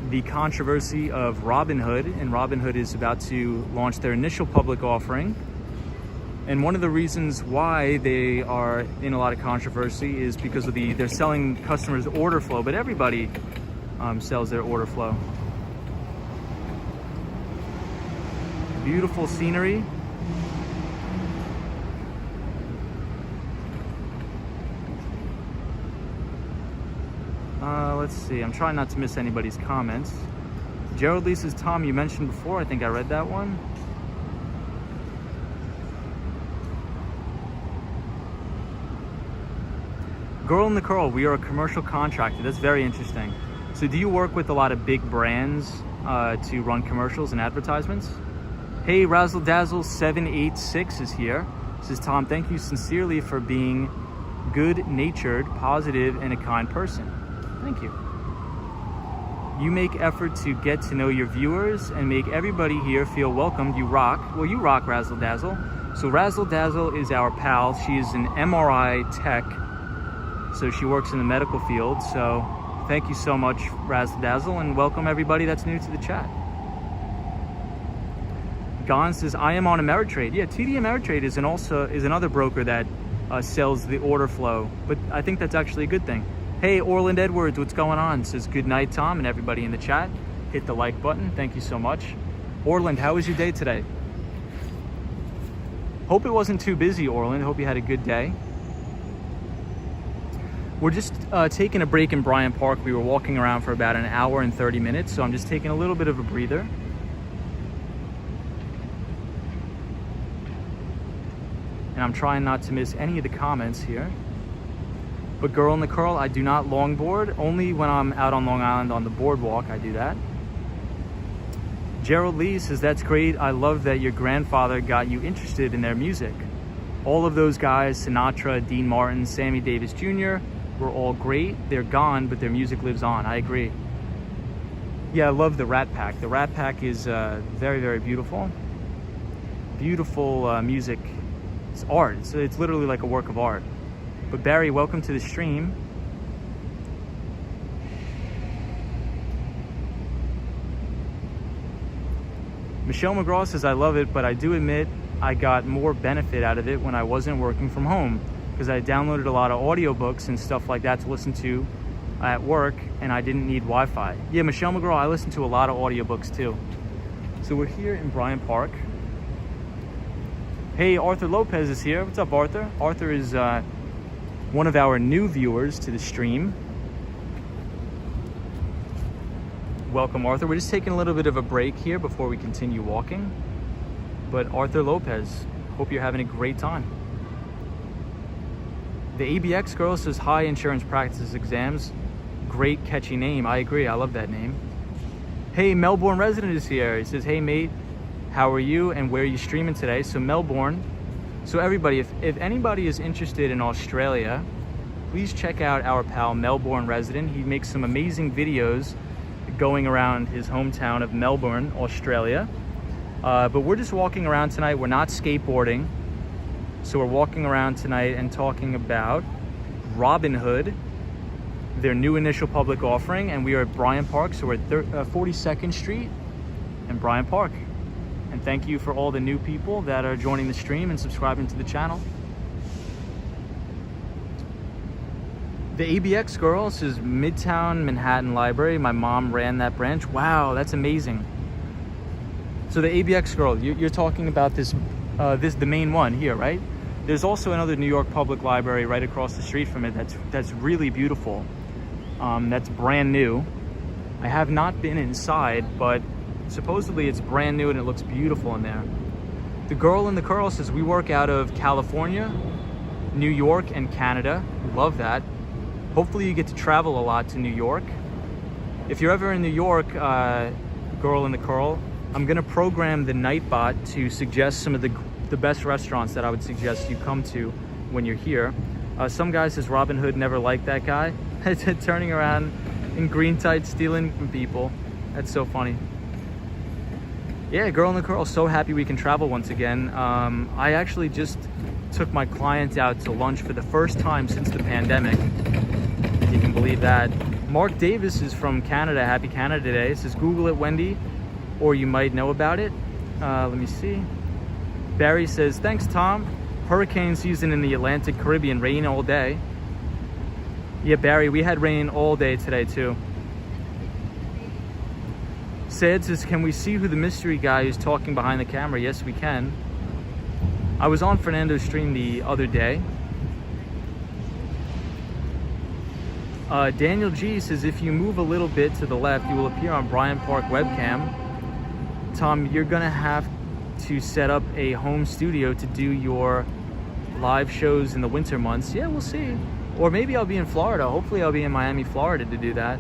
the controversy of Robinhood, and Robinhood is about to launch their initial public offering. And one of the reasons why they are in a lot of controversy is because of they're selling customers order flow, but everybody sells their order flow. Beautiful scenery. Let's see, I'm trying not to miss anybody's comments. Gerald Lee says, Tom, you mentioned before, I think I read that one. Girl in the Curl, we are a commercial contractor. That's very interesting. So do you work with a lot of big brands to run commercials and advertisements? Hey, Razzle Dazzle 786 is here. Says, Tom, thank you sincerely for being good-natured, positive, and a kind person. Thank you. You make effort to get to know your viewers and make everybody here feel welcomed. You rock. Well, you rock, Razzle Dazzle. So Razzle Dazzle is our pal. She is an MRI tech. So she works in the medical field. So thank you so much, Razzle Dazzle, and welcome everybody that's new to the chat. Gon says, I am on Ameritrade. Yeah, TD Ameritrade is another broker that sells the order flow, but I think that's actually a good thing. Hey, Orland Edwards, what's going on? Says, good night, Tom, and everybody in the chat. Hit the like button. Thank you so much. Orland, how was your day today? Hope it wasn't too busy, Orland. Hope you had a good day. We're just taking a break in Bryant Park. We were walking around for about an hour and 30 minutes, so I'm just taking a little bit of a breather. And I'm trying not to miss any of the comments here. But Girl in the Curl, I do not longboard. Only when I'm out on Long Island on the boardwalk, I do that. Gerald Lee says, that's great. I love that your grandfather got you interested in their music. All of those guys, Sinatra, Dean Martin, Sammy Davis Jr., were all great. They're gone, but their music lives on. I agree. Yeah, I love the Rat Pack. The Rat Pack is very, very beautiful. Beautiful music. It's art. It's literally like a work of art. But Barry, welcome to the stream. Michelle McGraw says, I love it, but I do admit I got more benefit out of it when I wasn't working from home, because I downloaded a lot of audiobooks and stuff like that to listen to at work, and I didn't need Wi-Fi. Yeah, Michelle McGraw, I listen to a lot of audiobooks too. So we're here in Bryant Park. Hey, Arthur Lopez is here. What's up, Arthur? Arthur is one of our new viewers to the stream. Welcome, Arthur. We're just taking a little bit of a break here before we continue walking. But Arthur Lopez, hope you're having a great time. The ABX girl says, hi, insurance practices exams. Great catchy name. I agree. I love that name. Hey, Melbourne resident is here. He says, hey, mate, how are you and where are you streaming today? So Melbourne. So everybody, if anybody is interested in Australia, please check out our pal Melbourne resident. He makes some amazing videos going around his hometown of Melbourne, Australia. But we're just walking around tonight. We're not skateboarding. So we're walking around tonight and talking about Robinhood, their new initial public offering. And we are at Bryant Park. So we're at 42nd Street and Bryant Park. And thank you for all the new people that are joining the stream and subscribing to the channel. The ABX girl says, Midtown Manhattan Library. My mom ran that branch. Wow, that's amazing. So the ABX girl, you're talking about this the main one here, right? There's also another New York Public Library right across the street from it that's really beautiful. That's brand new. I have not been inside, but supposedly it's brand new and it looks beautiful in there. The Girl in the Curl says, we work out of California, New York, and Canada. Love that. Hopefully you get to travel a lot to New York. If you're ever in New York, Girl in the Curl, I'm gonna program the Nightbot to suggest some of the best restaurants that I would suggest you come to when you're here. Some guy says Robinhood never liked that guy. Turning around in green tights stealing from people. That's so funny. Yeah, Girl in the Curl, so happy we can travel once again. I actually just took my client out to lunch for the first time since the pandemic. If you can believe that. Mark Davis is from Canada. Happy Canada Day. It says, Google it, Wendy, or you might know about it. Let me see. Barry says, thanks, Tom. Hurricane season in the Atlantic Caribbean, rain all day. Yeah, Barry, we had rain all day today too. Sad says, can we see who the mystery guy is talking behind the camera? Yes, we can. I was on Fernando's stream the other day. Daniel G says, if you move a little bit to the left, you will appear on Bryant Park webcam. Tom, you're gonna have to set up a home studio to do your live shows in the winter months. Yeah, we'll see. Or maybe I'll be in Florida. Hopefully I'll be in Miami, Florida to do that.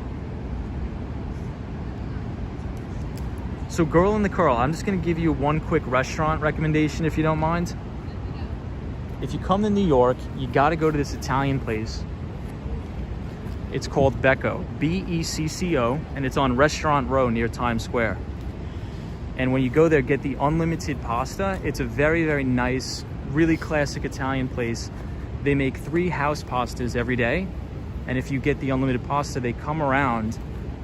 So Girl in the Curl, I'm just gonna give you one quick restaurant recommendation if you don't mind. If you come to New York, you gotta go to this Italian place. It's called Becco, B-E-C-C-O, and it's on Restaurant Row near Times Square. And when you go there, get the unlimited pasta. It's a very, very nice, really classic Italian place. They make 3 house pastas every day. And if you get the unlimited pasta, they come around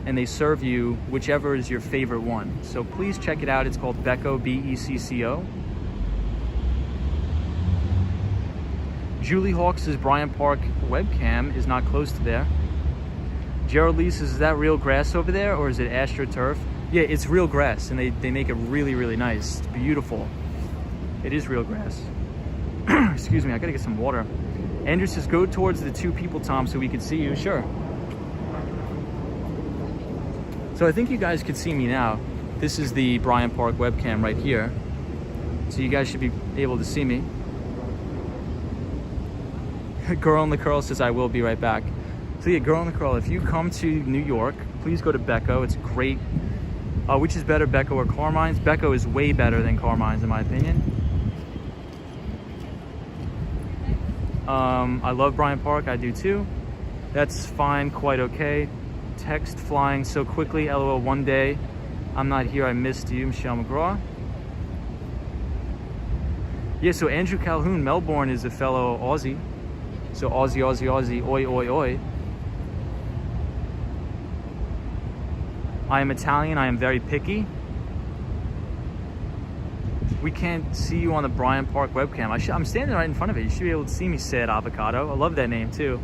and they serve you whichever is your favorite one. So please check it out. It's called Becco, B-E-C-C-O. Julie Hawks says Bryant Park webcam is not close to there. Gerald Lee says, is that real grass over there or is it AstroTurf? Yeah, it's real grass and they make it really, really nice. It's beautiful. It is real grass. Excuse me, I gotta get some water. Andrew says, go towards the 2 people, Tom, so we can see you. Sure. So I think you guys could see me now. This is the Bryant Park webcam right here. So you guys should be able to see me. Girl in the Curl says, I will be right back. So yeah, Girl in the Curl, if you come to New York, please go to Becco. It's great. Which is better, Becco or Carmine's? Becco is way better than Carmine's in my opinion. I love Bryant Park, I do too. That's fine, quite okay. Text flying so quickly, LOL, one day. I'm not here, I missed you, Michelle McGraw. Yeah, so Andrew Calhoun, Melbourne is a fellow Aussie. So Aussie, Aussie, Aussie, oi, oi, oi. I am Italian, I am very picky. We can't see you on the Bryant Park webcam. I'm standing right in front of it. You should be able to see me, Sad Avocado. I love that name too.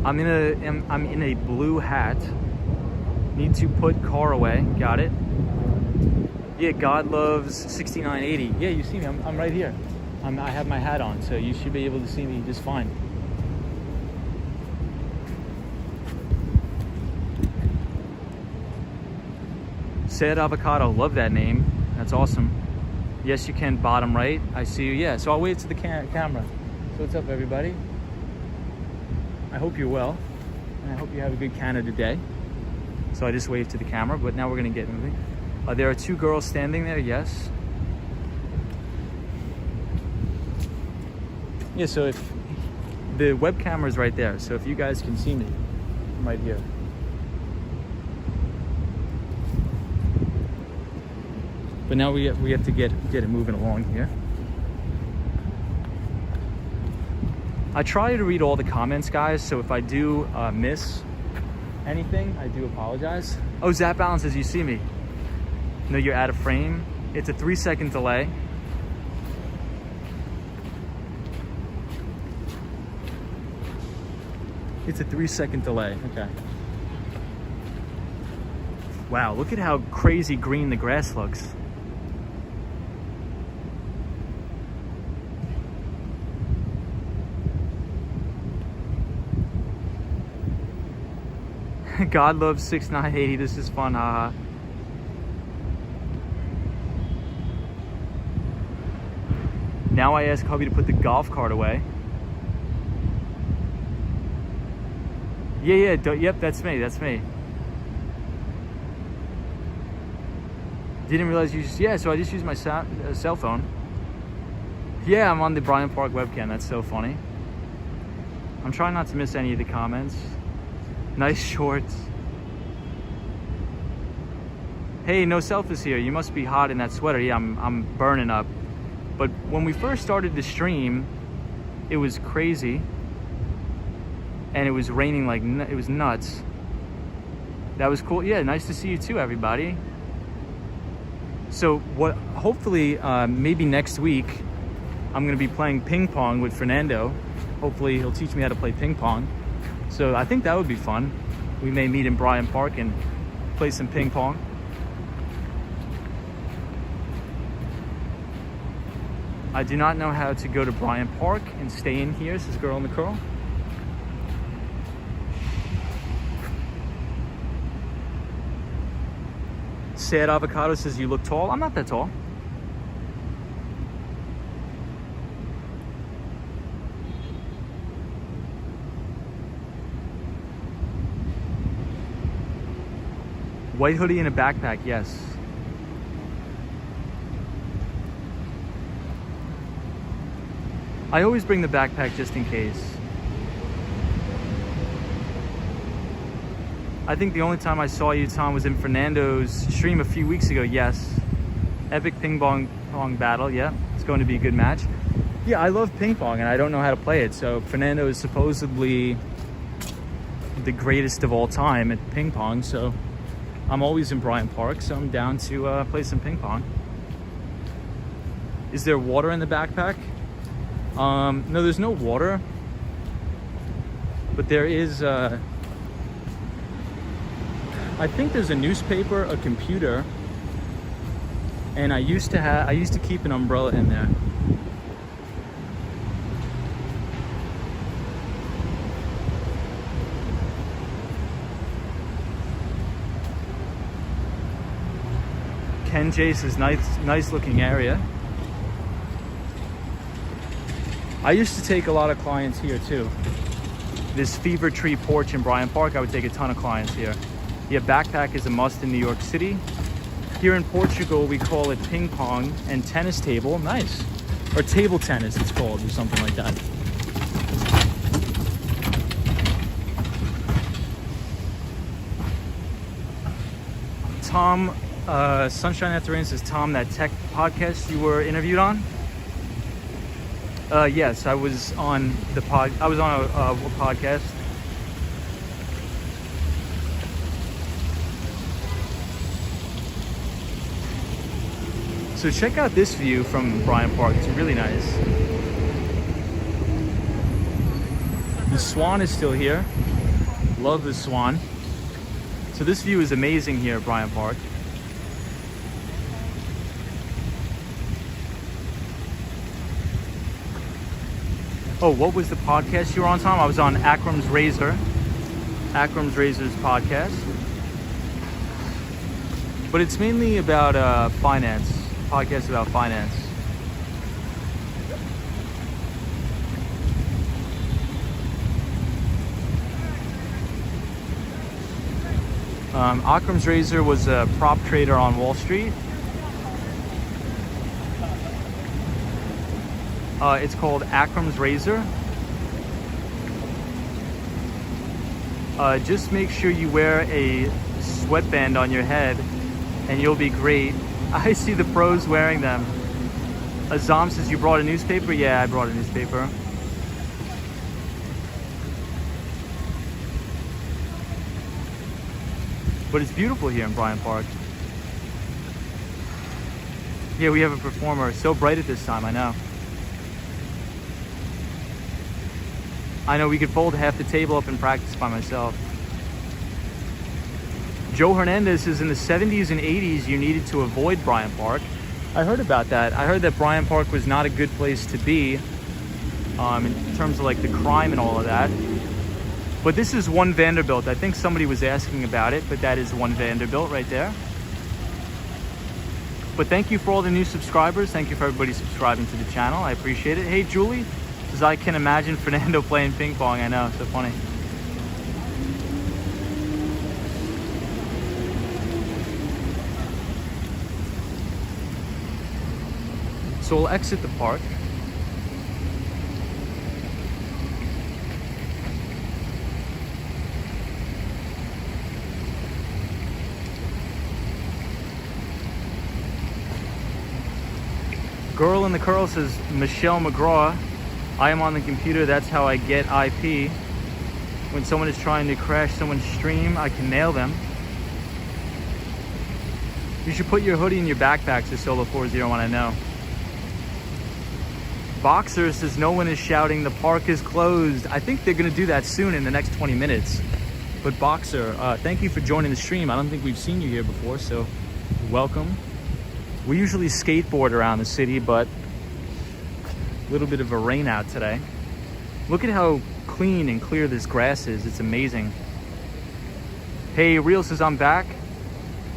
I'm in a blue hat. Need to put car away. Got it. Yeah, God loves 6980. Yeah, you see me. I'm right here. I have my hat on, so you should be able to see me just fine. Sad Avocado, love that name. That's awesome. Yes, you can, bottom right. I see you. Yeah, so I'll wave to the camera. So what's up, everybody? I hope you're well, and I hope you have a good Canada day. So I just waved to the camera, but now we're gonna get moving. There are 2 girls standing there, yes. Yeah, so if the web camera is right there, so if you guys can see me, I'm right here. But now we have to get it moving along here. I try to read all the comments, guys, so if I do miss anything, I do apologize. Oh, Zap Balance says, you see me. No, you're out of frame. It's a 3-second delay. It's a 3-second delay, okay. Wow, look at how crazy green the grass looks. God loves 6980. This is fun, haha. Now I ask hubby to put the golf cart away. Yeah, yep, that's me, that's me. Didn't realize you just, yeah, so I just used my cell phone. Yeah, I'm on the Bryant Park webcam, that's so funny. I'm trying not to miss any of the comments. Nice shorts. Hey, no selfies here. You must be hot in that sweater. Yeah, I'm burning up. But when we first started the stream, it was crazy. And it was raining like, it was nuts. That was cool. Yeah, nice to see you too, everybody. So what, hopefully, maybe next week, I'm gonna be playing ping pong with Fernando. Hopefully he'll teach me how to play ping pong. So I think that would be fun. We may meet in Bryant Park and play some ping pong. I do not know how to go to Bryant Park and stay in here, says Girl in the Curl. Sad Avocado says you look tall. I'm not that tall. White hoodie and a backpack, yes. I always bring the backpack just in case. I think the only time I saw you, Tom, was in Fernando's stream a few weeks ago, yes. Epic ping pong battle, yeah. It's going to be a good match. Yeah, I love ping pong and I don't know how to play it. So Fernando is supposedly the greatest of all time at ping pong. So I'm always in Bryant Park, so I'm down to play some ping pong. Is there water in the backpack? No, there's no water. But there is, I think there's a newspaper, a computer, and I used to keep an umbrella in there. Ken Jace is nice looking area. I used to take a lot of clients here too. This Fever Tree porch in Bryant Park, I would take a ton of clients here. Yeah, backpack is a must in New York City. Here in Portugal, we call it ping pong and tennis table. Nice. Or table tennis, it's called, or something like that. Tom, Sunshine After Rain says, Tom, that tech podcast you were interviewed on? Yes, I was on a podcast. So check out this view from Bryant Park. It's really nice. The swan is still here. Love the swan. So this view is amazing here at Bryant Park. Oh, what was the podcast you were on, Tom? I was on Akram's Razor's podcast. But it's mainly about finance. Podcast about finance. Akram's Razor was a prop trader on Wall Street. It's called Akram's Razor. Just make sure you wear a sweatband on your head and you'll be great. I see the pros wearing them. Azam says, you brought a newspaper? Yeah, I brought a newspaper. But it's beautiful here in Bryant Park. Yeah, we have a performer. So bright at this time, I know. I know, we could fold half the table up and practice by myself. Joe Hernandez says in the 70s and 80s, you needed to avoid Bryant Park. I heard about that. I heard that Bryant Park was not a good place to be in terms of like the crime and all of that. But this is One Vanderbilt. I think somebody was asking about it, but that is One Vanderbilt right there. But thank you for all the new subscribers. Thank you for everybody subscribing to the channel. I appreciate it. Hey, Julie says, I can imagine Fernando playing ping pong. I know, so funny. So we'll exit the park. Girl in the Curl says, Michelle McGraw, I am on the computer, that's how I get IP. When someone is trying to crash someone's stream, I can nail them. You should put your hoodie in your backpack, says Solo401, I know. Boxer says, no one is shouting, the park is closed. I think they're gonna do that soon in the next 20 minutes. But Boxer, thank you for joining the stream. I don't think we've seen you here before, so welcome. We usually skateboard around the city, but a little bit of a rain out today. Look at how clean and clear this grass is. It's amazing. Hey, Real says, I'm back.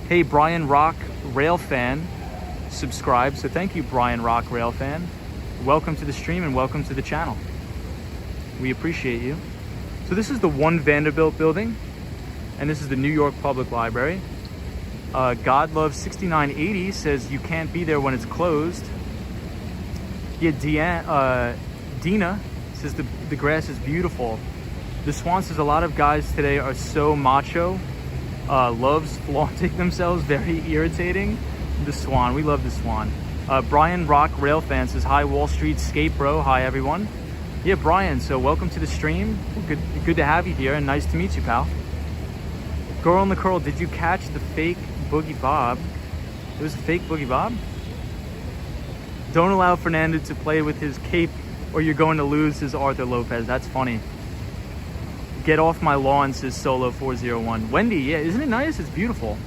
Hey, Brian Rock Rail Fan subscribe. So thank you, Brian Rock Rail Fan. Welcome to the stream and welcome to the channel. We appreciate you. So this is the One Vanderbilt building, and this is the New York Public Library. God Love 6980 says you can't be there when it's closed. Yeah, Dina says the grass is beautiful. The Swan says a lot of guys today are so macho, loves flaunting themselves, very irritating. The Swan, we love the Swan. Brian Rock Rail Fan says, hi Wall Street Skate Bro, hi everyone. Yeah, Brian, so welcome to the stream. Good to have you here and nice to meet you, pal. Girl in the Curl, did you catch the fake Boogie Bob? It was a fake Boogie Bob? Don't allow Fernando to play with his cape or you're going to lose, says Arthur Lopez. That's funny. Get off my lawn, says Solo401. Wendy, yeah, isn't it nice? It's beautiful.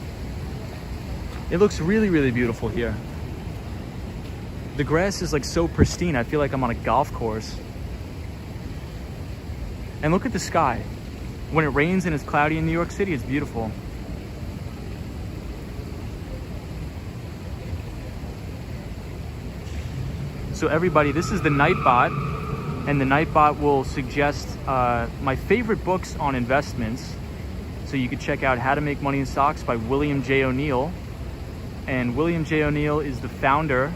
It looks really, really beautiful here. The grass is like so pristine. I feel like I'm on a golf course. And look at the sky. When it rains and it's cloudy in New York City, it's beautiful. So everybody, this is the Nightbot, and the Nightbot will suggest my favorite books on investments. So you could check out How to Make Money in Stocks by William J. O'Neill. And William J. O'Neill is the founder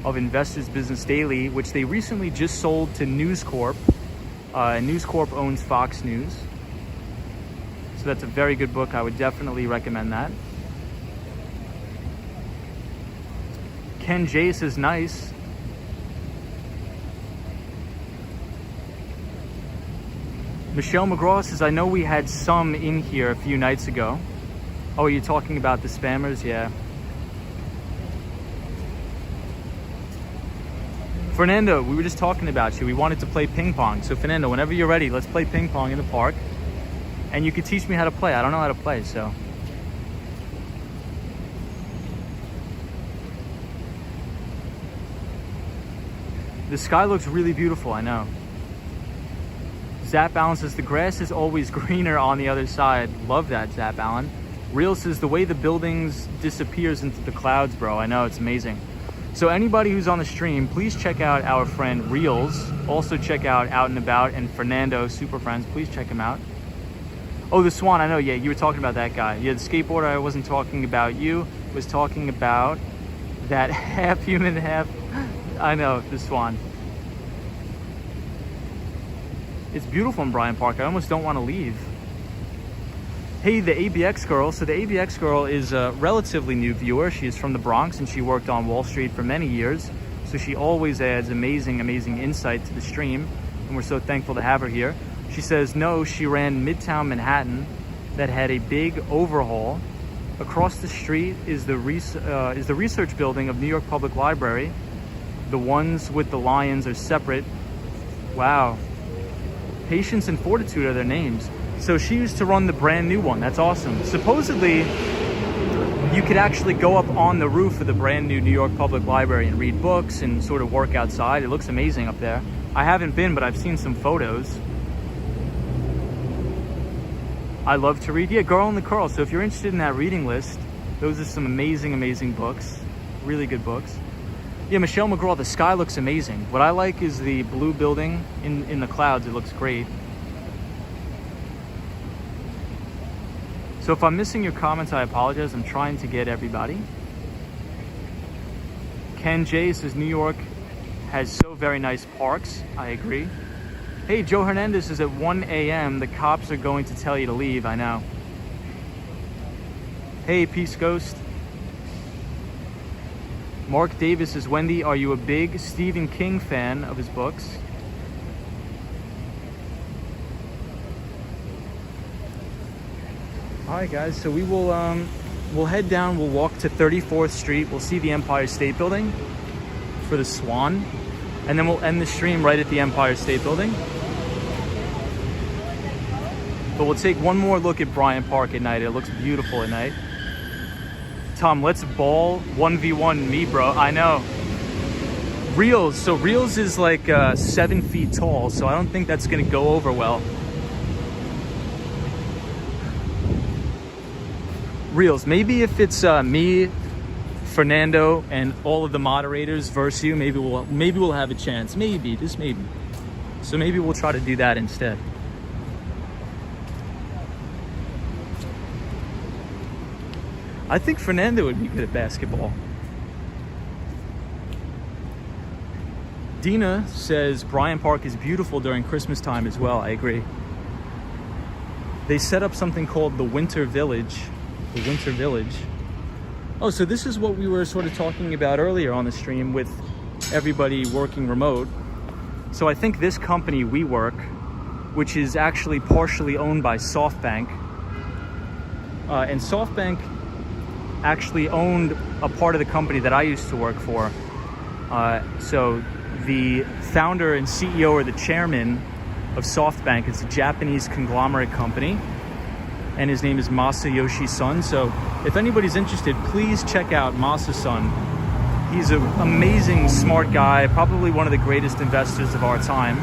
of Investors Business Daily, which they recently just sold to News Corp. News Corp owns Fox News. So that's a very good book. I would definitely recommend that. Ken J says, nice. Michelle McGraw says, I know we had some in here a few nights ago. Oh, you're talking about the spammers? Yeah. Fernando, we were just talking about you. We wanted to play ping pong. So Fernando, whenever you're ready, let's play ping pong in the park. And you could teach me how to play. I don't know how to play, so. The sky looks really beautiful, I know. Zap Allen says, the grass is always greener on the other side. Love that, Zap Allen. Real says, the way the buildings disappears into the clouds, bro. I know, it's amazing. So anybody who's on the stream, please check out our friend Reels. Also check out Out and About and Fernando, super friends. Please check him out. Oh, the Swan, I know, yeah, you were talking about that guy. Yeah, the skateboarder, I wasn't talking about you. I was talking about that half human, half... I know, the Swan. It's beautiful in Bryant Park. I almost don't want to leave. Hey, the ABX Girl. So the ABX Girl is a relatively new viewer. She is from the Bronx and she worked on Wall Street for many years. So she always adds amazing insight to the stream. And we're so thankful to have her here. She says, no, she ran Midtown Manhattan that had a big overhaul. Across the street is the research building of New York Public Library. The ones with the lions are separate. Wow. Patience and Fortitude are their names. So she used to run the brand new one. That's awesome. Supposedly, you could actually go up on the roof of the brand new New York Public Library and read books and sort of work outside. It looks amazing up there. I haven't been, but I've seen some photos. I love to read. Yeah, Girl in the Curl. So if you're interested in that reading list, those are some amazing books. Really good books. Yeah, Michelle McGraw, the sky looks amazing. What I like is the blue building in the clouds. It looks great. So if I'm missing your comments, I apologize. I'm trying to get everybody. Ken J says New York has so very nice parks. I agree. Hey, Joe Hernandez says at 1 a.m. the cops are going to tell you to leave. I know. Hey, Peace Ghost. Mark Davis is, Wendy, are you a big Stephen King fan of his books? All right, guys, so we will we'll head down, we'll walk to 34th Street, we'll see the Empire State Building for the Swan, and then we'll end the stream right at the Empire State Building. But we'll take one more look at Bryant Park at night. It looks beautiful at night. Tom, let's ball 1v1 me, bro. I know. Reels, so Reels is like 7 feet tall, so I don't think that's gonna go over well. Reels, maybe if it's me, Fernando, and all of the moderators versus you, maybe we'll have a chance. Maybe, just maybe. So maybe we'll try to do that instead. I think Fernando would be good at basketball. Dina says Bryant Park is beautiful during Christmas time as well. I agree. They set up something called the Winter Village. The Winter Village. Oh, so this is what we were sort of talking about earlier on the stream with everybody working remote. So I think this company, WeWork, which is actually partially owned by SoftBank, and SoftBank actually owned a part of the company that I used to work for. So the founder and CEO, or the chairman of SoftBank, it's a Japanese conglomerate company, and his name is Masayoshi Son. So if anybody's interested, please check out Masa-san. He's an amazing, smart guy, probably one of the greatest investors of our time.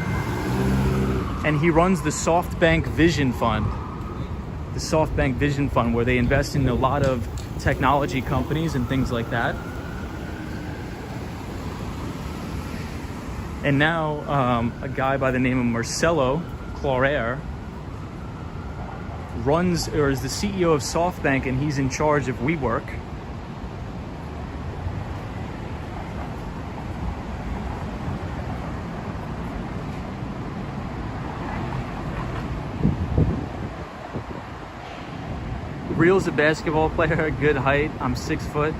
And he runs the SoftBank Vision Fund. The SoftBank Vision Fund, where they invest in a lot of technology companies and things like that. And now a guy by the name of Marcelo Claure runs, or is the CEO of SoftBank, and he's in charge of WeWork. Real's a basketball player, good height. I'm 6 foot.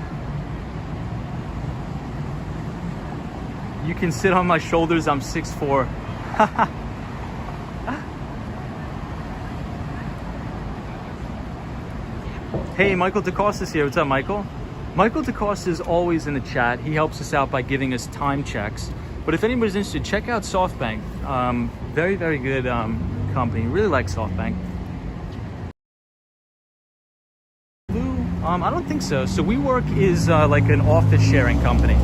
You can sit on my shoulders, I'm 6'4". Hey, Michael DeCosta's here. What's up, Michael? Michael DeCosta is always in the chat. He helps us out by giving us time checks. But if anybody's interested, check out SoftBank. Very, very good company. Really like SoftBank. I don't think so. So WeWork is like an office sharing company.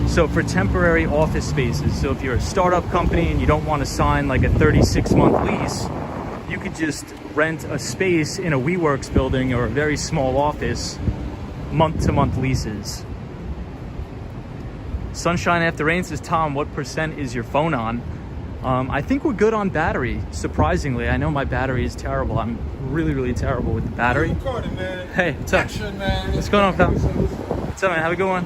So for temporary office spaces. So if you're a startup company and you don't want to sign like a 36-month lease, you could just rent a space in a WeWorks building or a very small office, month-to-month leases. Sunshine After Rain says, Tom, what % is your phone on? I think we're good on battery, surprisingly. I know my battery is terrible. I'm really, really terrible with the battery. Recording, man. Hey, what's up? Action, man. What's going on, pal? What's up, man? Have a good one.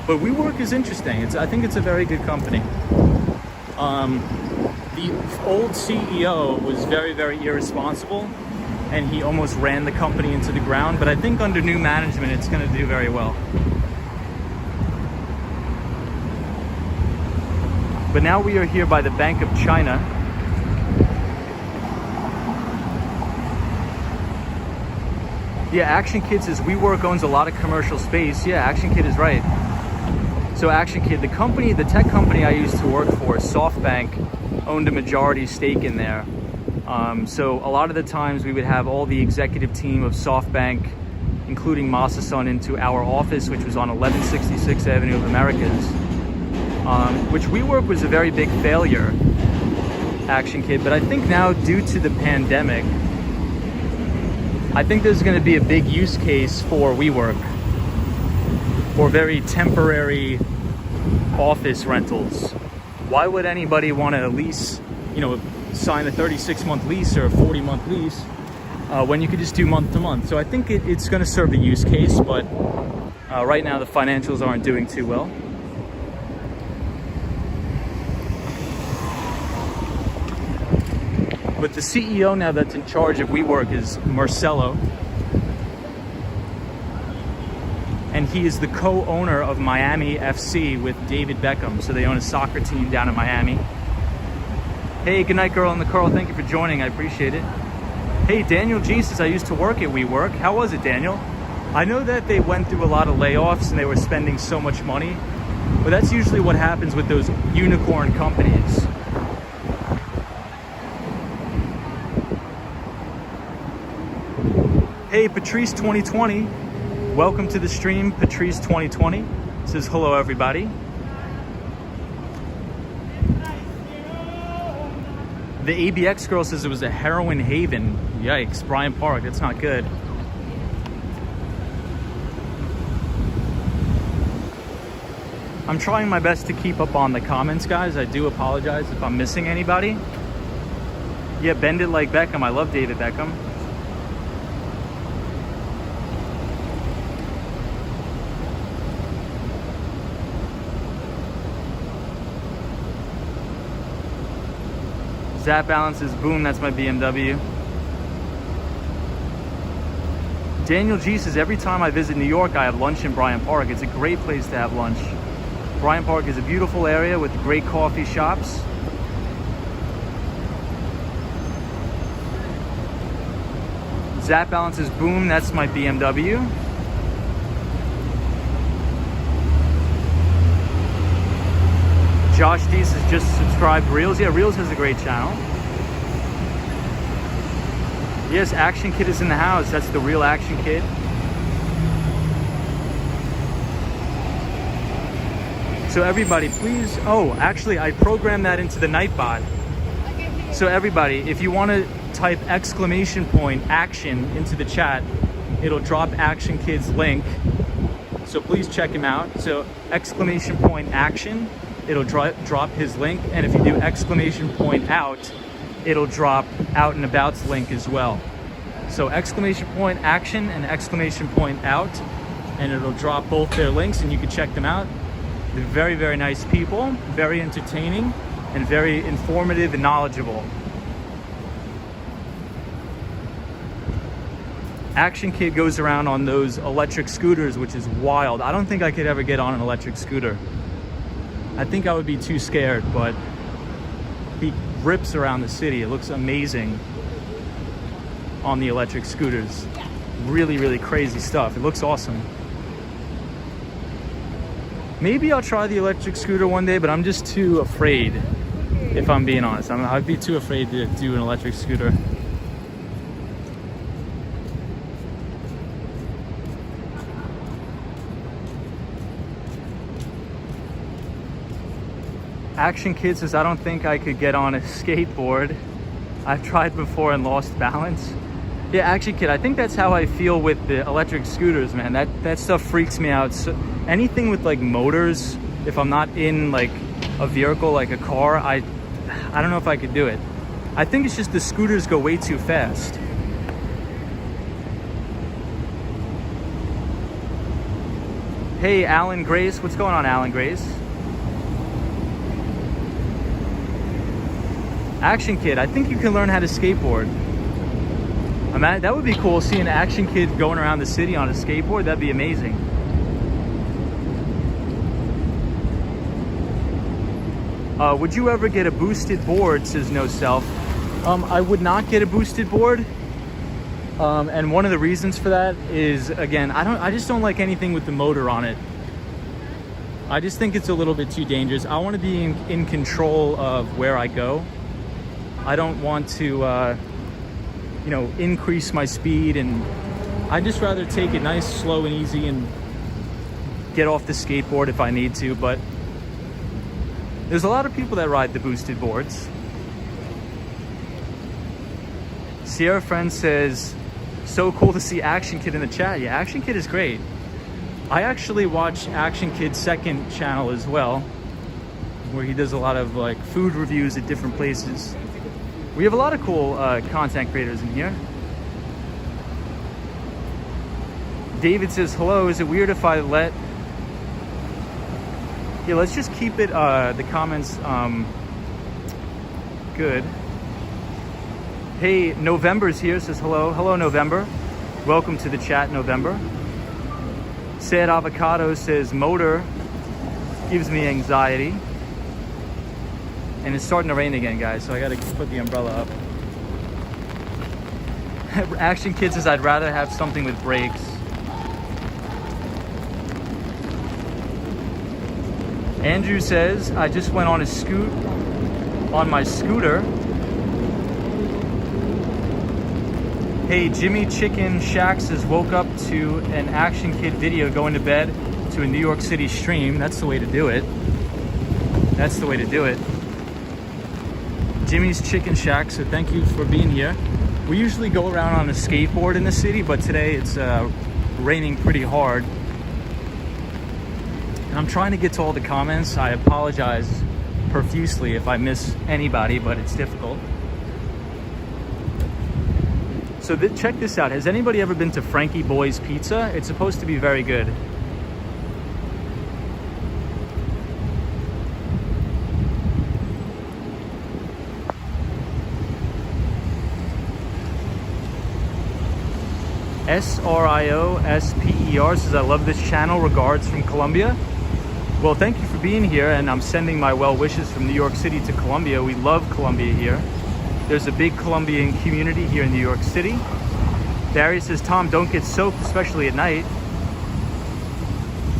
But WeWork is interesting. I think it's a very good company. The old CEO was very, very irresponsible, and he almost ran the company into the ground. But I think under new management, it's going to do very well. But now we are here by the Bank of China. Yeah, Action Kid says WeWork owns a lot of commercial space. Yeah, Action Kid is right. So Action Kid, the company, the tech company I used to work for, SoftBank, owned a majority stake in there. So a lot of the times we would have all the executive team of SoftBank, including Masa-san, into our office, which was on 1166 Avenue of Americas, which WeWork was a very big failure, Action Kid. But I think now, due to the pandemic, I think there's going to be a big use case for WeWork, for very temporary office rentals. Why would anybody want to lease, sign a 36-month lease or a 40-month lease when you could just do month to month? So I think it's going to serve a use case, but right now the financials aren't doing too well. But the CEO now that's in charge of WeWork is Marcelo. and he is the co-owner of Miami FC with David Beckham. So they own a soccer team down in Miami. Hey, good night, girl in the curl. Thank you for joining. I appreciate it. Hey, Daniel G says, I used to work at WeWork. How was it, Daniel? I know that they went through a lot of layoffs and they were spending so much money, but that's usually what happens with those unicorn companies. Hey, Patrice 2020. Welcome to the stream, Patrice 2020. Says hello, everybody. The ABX girl says it was a heroin haven. Yikes, Bryant Park, that's not good. I'm trying my best to keep up on the comments, guys. I do apologize if I'm missing anybody. Yeah, bend it like Beckham. I love David Beckham. Zap balances, boom, that's my BMW. Daniel G says, every time I visit New York, I have lunch in Bryant Park. It's a great place to have lunch. Bryant Park is a beautiful area with great coffee shops. Zap balances, boom, that's my BMW. Josh D says, just subscribe to Reels. Yeah, Reels has a great channel. Yes, Action Kid is in the house. That's the real Action Kid. So everybody, please. Oh, actually, I programmed that into the Nightbot. So everybody, if you want to type exclamation point action into the chat, it'll drop Action Kid's link. So please check him out. So exclamation point action. It'll drop his link, and if you do exclamation point out, it'll drop Out and About's link as well. So exclamation point action and exclamation point out, and it'll drop both their links, and you can check them out. They're very, very nice people, very entertaining, and very informative and knowledgeable. Action Kid goes around on those electric scooters, which is wild. I don't think I could ever get on an electric scooter. I think I would be too scared, but he rips around the city. It looks amazing on the electric scooters. Really, really crazy stuff. It looks awesome. Maybe I'll try the electric scooter one day, but I'm just too afraid, if I'm being honest. I'd be too afraid to do an electric scooter. Action Kid says, I don't think I could get on a skateboard. I've tried before and lost balance. Yeah, Action Kid, I think that's how I feel with the electric scooters, man. That stuff freaks me out. So anything with like motors, if I'm not in like a vehicle like a car, I don't know if I could do it. I think it's just the scooters go way too fast. Hey, Alan Grace. What's going on, Alan Grace? Action Kid, I think you can learn how to skateboard. That would be cool, seeing an Action Kid going around the city on a skateboard. That'd be amazing. Would you ever get a boosted board, says No Self. I would not get a boosted board. And one of the reasons for that is, again, I just don't like anything with the motor on it. I just think it's a little bit too dangerous. I want to be in control of where I go. I don't want to, increase my speed, and I'd just rather take it nice, slow, and easy and get off the skateboard if I need to. But there's a lot of people that ride the boosted boards. Sierra Friend says, so cool to see Action Kid in the chat. Yeah, Action Kid is great. I actually watch Action Kid's second channel as well, where he does a lot of like food reviews at different places. We have a lot of cool content creators in here. David says, hello, is it weird if I let... Yeah, let's just keep it, the comments, good. Hey, November's here, says hello. Hello, November. Welcome to the chat, November. Sad Avocado says motor gives me anxiety. And it's starting to rain again, guys, so I gotta put the umbrella up. Action Kid says I'd rather have something with brakes. Andrew says I just went on my scooter. Hey, Jimmy Chicken Shack says woke up to an Action Kid video going to bed to a New York City stream. That's the way to do it. That's the way to do it. Jimmy's Chicken Shack, so thank you for being here. We usually go around on a skateboard in the city, but today it's raining pretty hard. And I'm trying to get to all the comments. I apologize profusely if I miss anybody, but it's difficult. So check this out. Has anybody ever been to Frankie Boy's Pizza? It's supposed to be very good. SRIOSPER says I love this channel, regards from Colombia. Well, thank you for being here, and I'm sending my well wishes from New York City to Colombia. We love Colombia here. There's a big Colombian community here in New York City. Barry says, Tom, don't get soaked, especially at night.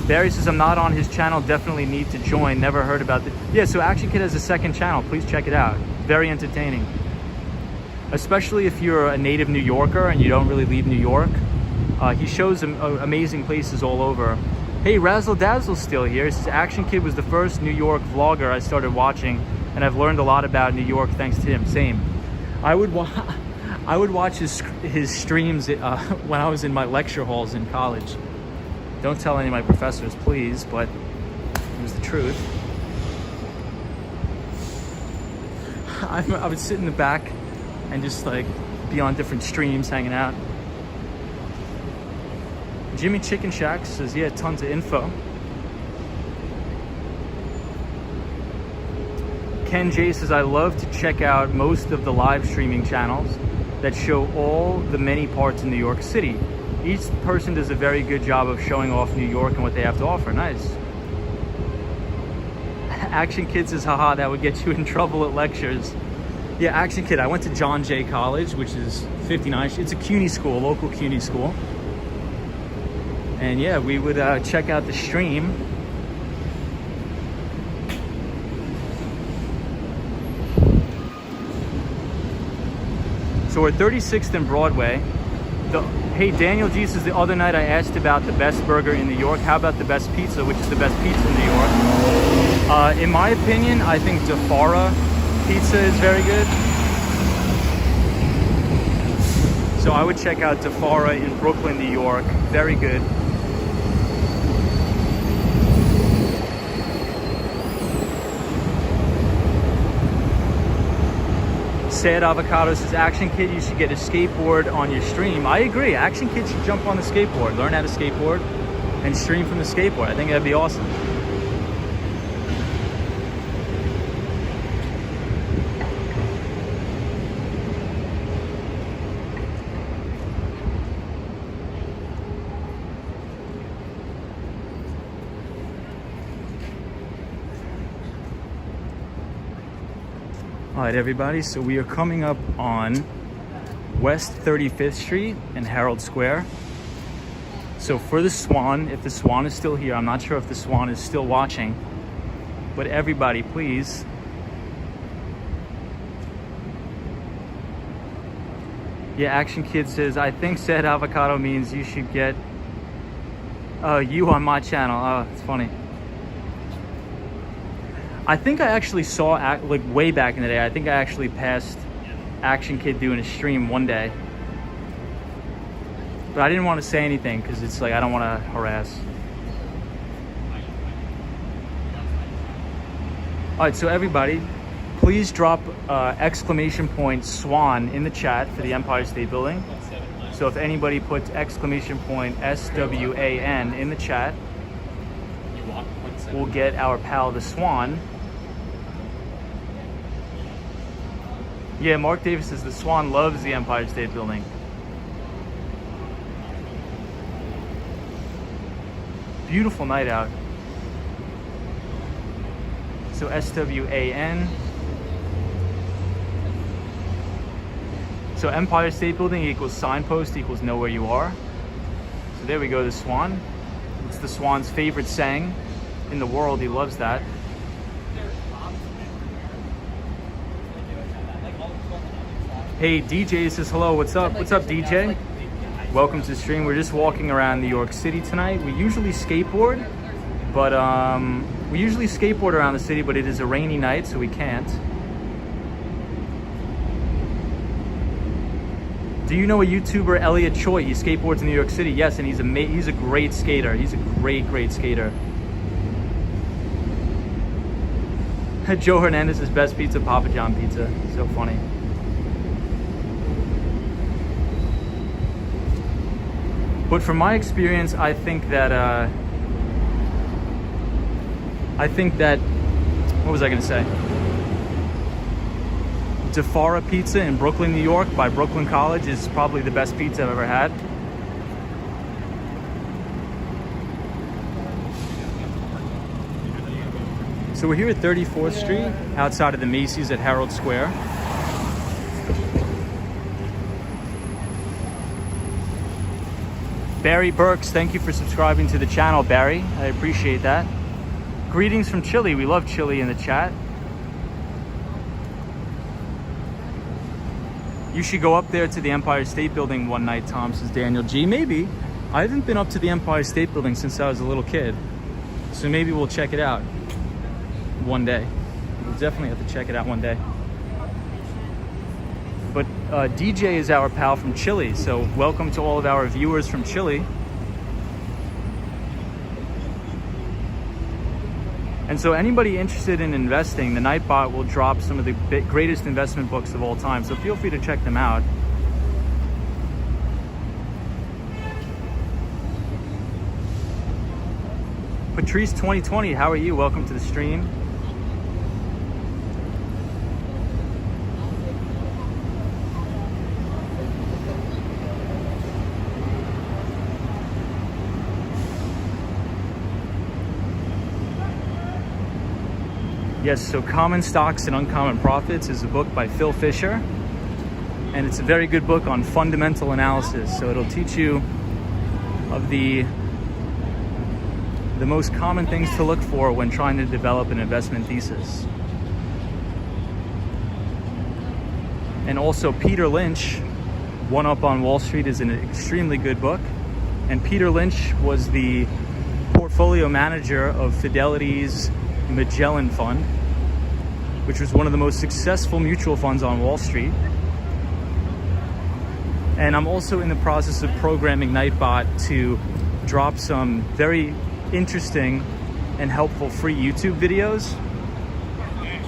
Barry says, I'm not on his channel, definitely need to join. Never heard about it. Yeah, so Action Kid has a second channel. Please check it out. Very entertaining. Especially if you're a native New Yorker and you don't really leave New York. He shows amazing places all over. Hey, Razzle Dazzle's still here. He says, Action Kid was the first New York vlogger I started watching, and I've learned a lot about New York thanks to him. Same. I would watch his streams when I was in my lecture halls in college. Don't tell any of my professors, please, but it was the truth. I would sit in the back and just like be on different streams hanging out. Jimmy Chicken Shack says, yeah, tons of info. Ken J says, I love to check out most of the live streaming channels that show all the many parts in New York City. Each person does a very good job of showing off New York and what they have to offer. Nice. Action Kid says, haha, that would get you in trouble at lectures. Yeah, Action Kid, I went to John Jay College, which is 59. It's a CUNY school, local CUNY school. And yeah, we would check out the stream. So we're 36th and Broadway. Hey, Daniel G says, the other night I asked about the best burger in New York. How about the best pizza? Which is the best pizza in New York? In my opinion, I think DeFara pizza is very good. So I would check out DeFara in Brooklyn, New York. Very good. Sad Avocado says, Action Kid, you should get a skateboard on your stream. I agree. Action Kid should jump on the skateboard, learn how to skateboard, and stream from the skateboard. I think that'd be awesome. All right, everybody, so we are coming up on West 35th Street and Herald Square. So for the Swan, if the Swan is still here, I'm not sure if the Swan is still watching, but everybody, please. Yeah, Action Kid says, I think Sad Avocado means you should get you on my channel. Oh, it's funny. I think I actually saw, like way back in the day, I think I actually passed Action Kid doing a stream one day. But I didn't want to say anything because it's like, I don't want to harass. All right, so everybody, please drop exclamation point SWAN in the chat for the Empire State Building. So if anybody puts exclamation point SWAN in the chat, we'll get our pal the Swan. Yeah, Mark Davis says the Swan loves the Empire State Building. beautiful night out. So SWAN. So Empire State Building equals signpost equals know where you are. So there we go, the swan. It's the swan's favorite saying in the world. He loves that. Hey, DJ says hello. What's up? What's up, DJ? Welcome to the stream. We're just walking around New York City tonight. We usually skateboard, but around the city, but it is a rainy night, so we can't. Do you know a YouTuber, Elliot Choi? He skateboards in New York City. Yes, and he's a great skater. He's a great skater. Joe Hernandez's best pizza, Papa John pizza. So funny. But from my experience, I think that what was I gonna say? DeFara Pizza in Brooklyn, New York by Brooklyn College is probably the best pizza I've ever had. So we're here at 34th Street, outside of the Macy's at Herald Square. Barry Burks, thank you for subscribing to the channel, Barry. I appreciate that. Greetings from Chile. We love Chile in the chat. You should go up there to the Empire State Building one night, Tom, says Daniel G. Maybe. I haven't been up to the Empire State Building since I was a little kid. So maybe we'll check it out one day. We'll definitely have to check it out one day. But DJ is our pal from Chile, so welcome to all of our viewers from Chile. And so anybody interested in investing, the Nightbot will drop some of the greatest investment books of all time, so feel free to check them out. Patrice 2020, how are you? Welcome to the stream. Yes, so Common Stocks and Uncommon Profits is a book by Phil Fisher, and it's a very good book on fundamental analysis. So it'll teach you of the most common things to look for when trying to develop an investment thesis. And also Peter Lynch, One Up on Wall Street, is an extremely good book. And Peter Lynch was the portfolio manager of Fidelity's Magellan Fund, which was one of the most successful mutual funds on Wall Street. And I'm also in the process of programming Nightbot to drop some very interesting and helpful free YouTube videos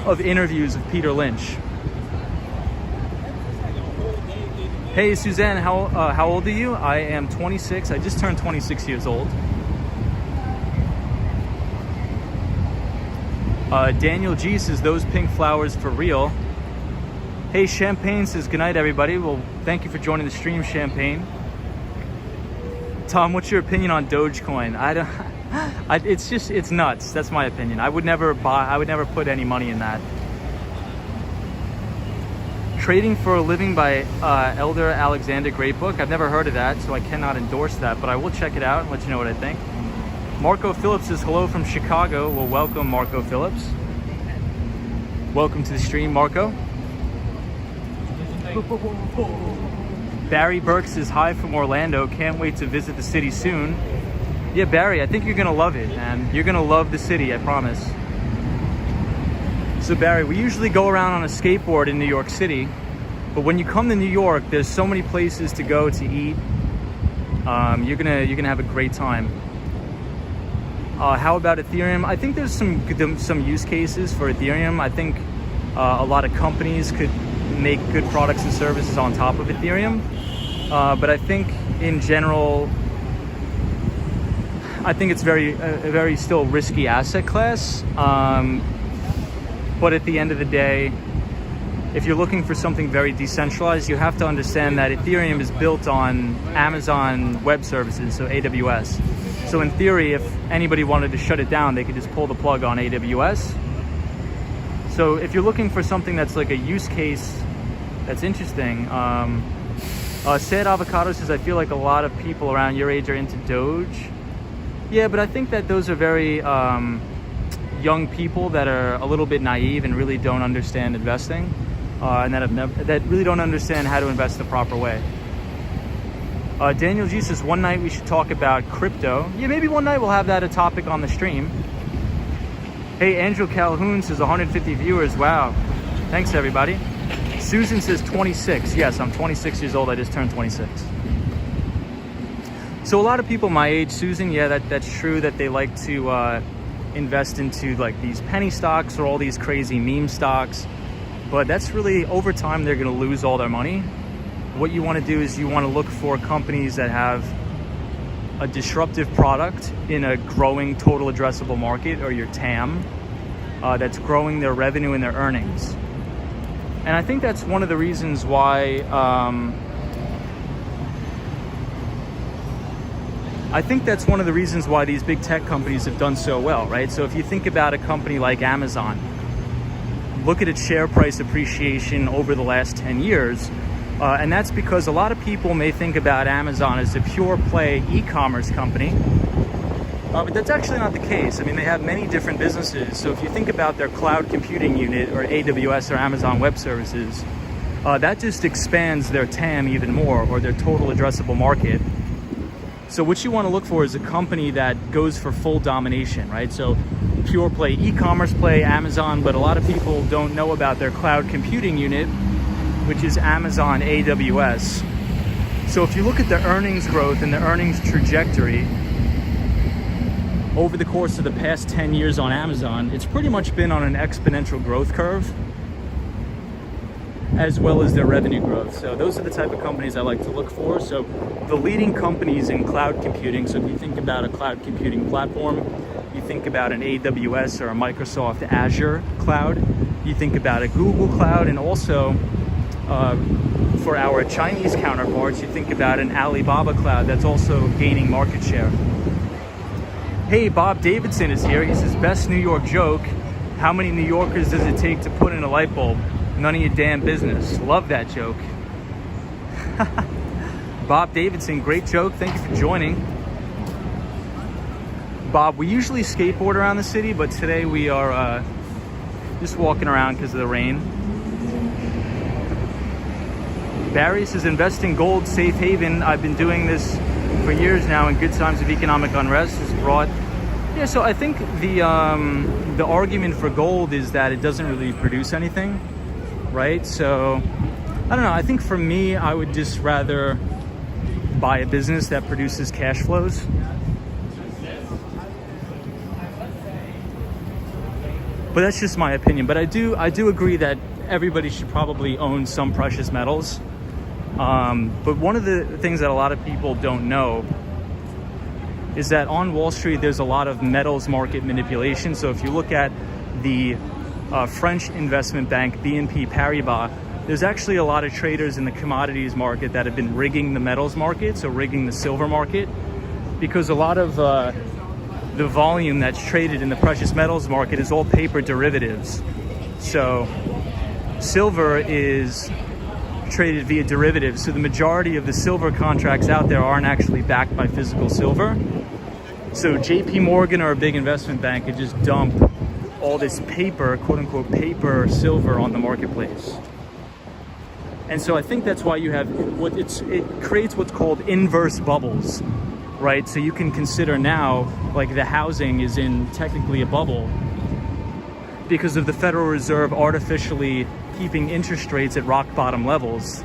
of interviews of Peter Lynch. Hey Suzanne, how old are you? I am 26. I just turned 26 years old. Daniel G says, those pink flowers for real. Hey, Champagne says, good night, everybody. Well, thank you for joining the stream, Champagne. Tom, what's your opinion on Dogecoin? It's nuts. That's my opinion. I would never put any money in that. Trading for a Living by Elder Alexander, great book. I've never heard of that, so I cannot endorse that, but I will check it out and let you know what I think. Marco Phillips says hello from Chicago. Well, welcome, Marco Phillips. Welcome to the stream, Marco. Barry Burks says hi from Orlando. Can't wait to visit the city soon. Yeah, Barry, I think you're gonna love it, man. You're gonna love the city, I promise. So Barry, we usually go around on a skateboard in New York City, but when you come to New York, there's so many places to go to eat. You're gonna have a great time. How about Ethereum? I think there's some use cases for Ethereum. I think a lot of companies could make good products and services on top of Ethereum. But I think in general, I think it's a very still risky asset class. But at the end of the day, if you're looking for something very decentralized, you have to understand that Ethereum is built on Amazon Web Services, so AWS. So in theory, if anybody wanted to shut it down, they could just pull the plug on AWS. So if you're looking for something that's like a use case that's interesting, Sad Avocado says, I feel like a lot of people around your age are into Doge. Yeah, but I think that those are very young people that are a little bit naive and really don't understand investing, and that really don't understand how to invest the proper way. Daniel G says, one night we should talk about crypto. Yeah, maybe one night we'll have that a topic on the stream. Hey, Andrew Calhoun says 150 viewers. Wow. Thanks, everybody. Susan says 26. Yes, I'm 26 years old. I just turned 26. So a lot of people my age, Susan, yeah, that's true that they like to invest into like these penny stocks or all these crazy meme stocks. But that's really, over time, they're going to lose all their money. What you want to do is you want to look for companies that have a disruptive product in a growing total addressable market, or your TAM, that's growing their revenue and their earnings. And I think that's one of the reasons why these big tech companies have done so well, right? So if you think about a company like Amazon, look at its share price appreciation over the last 10 years. And that's because a lot of people may think about Amazon as a pure play e-commerce company, but that's actually not the case. I mean, they have many different businesses. So if you think about their cloud computing unit, or AWS, or Amazon Web Services, that just expands their TAM even more, or their total addressable market. So what you want to look for is a company that goes for full domination, right? So pure play e-commerce play, Amazon, but a lot of people don't know about their cloud computing unit, which is Amazon AWS. So if you look at the earnings growth and the earnings trajectory over the course of the past 10 years on Amazon, it's pretty much been on an exponential growth curve, as well as their revenue growth. So those are the type of companies I like to look for. So the leading companies in cloud computing, so if you think about a cloud computing platform, you think about an AWS or a Microsoft Azure cloud, you think about a Google cloud, and also for our Chinese counterparts, you think about an Alibaba cloud that's also gaining market share. Hey, Bob Davidson is here. He says, best New York joke. How many New Yorkers does it take to put in a light bulb? None of your damn business. Love that joke. Bob Davidson, great joke. Thank you for joining. Bob, we usually skateboard around the city, but today we are just walking around because of the rain. Barry says, invest in gold, safe haven. I've been doing this for years now in good times of economic unrest has brought. Yeah, so I think the argument for gold is that it doesn't really produce anything, right? So I don't know. I think for me, I would just rather buy a business that produces cash flows. But that's just my opinion. But I do agree that everybody should probably own some precious metals. But one of the things that a lot of people don't know is that on Wall Street, there's a lot of metals market manipulation. So if you look at the French investment bank, BNP Paribas, there's actually a lot of traders in the commodities market that have been rigging the metals market, so rigging the silver market, because a lot of the volume that's traded in the precious metals market is all paper derivatives. So silver is traded via derivatives. So the majority of the silver contracts out there aren't actually backed by physical silver. So JP Morgan or a big investment bank could just dump all this paper, quote unquote, paper silver on the marketplace. And so I think that's why you have it creates what's called inverse bubbles, right? So you can consider now, like, the housing is in technically a bubble because of the Federal Reserve artificially keeping interest rates at rock bottom levels,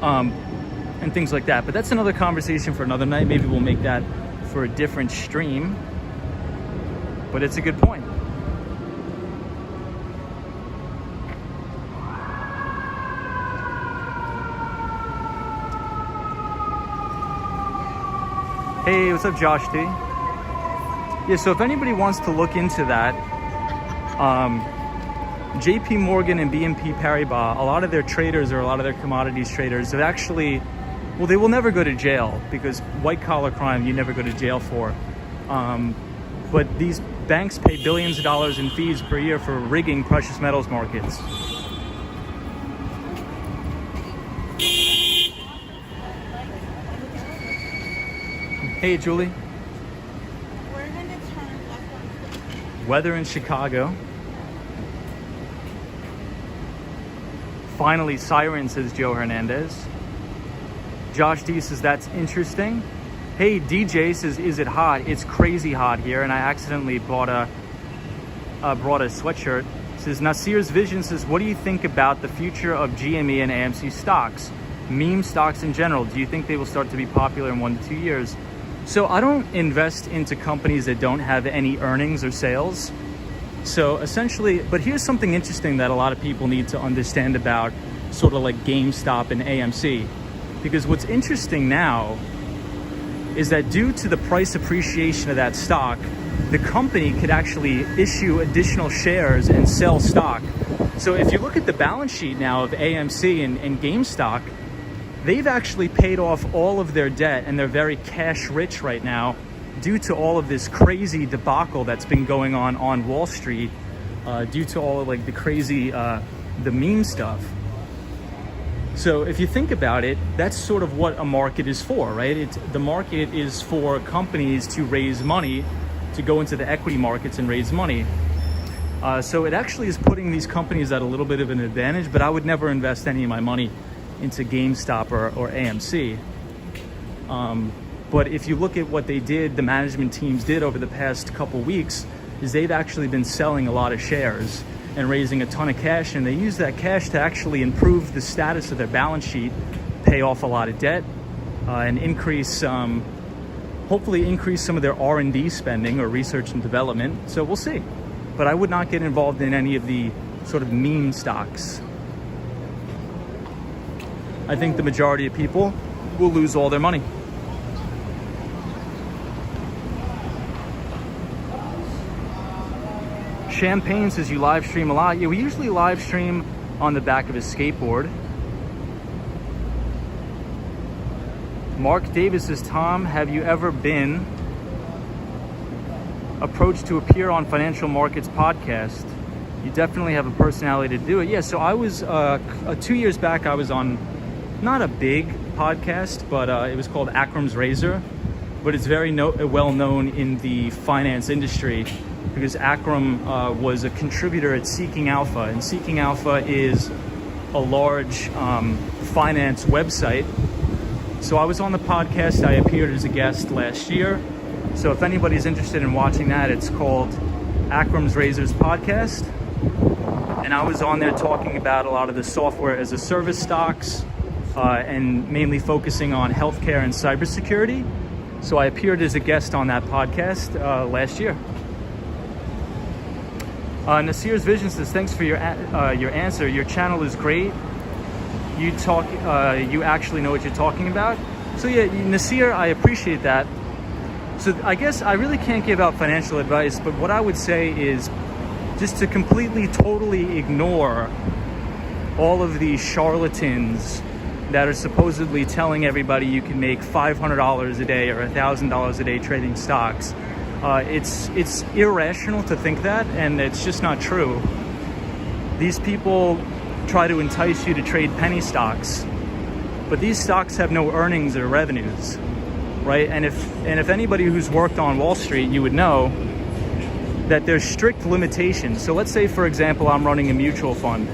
and things like that. But that's another conversation for another night. Maybe we'll make that for a different stream. But it's a good point. Hey, what's up, Josh T? Yeah, so if anybody wants to look into that, JP Morgan and BNP Paribas, a lot of their traders or a lot of their commodities traders have actually Well, they will never go to jail because white collar crime you never go to jail for. But these banks pay billions of dollars in fees per year for rigging precious metals markets. Hey, Julie. We're going to turn left. Weather in Chicago. Finally, siren, says Joe Hernandez. Josh D says, that's interesting. Hey, DJ says, is it hot? It's crazy hot here, and I accidentally brought a sweatshirt. Says, Nasir's Vision says, what do you think about the future of GME and AMC stocks? Meme stocks in general. Do you think they will start to be popular in 1 to 2 years? So I don't invest into companies that don't have any earnings or sales. So essentially, but here's something interesting that a lot of people need to understand about sort of like GameStop and AMC. Because what's interesting now is that due to the price appreciation of that stock, the company could actually issue additional shares and sell stock. So if you look at the balance sheet now of AMC and GameStop, they've actually paid off all of their debt and they're very cash rich right now due to all of this crazy debacle that's been going on Wall Street, due to all of like the crazy, the meme stuff. So if you think about it, that's sort of what a market is for, right? The market is for companies to raise money, to go into the equity markets and raise money. So it actually is putting these companies at a little bit of an advantage, but I would never invest any of my money into GameStop or AMC. But if you look at what they did, the management teams did over the past couple weeks, is they've actually been selling a lot of shares and raising a ton of cash, and they use that cash to actually improve the status of their balance sheet, pay off a lot of debt, and increase, hopefully increase some of their R&D spending or research and development. So we'll see. But I would not get involved in any of the sort of meme stocks. I think the majority of people will lose all their money. Champagne says you live stream a lot. Yeah, we usually live stream on the back of a skateboard. Mark Davis says, Tom, have you ever been approached to appear on Financial Markets podcast? You definitely have a personality to do it. Yeah, so I was 2 years back, I was on not a big podcast, but it was called Akram's Razor, but it's very well known in the finance industry because Akram was a contributor at Seeking Alpha, and Seeking Alpha is a large finance website. So I was on the podcast. I appeared as a guest last year. So if anybody's interested in watching that, it's called Akram's Razors Podcast. And I was on there talking about a lot of the software as a service stocks, and mainly focusing on healthcare and cybersecurity. So I appeared as a guest on that podcast last year. Nasir's Vision says, thanks for your answer. Your channel is great. You actually know what you're talking about. So yeah, Nasir, I appreciate that. So I guess I really can't give out financial advice, but what I would say is just to completely, totally ignore all of these charlatans that are supposedly telling everybody you can make $500 a day or $1,000 a day trading stocks. It's irrational to think that, and it's just not true. These people try to entice you to trade penny stocks, but these stocks have no earnings or revenues, right? And if anybody who's worked on Wall Street, you would know that there's strict limitations. So let's say, for example, I'm running a mutual fund.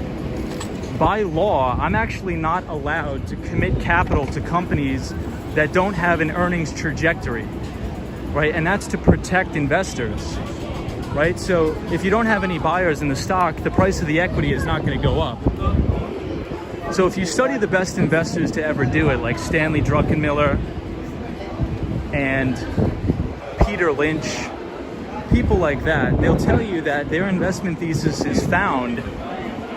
By law, I'm actually not allowed to commit capital to companies that don't have an earnings trajectory, right? And that's to protect investors, right? So if you don't have any buyers in the stock, the price of the equity is not going to go up. So if you study the best investors to ever do it, like Stanley Druckenmiller and Peter Lynch, people like that, they'll tell you that their investment thesis is found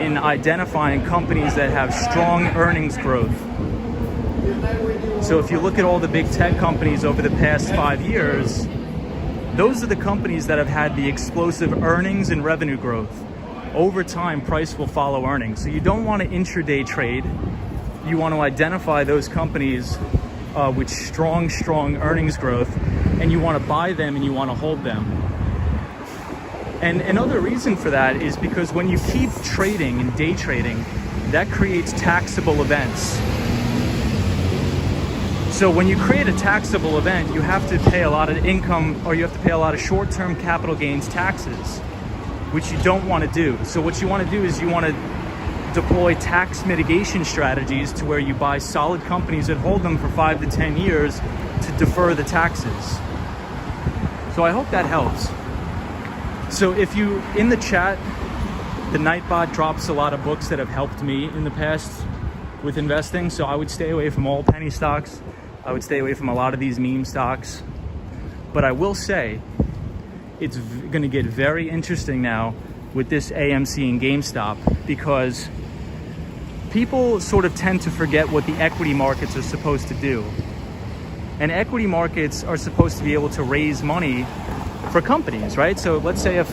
in identifying companies that have strong earnings growth. So if you look at all the big tech companies over the past 5 years, those are the companies that have had the explosive earnings and revenue growth. Over time, price will follow earnings. So you don't want to intraday trade. you want to identify those companies with strong earnings growth, and you want to buy them and you want to hold them. And another reason for that is because when you keep trading and day trading, that creates taxable events. So when you create a taxable event, you have to pay a lot of income, or you have to pay a lot of short-term capital gains taxes, which you don't want to do. So what you want to do is you want to deploy tax mitigation strategies to where you buy solid companies that hold them for 5 to 10 years to defer the taxes. So I hope that helps. So if you, in the chat, the Nightbot drops a lot of books that have helped me in the past with investing. So I would stay away from all penny stocks. I would stay away from a lot of these meme stocks. But I will say, it's going to get very interesting now with this AMC and GameStop, because people sort of tend to forget what the equity markets are supposed to do. And equity markets are supposed to be able to raise money for companies, right? So let's say if,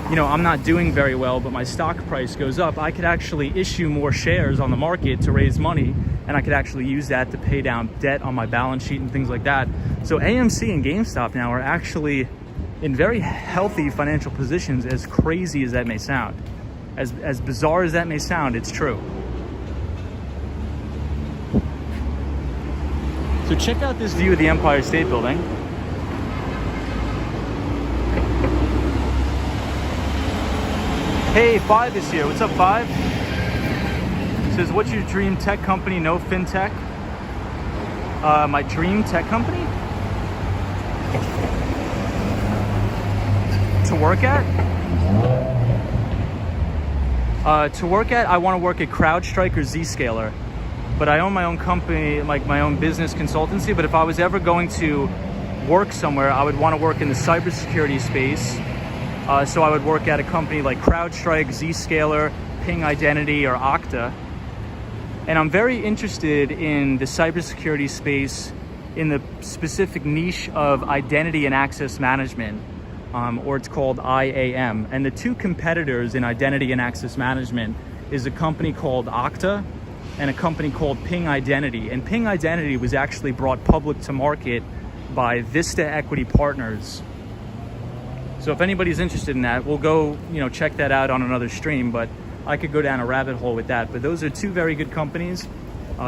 I'm not doing very well, but my stock price goes up, I could actually issue more shares on the market to raise money, and I could actually use that to pay down debt on my balance sheet and things like that. So AMC and GameStop now are actually in very healthy financial positions, as crazy as that may sound. As bizarre as that may sound, it's true. So check out this view of the Empire State Building. Hey, Five is here. What's up, Five? Says, what's your dream tech company? No fintech. My dream tech company? To work at? I want to work at CrowdStrike or Zscaler. But I own my own company, like my own business consultancy. But if I was ever going to work somewhere, I would want to work in the cybersecurity space. So I would work at a company like CrowdStrike, Zscaler, Ping Identity, or Okta. And I'm very interested in the cybersecurity space in the specific niche of identity and access management, or it's called IAM. And the two competitors in identity and access management is a company called Okta and a company called Ping Identity. And Ping Identity was actually brought public to market by Vista Equity Partners. So if anybody's interested in that, we'll go, check that out on another stream, but I could go down a rabbit hole with that. But those are two very good companies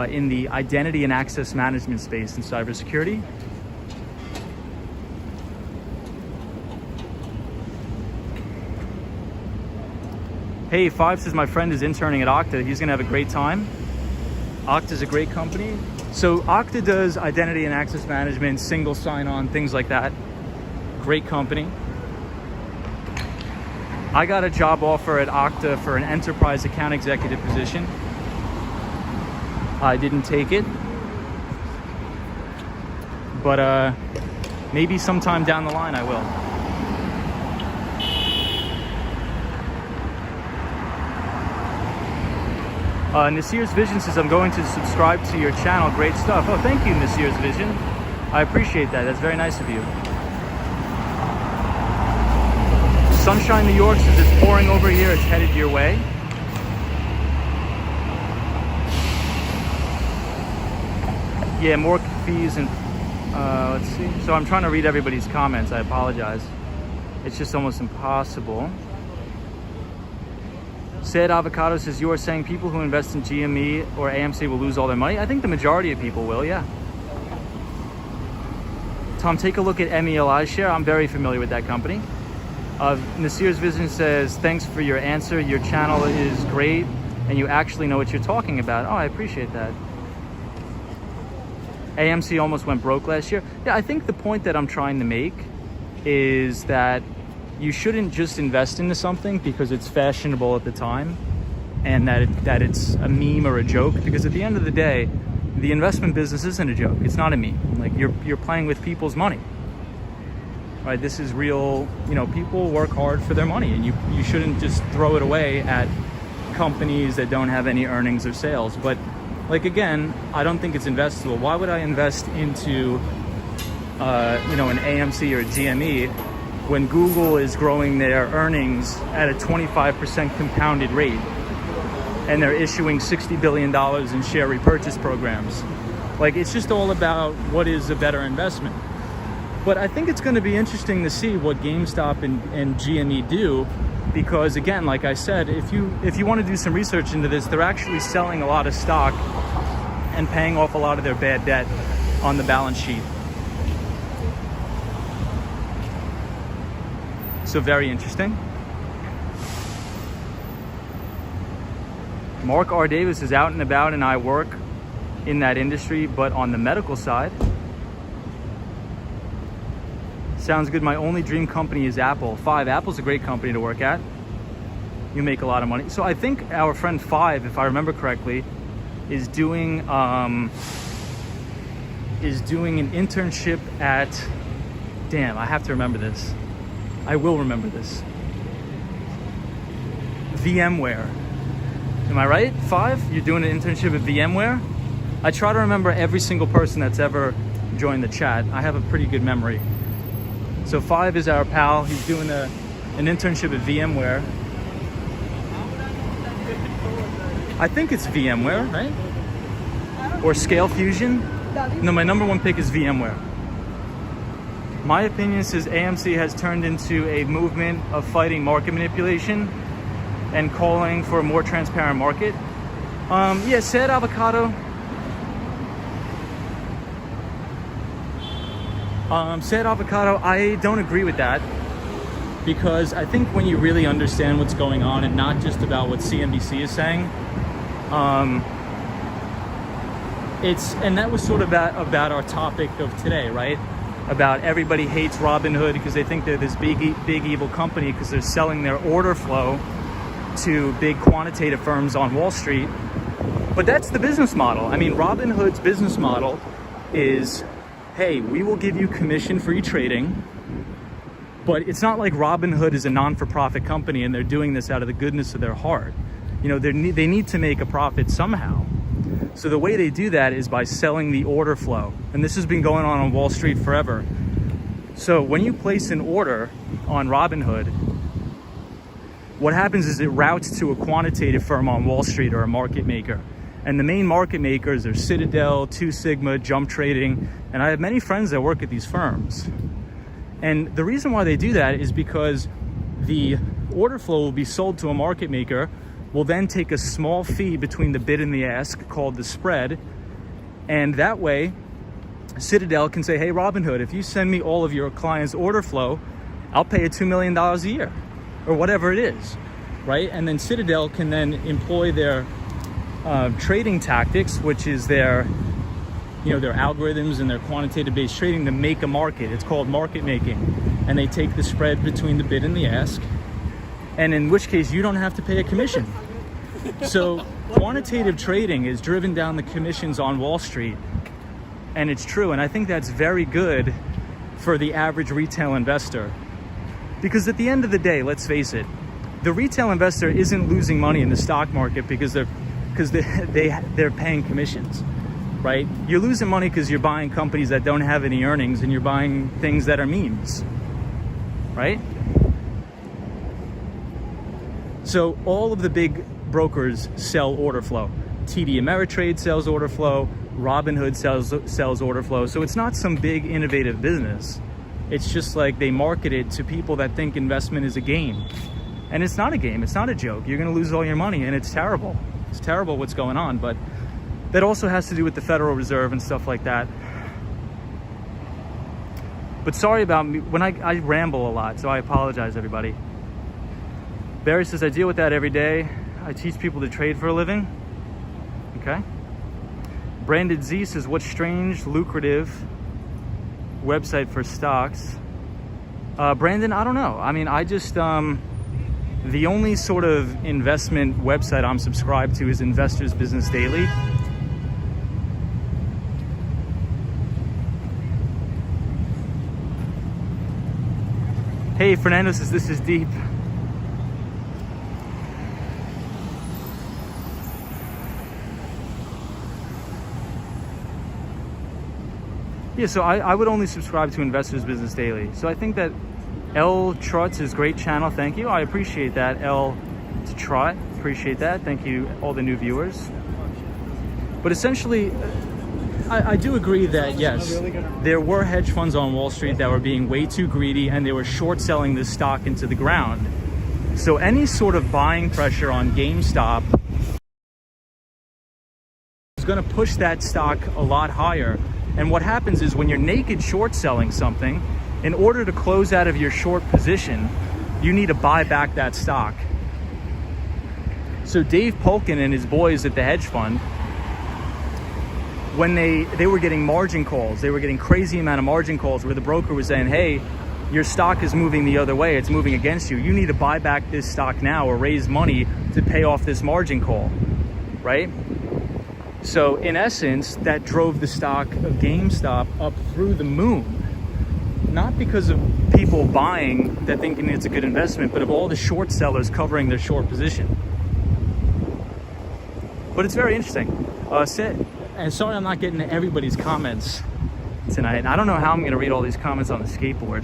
in the identity and access management space in cybersecurity. Hey, Five says my friend is interning at Okta. He's gonna have a great time. Okta's a great company. So Okta does identity and access management, single sign-on, things like that. Great company. I got a job offer at Okta for an enterprise account executive position. I didn't take it, but maybe sometime down the line I will. Nasir's Vision says, I'm going to subscribe to your channel. Great stuff. Oh, thank you, Nasir's Vision. I appreciate that. That's very nice of you. Sunshine, New York says it's pouring over here. It's headed your way. Yeah, more fees and let's see. So I'm trying to read everybody's comments. I apologize. It's just almost impossible. Sad Avocado says, you are saying people who invest in GME or AMC will lose all their money? I think the majority of people will, yeah. Tom, take a look at MELI share. I'm very familiar with that company. Nasir's Vision says, thanks for your answer. Your channel is great and you actually know what you're talking about. Oh, I appreciate that. AMC almost went broke last year. Yeah, I think the point that I'm trying to make is that you shouldn't just invest into something because it's fashionable at the time and that it's a meme or a joke, because at the end of the day, the investment business isn't a joke. It's not a meme. Like you're playing with people's money. Right, this is real, people work hard for their money, and you shouldn't just throw it away at companies that don't have any earnings or sales. But like, again, I don't think it's investable. Why would I invest into, an AMC or a GME when Google is growing their earnings at a 25% compounded rate? and they're issuing $60 billion in share repurchase programs. Like, it's just all about what is a better investment. But I think it's going to be interesting to see what GameStop and GME do, because again, like I said, if you want to do some research into this, they're actually selling a lot of stock and paying off a lot of their bad debt on the balance sheet. So very interesting. Mark R. Davis is out and about, and I work in that industry, but on the medical side. Sounds good. My only dream company is Apple. Five. Apple's a great company to work at. You make a lot of money. So I think our friend Five, if I remember correctly, is doing an internship at, damn, I have to remember this. I will remember this. VMware. Am I right? Five? You're doing an internship at VMware? I try to remember every single person that's ever joined the chat. I have a pretty good memory. So Five is our pal. He's doing an internship at VMware. I think it's VMware, right? Or Scale Fusion? No, my number one pick is VMware. My opinion is AMC has turned into a movement of fighting market manipulation and calling for a more transparent market. Yeah, said avocado. I don't agree with that, because I think when you really understand what's going on and not just about what CNBC is saying, and that was sort of about our topic of today, right? About everybody hates Robinhood because they think they're this big evil company because they're selling their order flow to big quantitative firms on Wall Street. But that's the business model. I mean, Robinhood's business model is, hey, we will give you commission-free trading, but it's not like Robinhood is a non-for-profit company and they're doing this out of the goodness of their heart. You know, they need to make a profit somehow. So the way they do that is by selling the order flow. And this has been going on Wall Street forever. So when you place an order on Robinhood, what happens is it routes to a quantitative firm on Wall Street or a market maker. And the main market makers are Citadel, Two Sigma, Jump Trading, and I have many friends that work at these firms. And the reason why they do that is because the order flow will be sold to a market maker, will then take a small fee between the bid and the ask called the spread. And that way, Citadel can say, hey, Robinhood, if you send me all of your clients' order flow, I'll pay you $2 million a year or whatever it is, right? And then Citadel can then employ their trading tactics, which is their algorithms and their quantitative-based trading to make a market. It's called market making. And they take the spread between the bid and the ask, and in which case you don't have to pay a commission. So quantitative trading is driven down the commissions on Wall Street, and it's true. And I think that's very good for the average retail investor, because at the end of the day, let's face it, the retail investor isn't losing money in the stock market because they're paying commissions, right? You're losing money because you're buying companies that don't have any earnings, and you're buying things that are memes, right? So all of the big brokers sell order flow. TD Ameritrade sells order flow. Robinhood sells order flow. So it's not some big innovative business. It's just like they market it to people that think investment is a game. And it's not a game. It's not a joke. You're going to lose all your money, and it's terrible. It's terrible what's going on. But that also has to do with the Federal Reserve and stuff like that. But sorry about me. When I ramble a lot, so I apologize, everybody. Barry says, I deal with that every day. I teach people to trade for a living. Okay. Brandon Z says, what strange, lucrative website for stocks? Brandon, I don't know. I mean, I just, the only sort of investment website I'm subscribed to is Investors Business Daily. Hey, Fernando says, this is deep. Yeah, so I would only subscribe to Investors Business Daily. So I think that L Trotz is great channel. Thank you. I appreciate that, L Trot. appreciate that. Thank you, all the new viewers. But essentially, I do agree that yes, there were hedge funds on Wall Street that were being way too greedy and they were short selling this stock into the ground. So any sort of buying pressure on GameStop is going to push that stock a lot higher. And what happens is when you're naked short selling something, in order to close out of your short position, you need to buy back that stock. So Dave Polkin and his boys at the hedge fund, when they were getting margin calls, they were getting crazy amount of margin calls where the broker was saying, hey, your stock is moving the other way, it's moving against you. You need to buy back this stock now or raise money to pay off this margin call, right? So in essence, that drove the stock of GameStop up through the moon. Not because of people buying that thinking it's a good investment, but of all the short sellers covering their short position. But it's very interesting. And sorry I'm not getting to everybody's comments tonight. I don't know how I'm gonna read all these comments on the skateboard.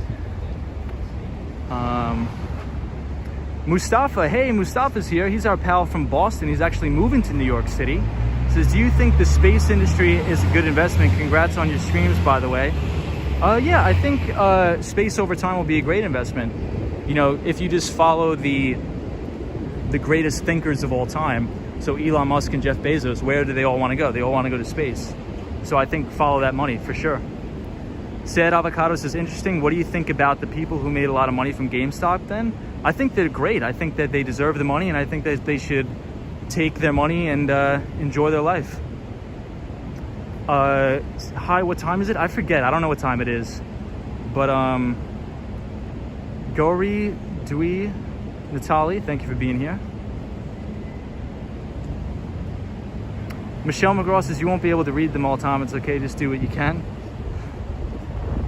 Mustafa, hey, Mustafa's here. He's our pal from Boston. He's actually moving to New York City. Says, do you think the space industry is a good investment? Congrats on your streams, by the way. Yeah, I think space over time will be a great investment. You know, if you just follow the greatest thinkers of all time, so Elon Musk and Jeff Bezos, where do they all want to go? They all want to go to space. So I think follow that money for sure. Sad Avocado says, interesting. What do you think about the people who made a lot of money from GameStop then? I think they're great. I think that they deserve the money, and I think that they should take their money and enjoy their life. Hi, what time is it? I forget. I don't know what time it is. But Gori, Dewey, Natalie, thank you for being here. Michelle McGraw says, you won't be able to read them all, Tom. It's okay, just do what you can.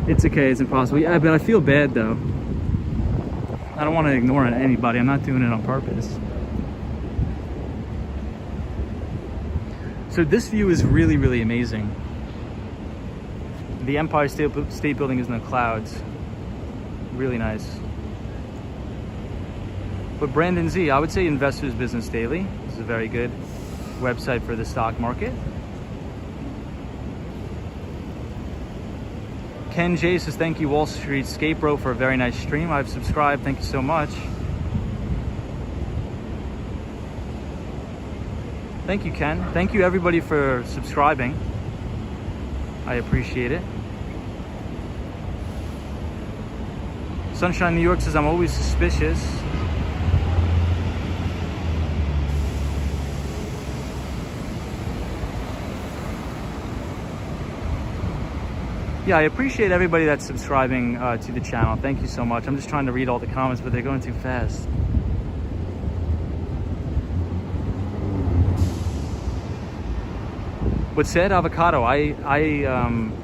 It's okay, it's impossible. Yeah, but I feel bad though. I don't want to ignore anybody. I'm not doing it on purpose. So this view is really, really amazing. The Empire State Building is in the clouds. Really nice. But Brandon Z, I would say Investors Business Daily. This is a very good website for the stock market. Ken J says, thank you, Wall Street Skate Bro, for a very nice stream. I've subscribed. Thank you so much. Thank you, Ken. Thank you, everybody, for subscribing. I appreciate it. Sunshine New York says, I'm always suspicious. Yeah, I appreciate everybody that's subscribing to the channel. Thank you so much. I'm just trying to read all the comments, but they're going too fast. But said Avocado, I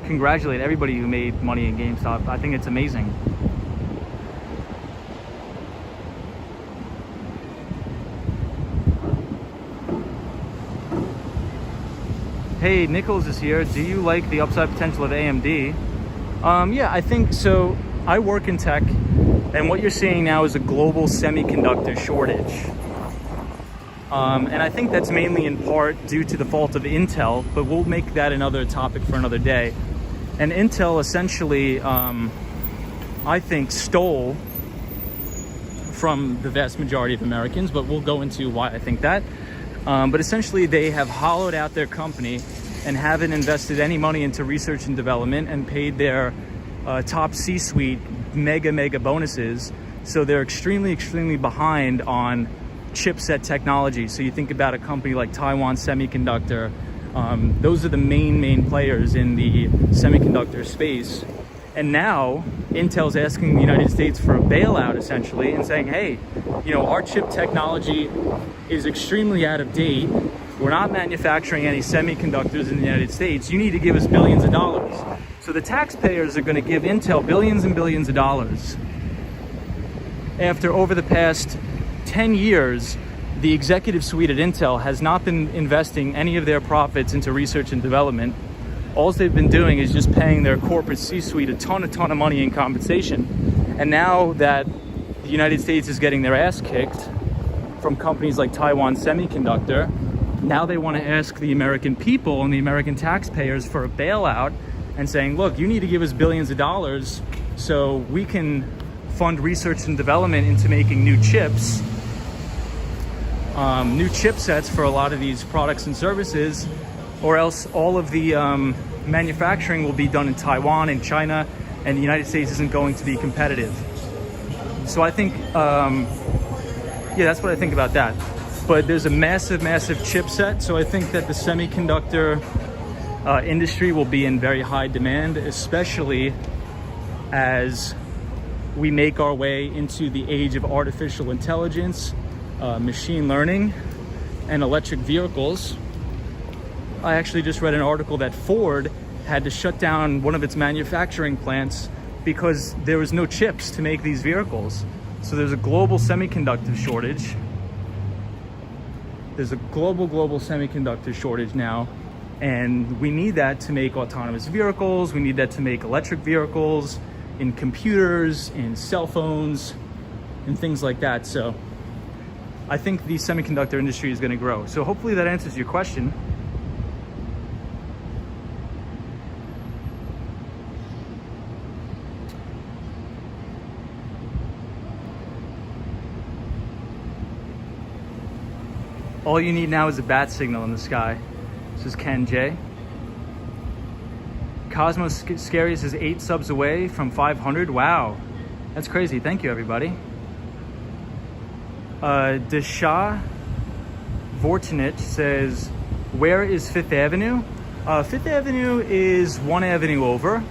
congratulate everybody who made money in GameStop. I think it's amazing. Hey, Nichols is here. Do you like the upside potential of AMD? Yeah, I think so. I work in tech, and what you're seeing now is a global semiconductor shortage. And I think that's mainly in part due to the fault of Intel, but we'll make that another topic for another day. And Intel essentially, I think, stole from the vast majority of Americans, but we'll go into why I think that. But essentially, they have hollowed out their company and haven't invested any money into research and development and paid their top C-suite mega bonuses. So they're extremely behind on chipset technology. So you think about a company like Taiwan Semiconductor, those are the main players in the semiconductor space. And now Intel's asking the United States for a bailout essentially and saying, hey, you know, our chip technology is extremely out of date. We're not manufacturing any semiconductors in the United States. You need to give us billions of dollars. So the taxpayers are going to give Intel billions and billions of dollars. After over the past 10 years, the executive suite at Intel has not been investing any of their profits into research and development. All they've been doing is just paying their corporate C-suite a ton of money in compensation. And now that the United States is getting their ass kicked, from companies like Taiwan Semiconductor. Now they want to ask the American people and the American taxpayers for a bailout and saying, look, you need to give us billions of dollars so we can fund research and development into making new chips, new chipsets for a lot of these products and services, or else all of the manufacturing will be done in Taiwan and China, and the United States isn't going to be competitive. So I think, yeah, that's what I think about that. But there's a massive, massive chipset. So I think that the semiconductor industry will be in very high demand, especially as we make our way into the age of artificial intelligence, machine learning, and electric vehicles. I actually just read an article that Ford had to shut down one of its manufacturing plants because there was no chips to make these vehicles. So there's a global semiconductor shortage. There's a global semiconductor shortage now, and we need that to make autonomous vehicles. We need that to make electric vehicles, in computers, in cell phones, and things like that. So I think the semiconductor industry is going to grow. So hopefully that answers your question. All you need now is a bat signal in the sky. This is Ken J. Cosmos Scariest is 8 subs away from 500. Wow, that's crazy. Thank you, everybody. Desha Vortinich says, where is 5th Avenue? 5th Avenue is one avenue over,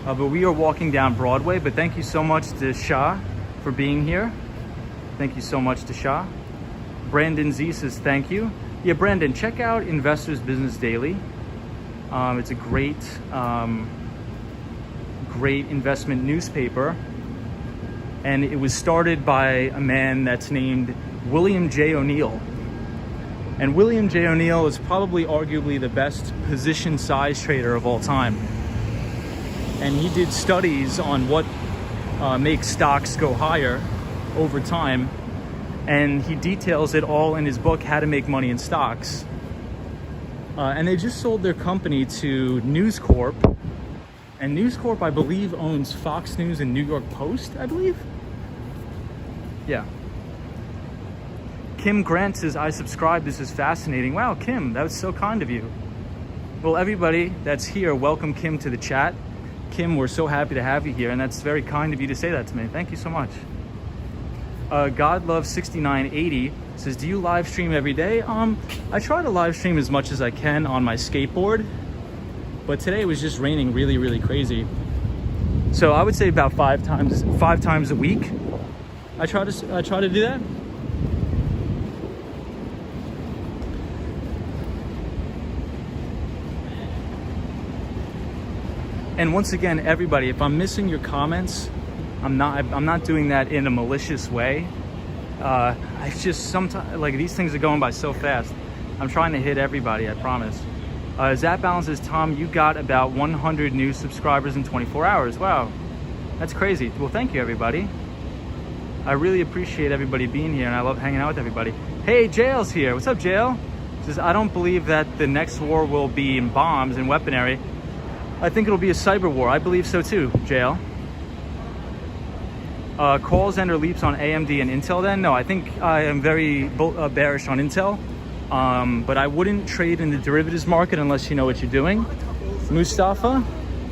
but we are walking down Broadway. But thank you so much, Desha, for being here. Thank you so much, Desha. Brandon Z says, thank you. Yeah, Brandon, check out Investors Business Daily. It's a great, great investment newspaper. And it was started by a man that's named William J. O'Neill. And William J. O'Neill is probably arguably the best position size trader of all time. And he did studies on what makes stocks go higher over time. And he details it all in his book, How to Make Money in Stocks. And they just sold their company to News Corp. And News Corp, I believe, owns Fox News and New York Post, I believe. Yeah. Kim Grant says, I subscribe. This is fascinating. Wow, Kim, that was so kind of you. Well, everybody that's here, welcome Kim to the chat. Kim, we're so happy to have you here. And that's very kind of you to say that to me. Thank you so much. God Love 6980 says, do you live stream every day? I try to live stream as much as I can on my skateboard, but today it was just raining really, really crazy. So I would say about 5 times a week. I try to do that. And once again, everybody, if I'm missing your comments, I'm not doing that in a malicious way. I just sometimes, like, these things are going by so fast. I'm trying to hit everybody, I promise. Zap Balance says, Tom, you got about 100 new subscribers in 24 hours. Wow, that's crazy. Well, thank you, everybody. I really appreciate everybody being here, and I love hanging out with everybody. Hey, Jail's here. What's up, Jail? Says, I don't believe that the next war will be in bombs and weaponry. I think it'll be a cyber war. I believe so too, Jail. Calls and or leaps on AMD and Intel then? No, I think I am very bearish on Intel. But I wouldn't trade in the derivatives market unless you know what you're doing. Mustafa,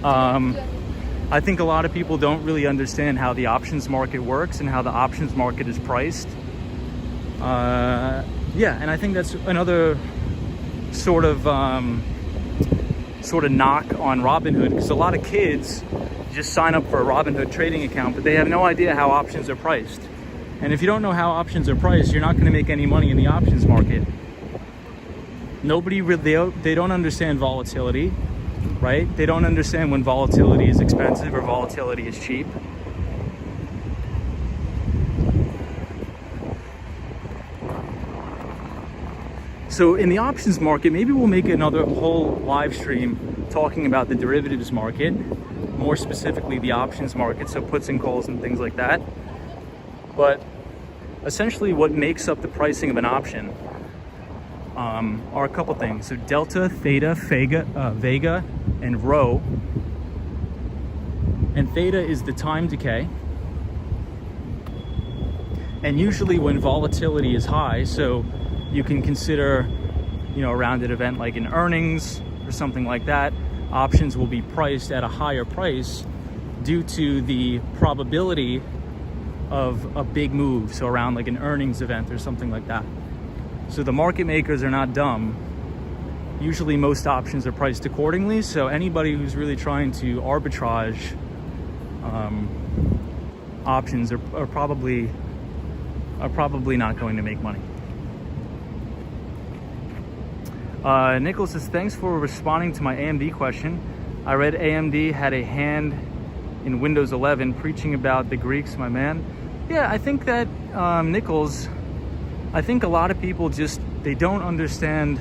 I think a lot of people don't really understand how the options market works and how the options market is priced. Yeah, and I think that's another sort of knock on Robinhood, because a lot of kids just sign up for a Robinhood trading account, but they have no idea how options are priced. And if you don't know how options are priced, you're not going to make any money in the options market. Nobody really, they don't understand volatility, right? They don't understand when volatility is expensive or volatility is cheap. So in the options market, maybe we'll make another whole live stream talking about the derivatives market, more specifically the options market, so puts and calls and things like that. But essentially what makes up the pricing of an option are a couple things. So delta, theta, vega, and rho. And theta is the time decay. And usually when volatility is high, so you can consider, around an event like an earnings or something like that, options will be priced at a higher price due to the probability of a big move. So around like an earnings event or something like that. So the market makers are not dumb. Usually most options are priced accordingly. So anybody who's really trying to arbitrage options are probably not going to make money. Nicholas says, thanks for responding to my AMD question. I read AMD had a hand in Windows 11 preaching about the Greeks, my man. Yeah, I think that, Nichols, I think a lot of people they don't understand.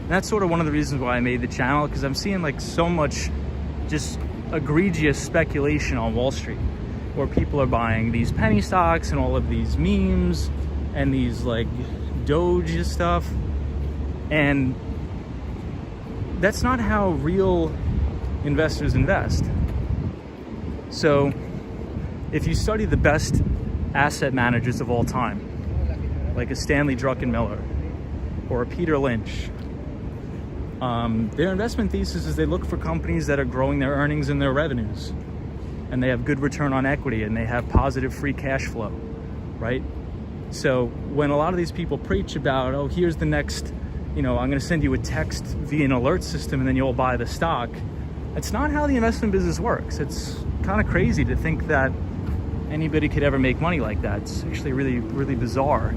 That's sort of one of the reasons why I made the channel, because I'm seeing like so much just egregious speculation on Wall Street, where people are buying these penny stocks and all of these memes and these like Doge stuff. And that's not how real investors invest. So if you study the best asset managers of all time, like a Stanley Druckenmiller or a Peter Lynch, their investment thesis is they look for companies that are growing their earnings and their revenues, and they have good return on equity, and they have positive free cash flow, right? So when a lot of these people preach about, oh, here's the next, I'm going to send you a text via an alert system and then you'll buy the stock, that's not how the investment business works. It's kind of crazy to think that anybody could ever make money like that. It's actually really, really bizarre.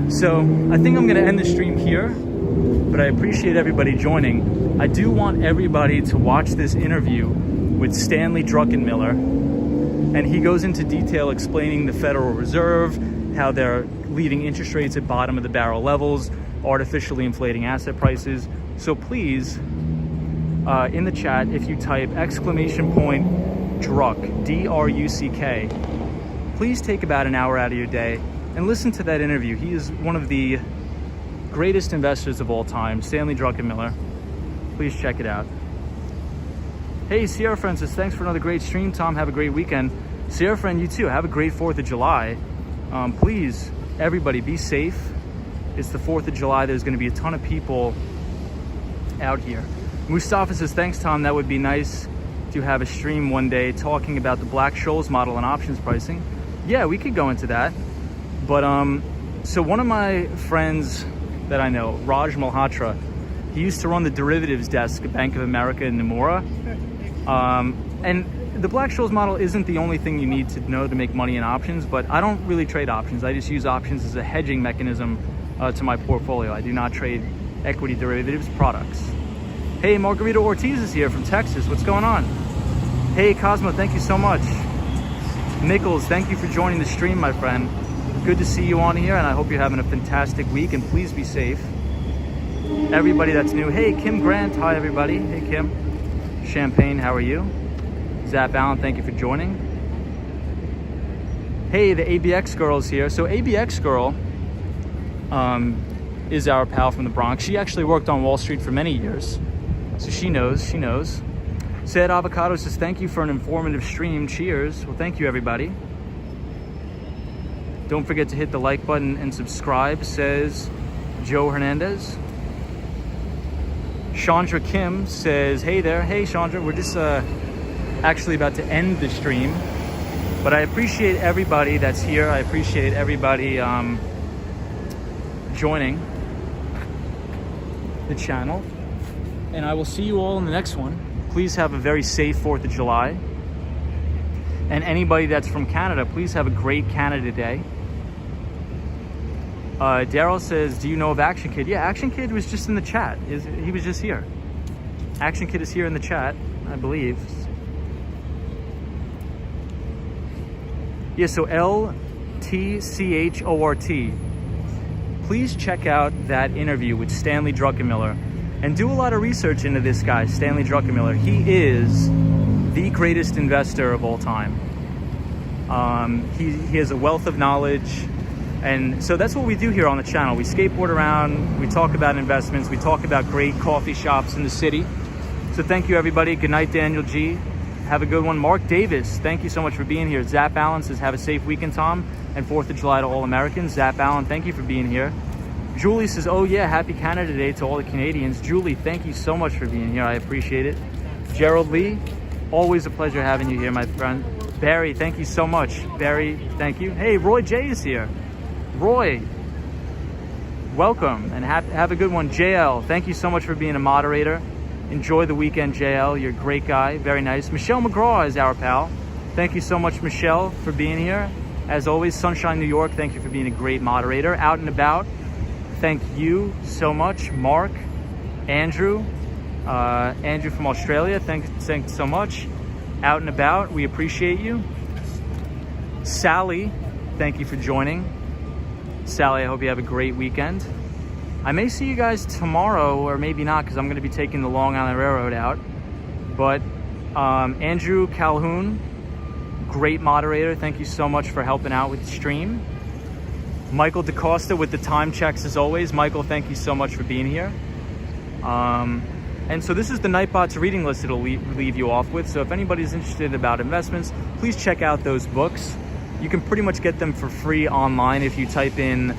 So I think I'm going to end the stream here, but I appreciate everybody joining. I do want everybody to watch this interview with Stanley Druckenmiller, and he goes into detail explaining the Federal Reserve, how they're leaving interest rates at bottom of the barrel levels, artificially inflating asset prices. So please, in the chat, if you type !Druck, D-R-U-C-K, please take about an hour out of your day and listen to that interview. He is one of the greatest investors of all time, Stanley Druckenmiller. Please check it out. Hey, Sierra Friend says, thanks for another great stream. Tom, have a great weekend. Sierra Friend, you too. Have a great 4th of July. Please, everybody, be safe. It's the 4th of July. There's going to be a ton of people out here. Mustafa says, thanks, Tom. That would be nice to have a stream one day talking about the Black-Scholes model and options pricing. Yeah, we could go into that. But so one of my friends that I know, Raj Malhotra, he used to run the derivatives desk at Bank of America in Nomura. And the Black-Scholes model isn't the only thing you need to know to make money in options, but I don't really trade options. I just use options as a hedging mechanism to my portfolio. I do not trade equity derivatives products. Hey, Margarita Ortiz is here from Texas. What's going on? Hey, Cosmo, thank you so much. Nichols, thank you for joining the stream, my friend. Good to see you on here, and I hope you're having a fantastic week, and please be safe. Everybody that's new. Hey, Kim Grant. Hi, everybody. Hey, Kim. Champagne, how are you? Zap Allen, thank you for joining. Hey, the ABX girl is here. So ABX girl is our pal from the Bronx. She actually worked on Wall Street for many years, so she knows. Said Avocado says, thank you for an informative stream. Cheers. Well, thank you, everybody. Don't forget to hit the like button and subscribe, says Joe Hernandez. Chandra Kim says, hey there. Hey, Chandra, we're just actually about to end the stream, but I appreciate everybody that's here. I appreciate everybody joining the channel, and I will see you all in the next one. Please have a very safe 4th of July. And anybody that's from Canada, please have a great Canada Day. Daryl says, do you know of Action Kid? Yeah, Action Kid was just in the chat. He was just here. Action Kid is here in the chat, I believe. Yeah, so LTCHORT. Please check out that interview with Stanley Druckenmiller and do a lot of research into this guy, Stanley Druckenmiller. He is the greatest investor of all time. He has a wealth of knowledge. And so that's what we do here on the channel. We skateboard around, we talk about investments, we talk about great coffee shops in the city. So thank you, everybody. Good night, Daniel G. Have a good one. Mark Davis, thank you so much for being here. Zap Allen says, have a safe weekend, Tom, and 4th of July to all Americans. Zap Allen, thank you for being here. Julie says, oh yeah, happy Canada Day to all the Canadians. Julie, thank you so much for being here. I appreciate it. Gerald Lee, always a pleasure having you here, my friend. Barry, thank you so much. Barry, thank you. Hey, Roy J is here. Roy, welcome, and have a good one. JL, thank you so much for being a moderator. Enjoy the weekend, JL. You're a great guy. Very nice. Michelle McGraw is our pal. Thank you so much, Michelle, for being here. As always, Sunshine, New York, thank you for being a great moderator. Out and About, thank you so much. Mark, Andrew from Australia, thanks so much. Out and About, we appreciate you. Sally, thank you for joining. Sally, I hope you have a great weekend. I may see you guys tomorrow, or maybe not, because I'm going to be taking the Long Island Railroad out. But Andrew Calhoun, great moderator. Thank you so much for helping out with the stream. Michael DaCosta with the time checks as always. Michael, thank you so much for being here. And so this is the Nightbot's reading list it'll leave you off with. So if anybody's interested about investments, please check out those books. You can pretty much get them for free online if you type in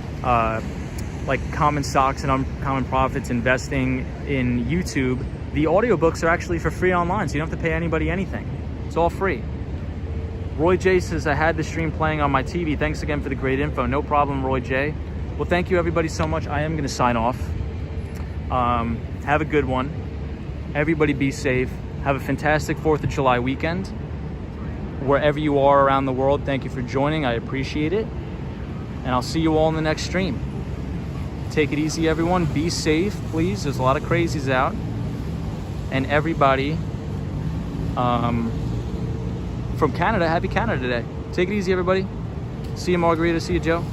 like common stocks and uncommon profits investing in YouTube. The audiobooks are actually for free online, so you don't have to pay anybody anything. It's all free. Roy J says, I had the stream playing on my TV. Thanks again for the great info. No problem, Roy J. Well, thank you everybody so much. I am going to sign off. Have a good one. Everybody be safe. Have a fantastic 4th of July weekend. Wherever you are around the world, thank you for joining. I appreciate it. And I'll see you all in the next stream. Take it easy, everyone. Be safe, please. There's a lot of crazies out. And everybody from Canada, happy Canada Day. Take it easy, everybody. See you, Margarita. See you, Joe.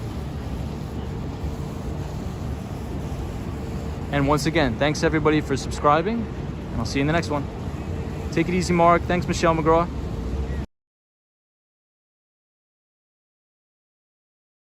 And once again, thanks everybody for subscribing. And I'll see you in the next one. Take it easy, Mark. Thanks, Michelle McGraw.